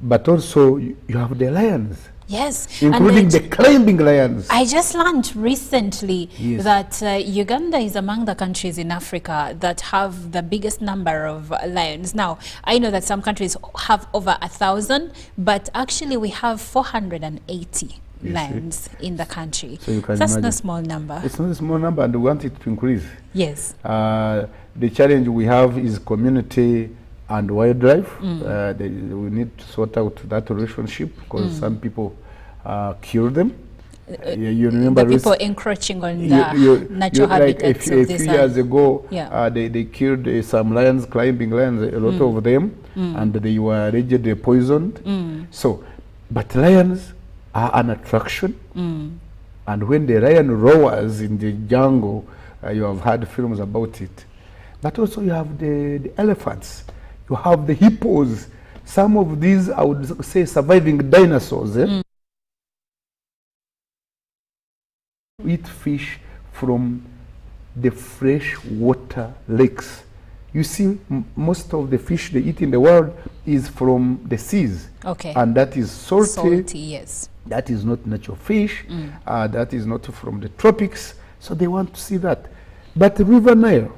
but also you have the lions. Yes, including the climbing lions. I just learned recently Yes. that Uganda is among the countries in Africa that have the biggest number of lions. Now, I know that some countries have over 1,000, but actually we have 480 lions in the country. So you can That's imagine. not a small number. It's not a small number, and we want it to increase. Yes. The challenge we have is community and wildlife. We need to sort out that relationship because some people kill them. You remember the people encroaching on the natural habitats of a this few years ago, yeah. they killed some lions, climbing lions, a lot of them, and they were allegedly poisoned. So, but lions are an attraction, and when the lion roars in the jungle, you have had films about it. But also you have the elephants, you have the hippos. Some of these, I would say, surviving dinosaurs. Eat fish from the fresh water lakes. You see, most of the fish they eat in the world is from the seas. Okay. And that is salty. Salty, yes. That is not natural fish. That is not from the tropics. So they want to see that. But the River Nile,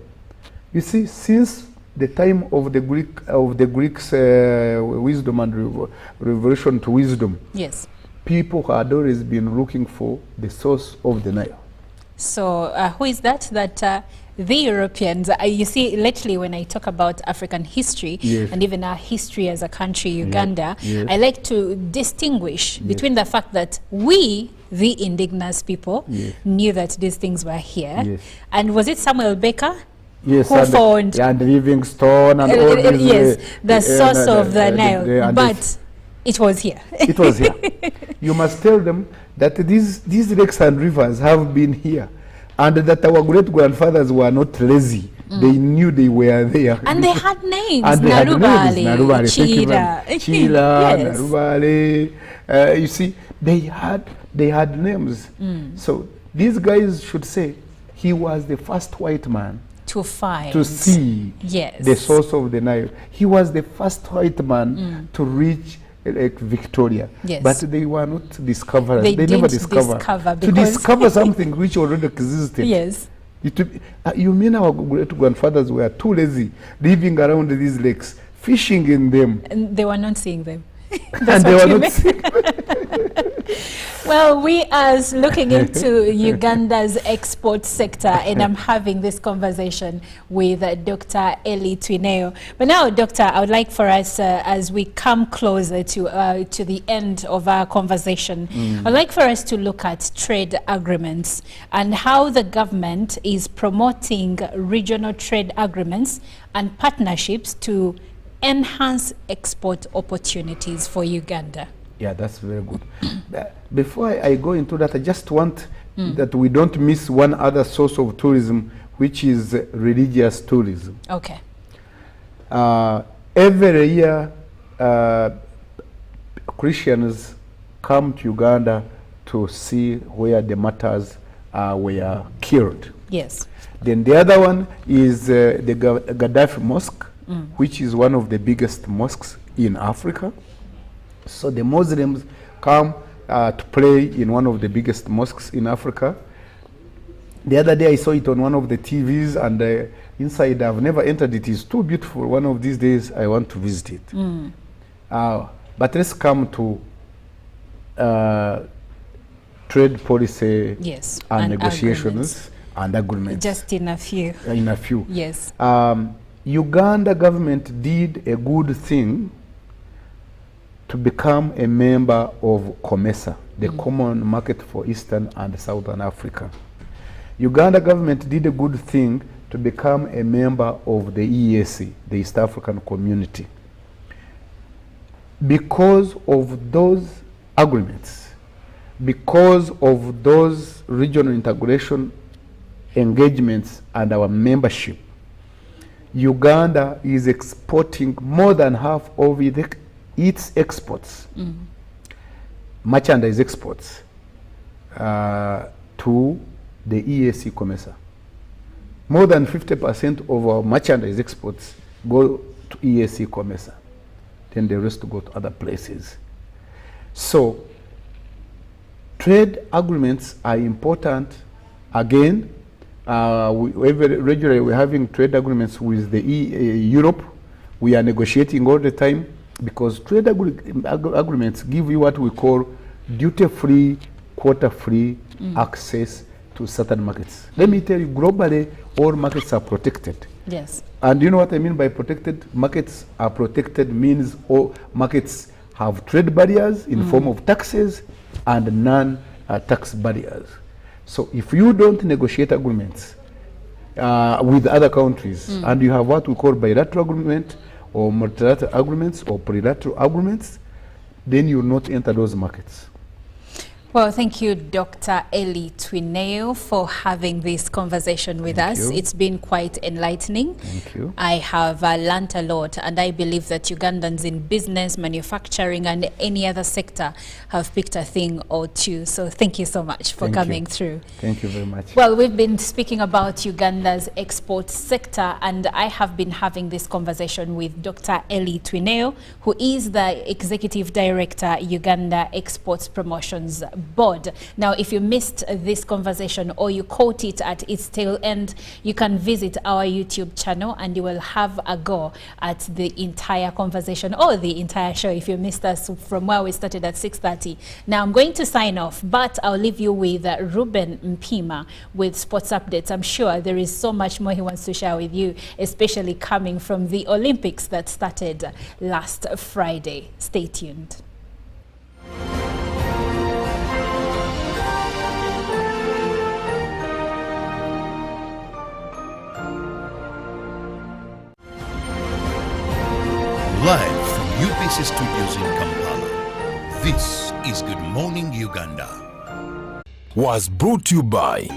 you see, since the time of the Greeks' wisdom and revolution to wisdom, yes, people had always been looking for the source of the Nile. So who is that? The Europeans. You see, lately when I talk about African history Yes. and even our history as a country, Uganda, Yes. I like to distinguish between the fact that we, the indigenous people, Yes. knew that these things were here. Yes. And was it Samuel Baker? Yes, who and found and Livingstone and all these. yes, the source of the Nile, but it was here. It was here. You must tell them that these lakes and rivers have been here, and that our great-grandfathers were not lazy. They knew they were there. And they had names. And they had names. Narubale, Narubale, thank you very Chira. much. Chira, Yes. Narubale. You see, they had names. So these guys should say he was the first white man to find, to see yes, the source of the Nile. He was the first white man to reach like Victoria, yes, but they were not discoverers. They never didn't discovered. discover To discover something which already existed. Yes. You mean our great-grandfathers were too lazy living around these lakes, fishing in them? And they were not seeing them. And they were not seeing Well, we are looking into Uganda's export sector, and I'm having this conversation with Dr. Eli Twineo. But now, Doctor, I would like for us, as we come closer to the end of our conversation, I'd like for us to look at trade agreements and how the government is promoting regional trade agreements and partnerships to enhance export opportunities for Uganda. Yeah, that's very good. Before I go into that, I just want that we don't miss one other source of tourism, which is religious tourism. Okay. Every year, Christians come to Uganda to see where the martyrs were killed. Yes. Then the other one is the Gaddafi Mosque, which is one of the biggest mosques in Africa. So the Muslims come to pray in one of the biggest mosques in Africa. The other day I saw it on one of the TVs, and inside I've never entered it. It's too beautiful. One of these days I want to visit it. But let's come to trade policy, yes, and negotiations and agreements. Just in a few. In a few. Yes. Uganda government did a good thing to become a member of COMESA, the Common Market for Eastern and Southern Africa. Uganda government did a good thing to become a member of the EAC, the East African Community. Because of those agreements, because of those regional integration engagements and our membership, Uganda is exporting more than half of its exports, merchandise exports, to the EAC COMESA. more than 50% of our merchandise exports go to EAC COMESA. Then the rest go to other places. So trade agreements are important. Again, regularly we're having trade agreements with the Europe. We are negotiating all the time because trade agreements give you what we call duty-free, quota-free access to certain markets. Let me tell you, globally, all markets are protected. Yes. And you know what I mean by protected? Markets are protected means all markets have trade barriers in form of taxes and non-tax barriers. So if you don't negotiate agreements with other countries and you have what we call bilateral agreement or multilateral agreements or trilateral agreements, then you will not enter those markets. Well, thank you, Dr. Eli Twineo, for having this conversation with us. It's been quite enlightening. Thank you. I have learnt a lot, and I believe that Ugandans in business, manufacturing, and any other sector have picked a thing or two. So thank you so much for coming through. Thank you very much. Well, we've been speaking about Uganda's export sector, and I have been having this conversation with Dr. Eli Twineo, who is the Executive Director, Uganda Exports Promotions Board. Now, if you missed this conversation or you caught it at its tail end, you can visit our YouTube channel and you will have a go at the entire conversation or the entire show if you missed us from where we started at 6:30. Now, I'm going to sign off, but I'll leave you with Ruben Mpima with sports updates. I'm sure there is so much more he wants to share with you, especially coming from the Olympics that started last Friday. Stay tuned. Live from UPC Studios in Kampala, this is Good Morning Uganda. Was brought to you by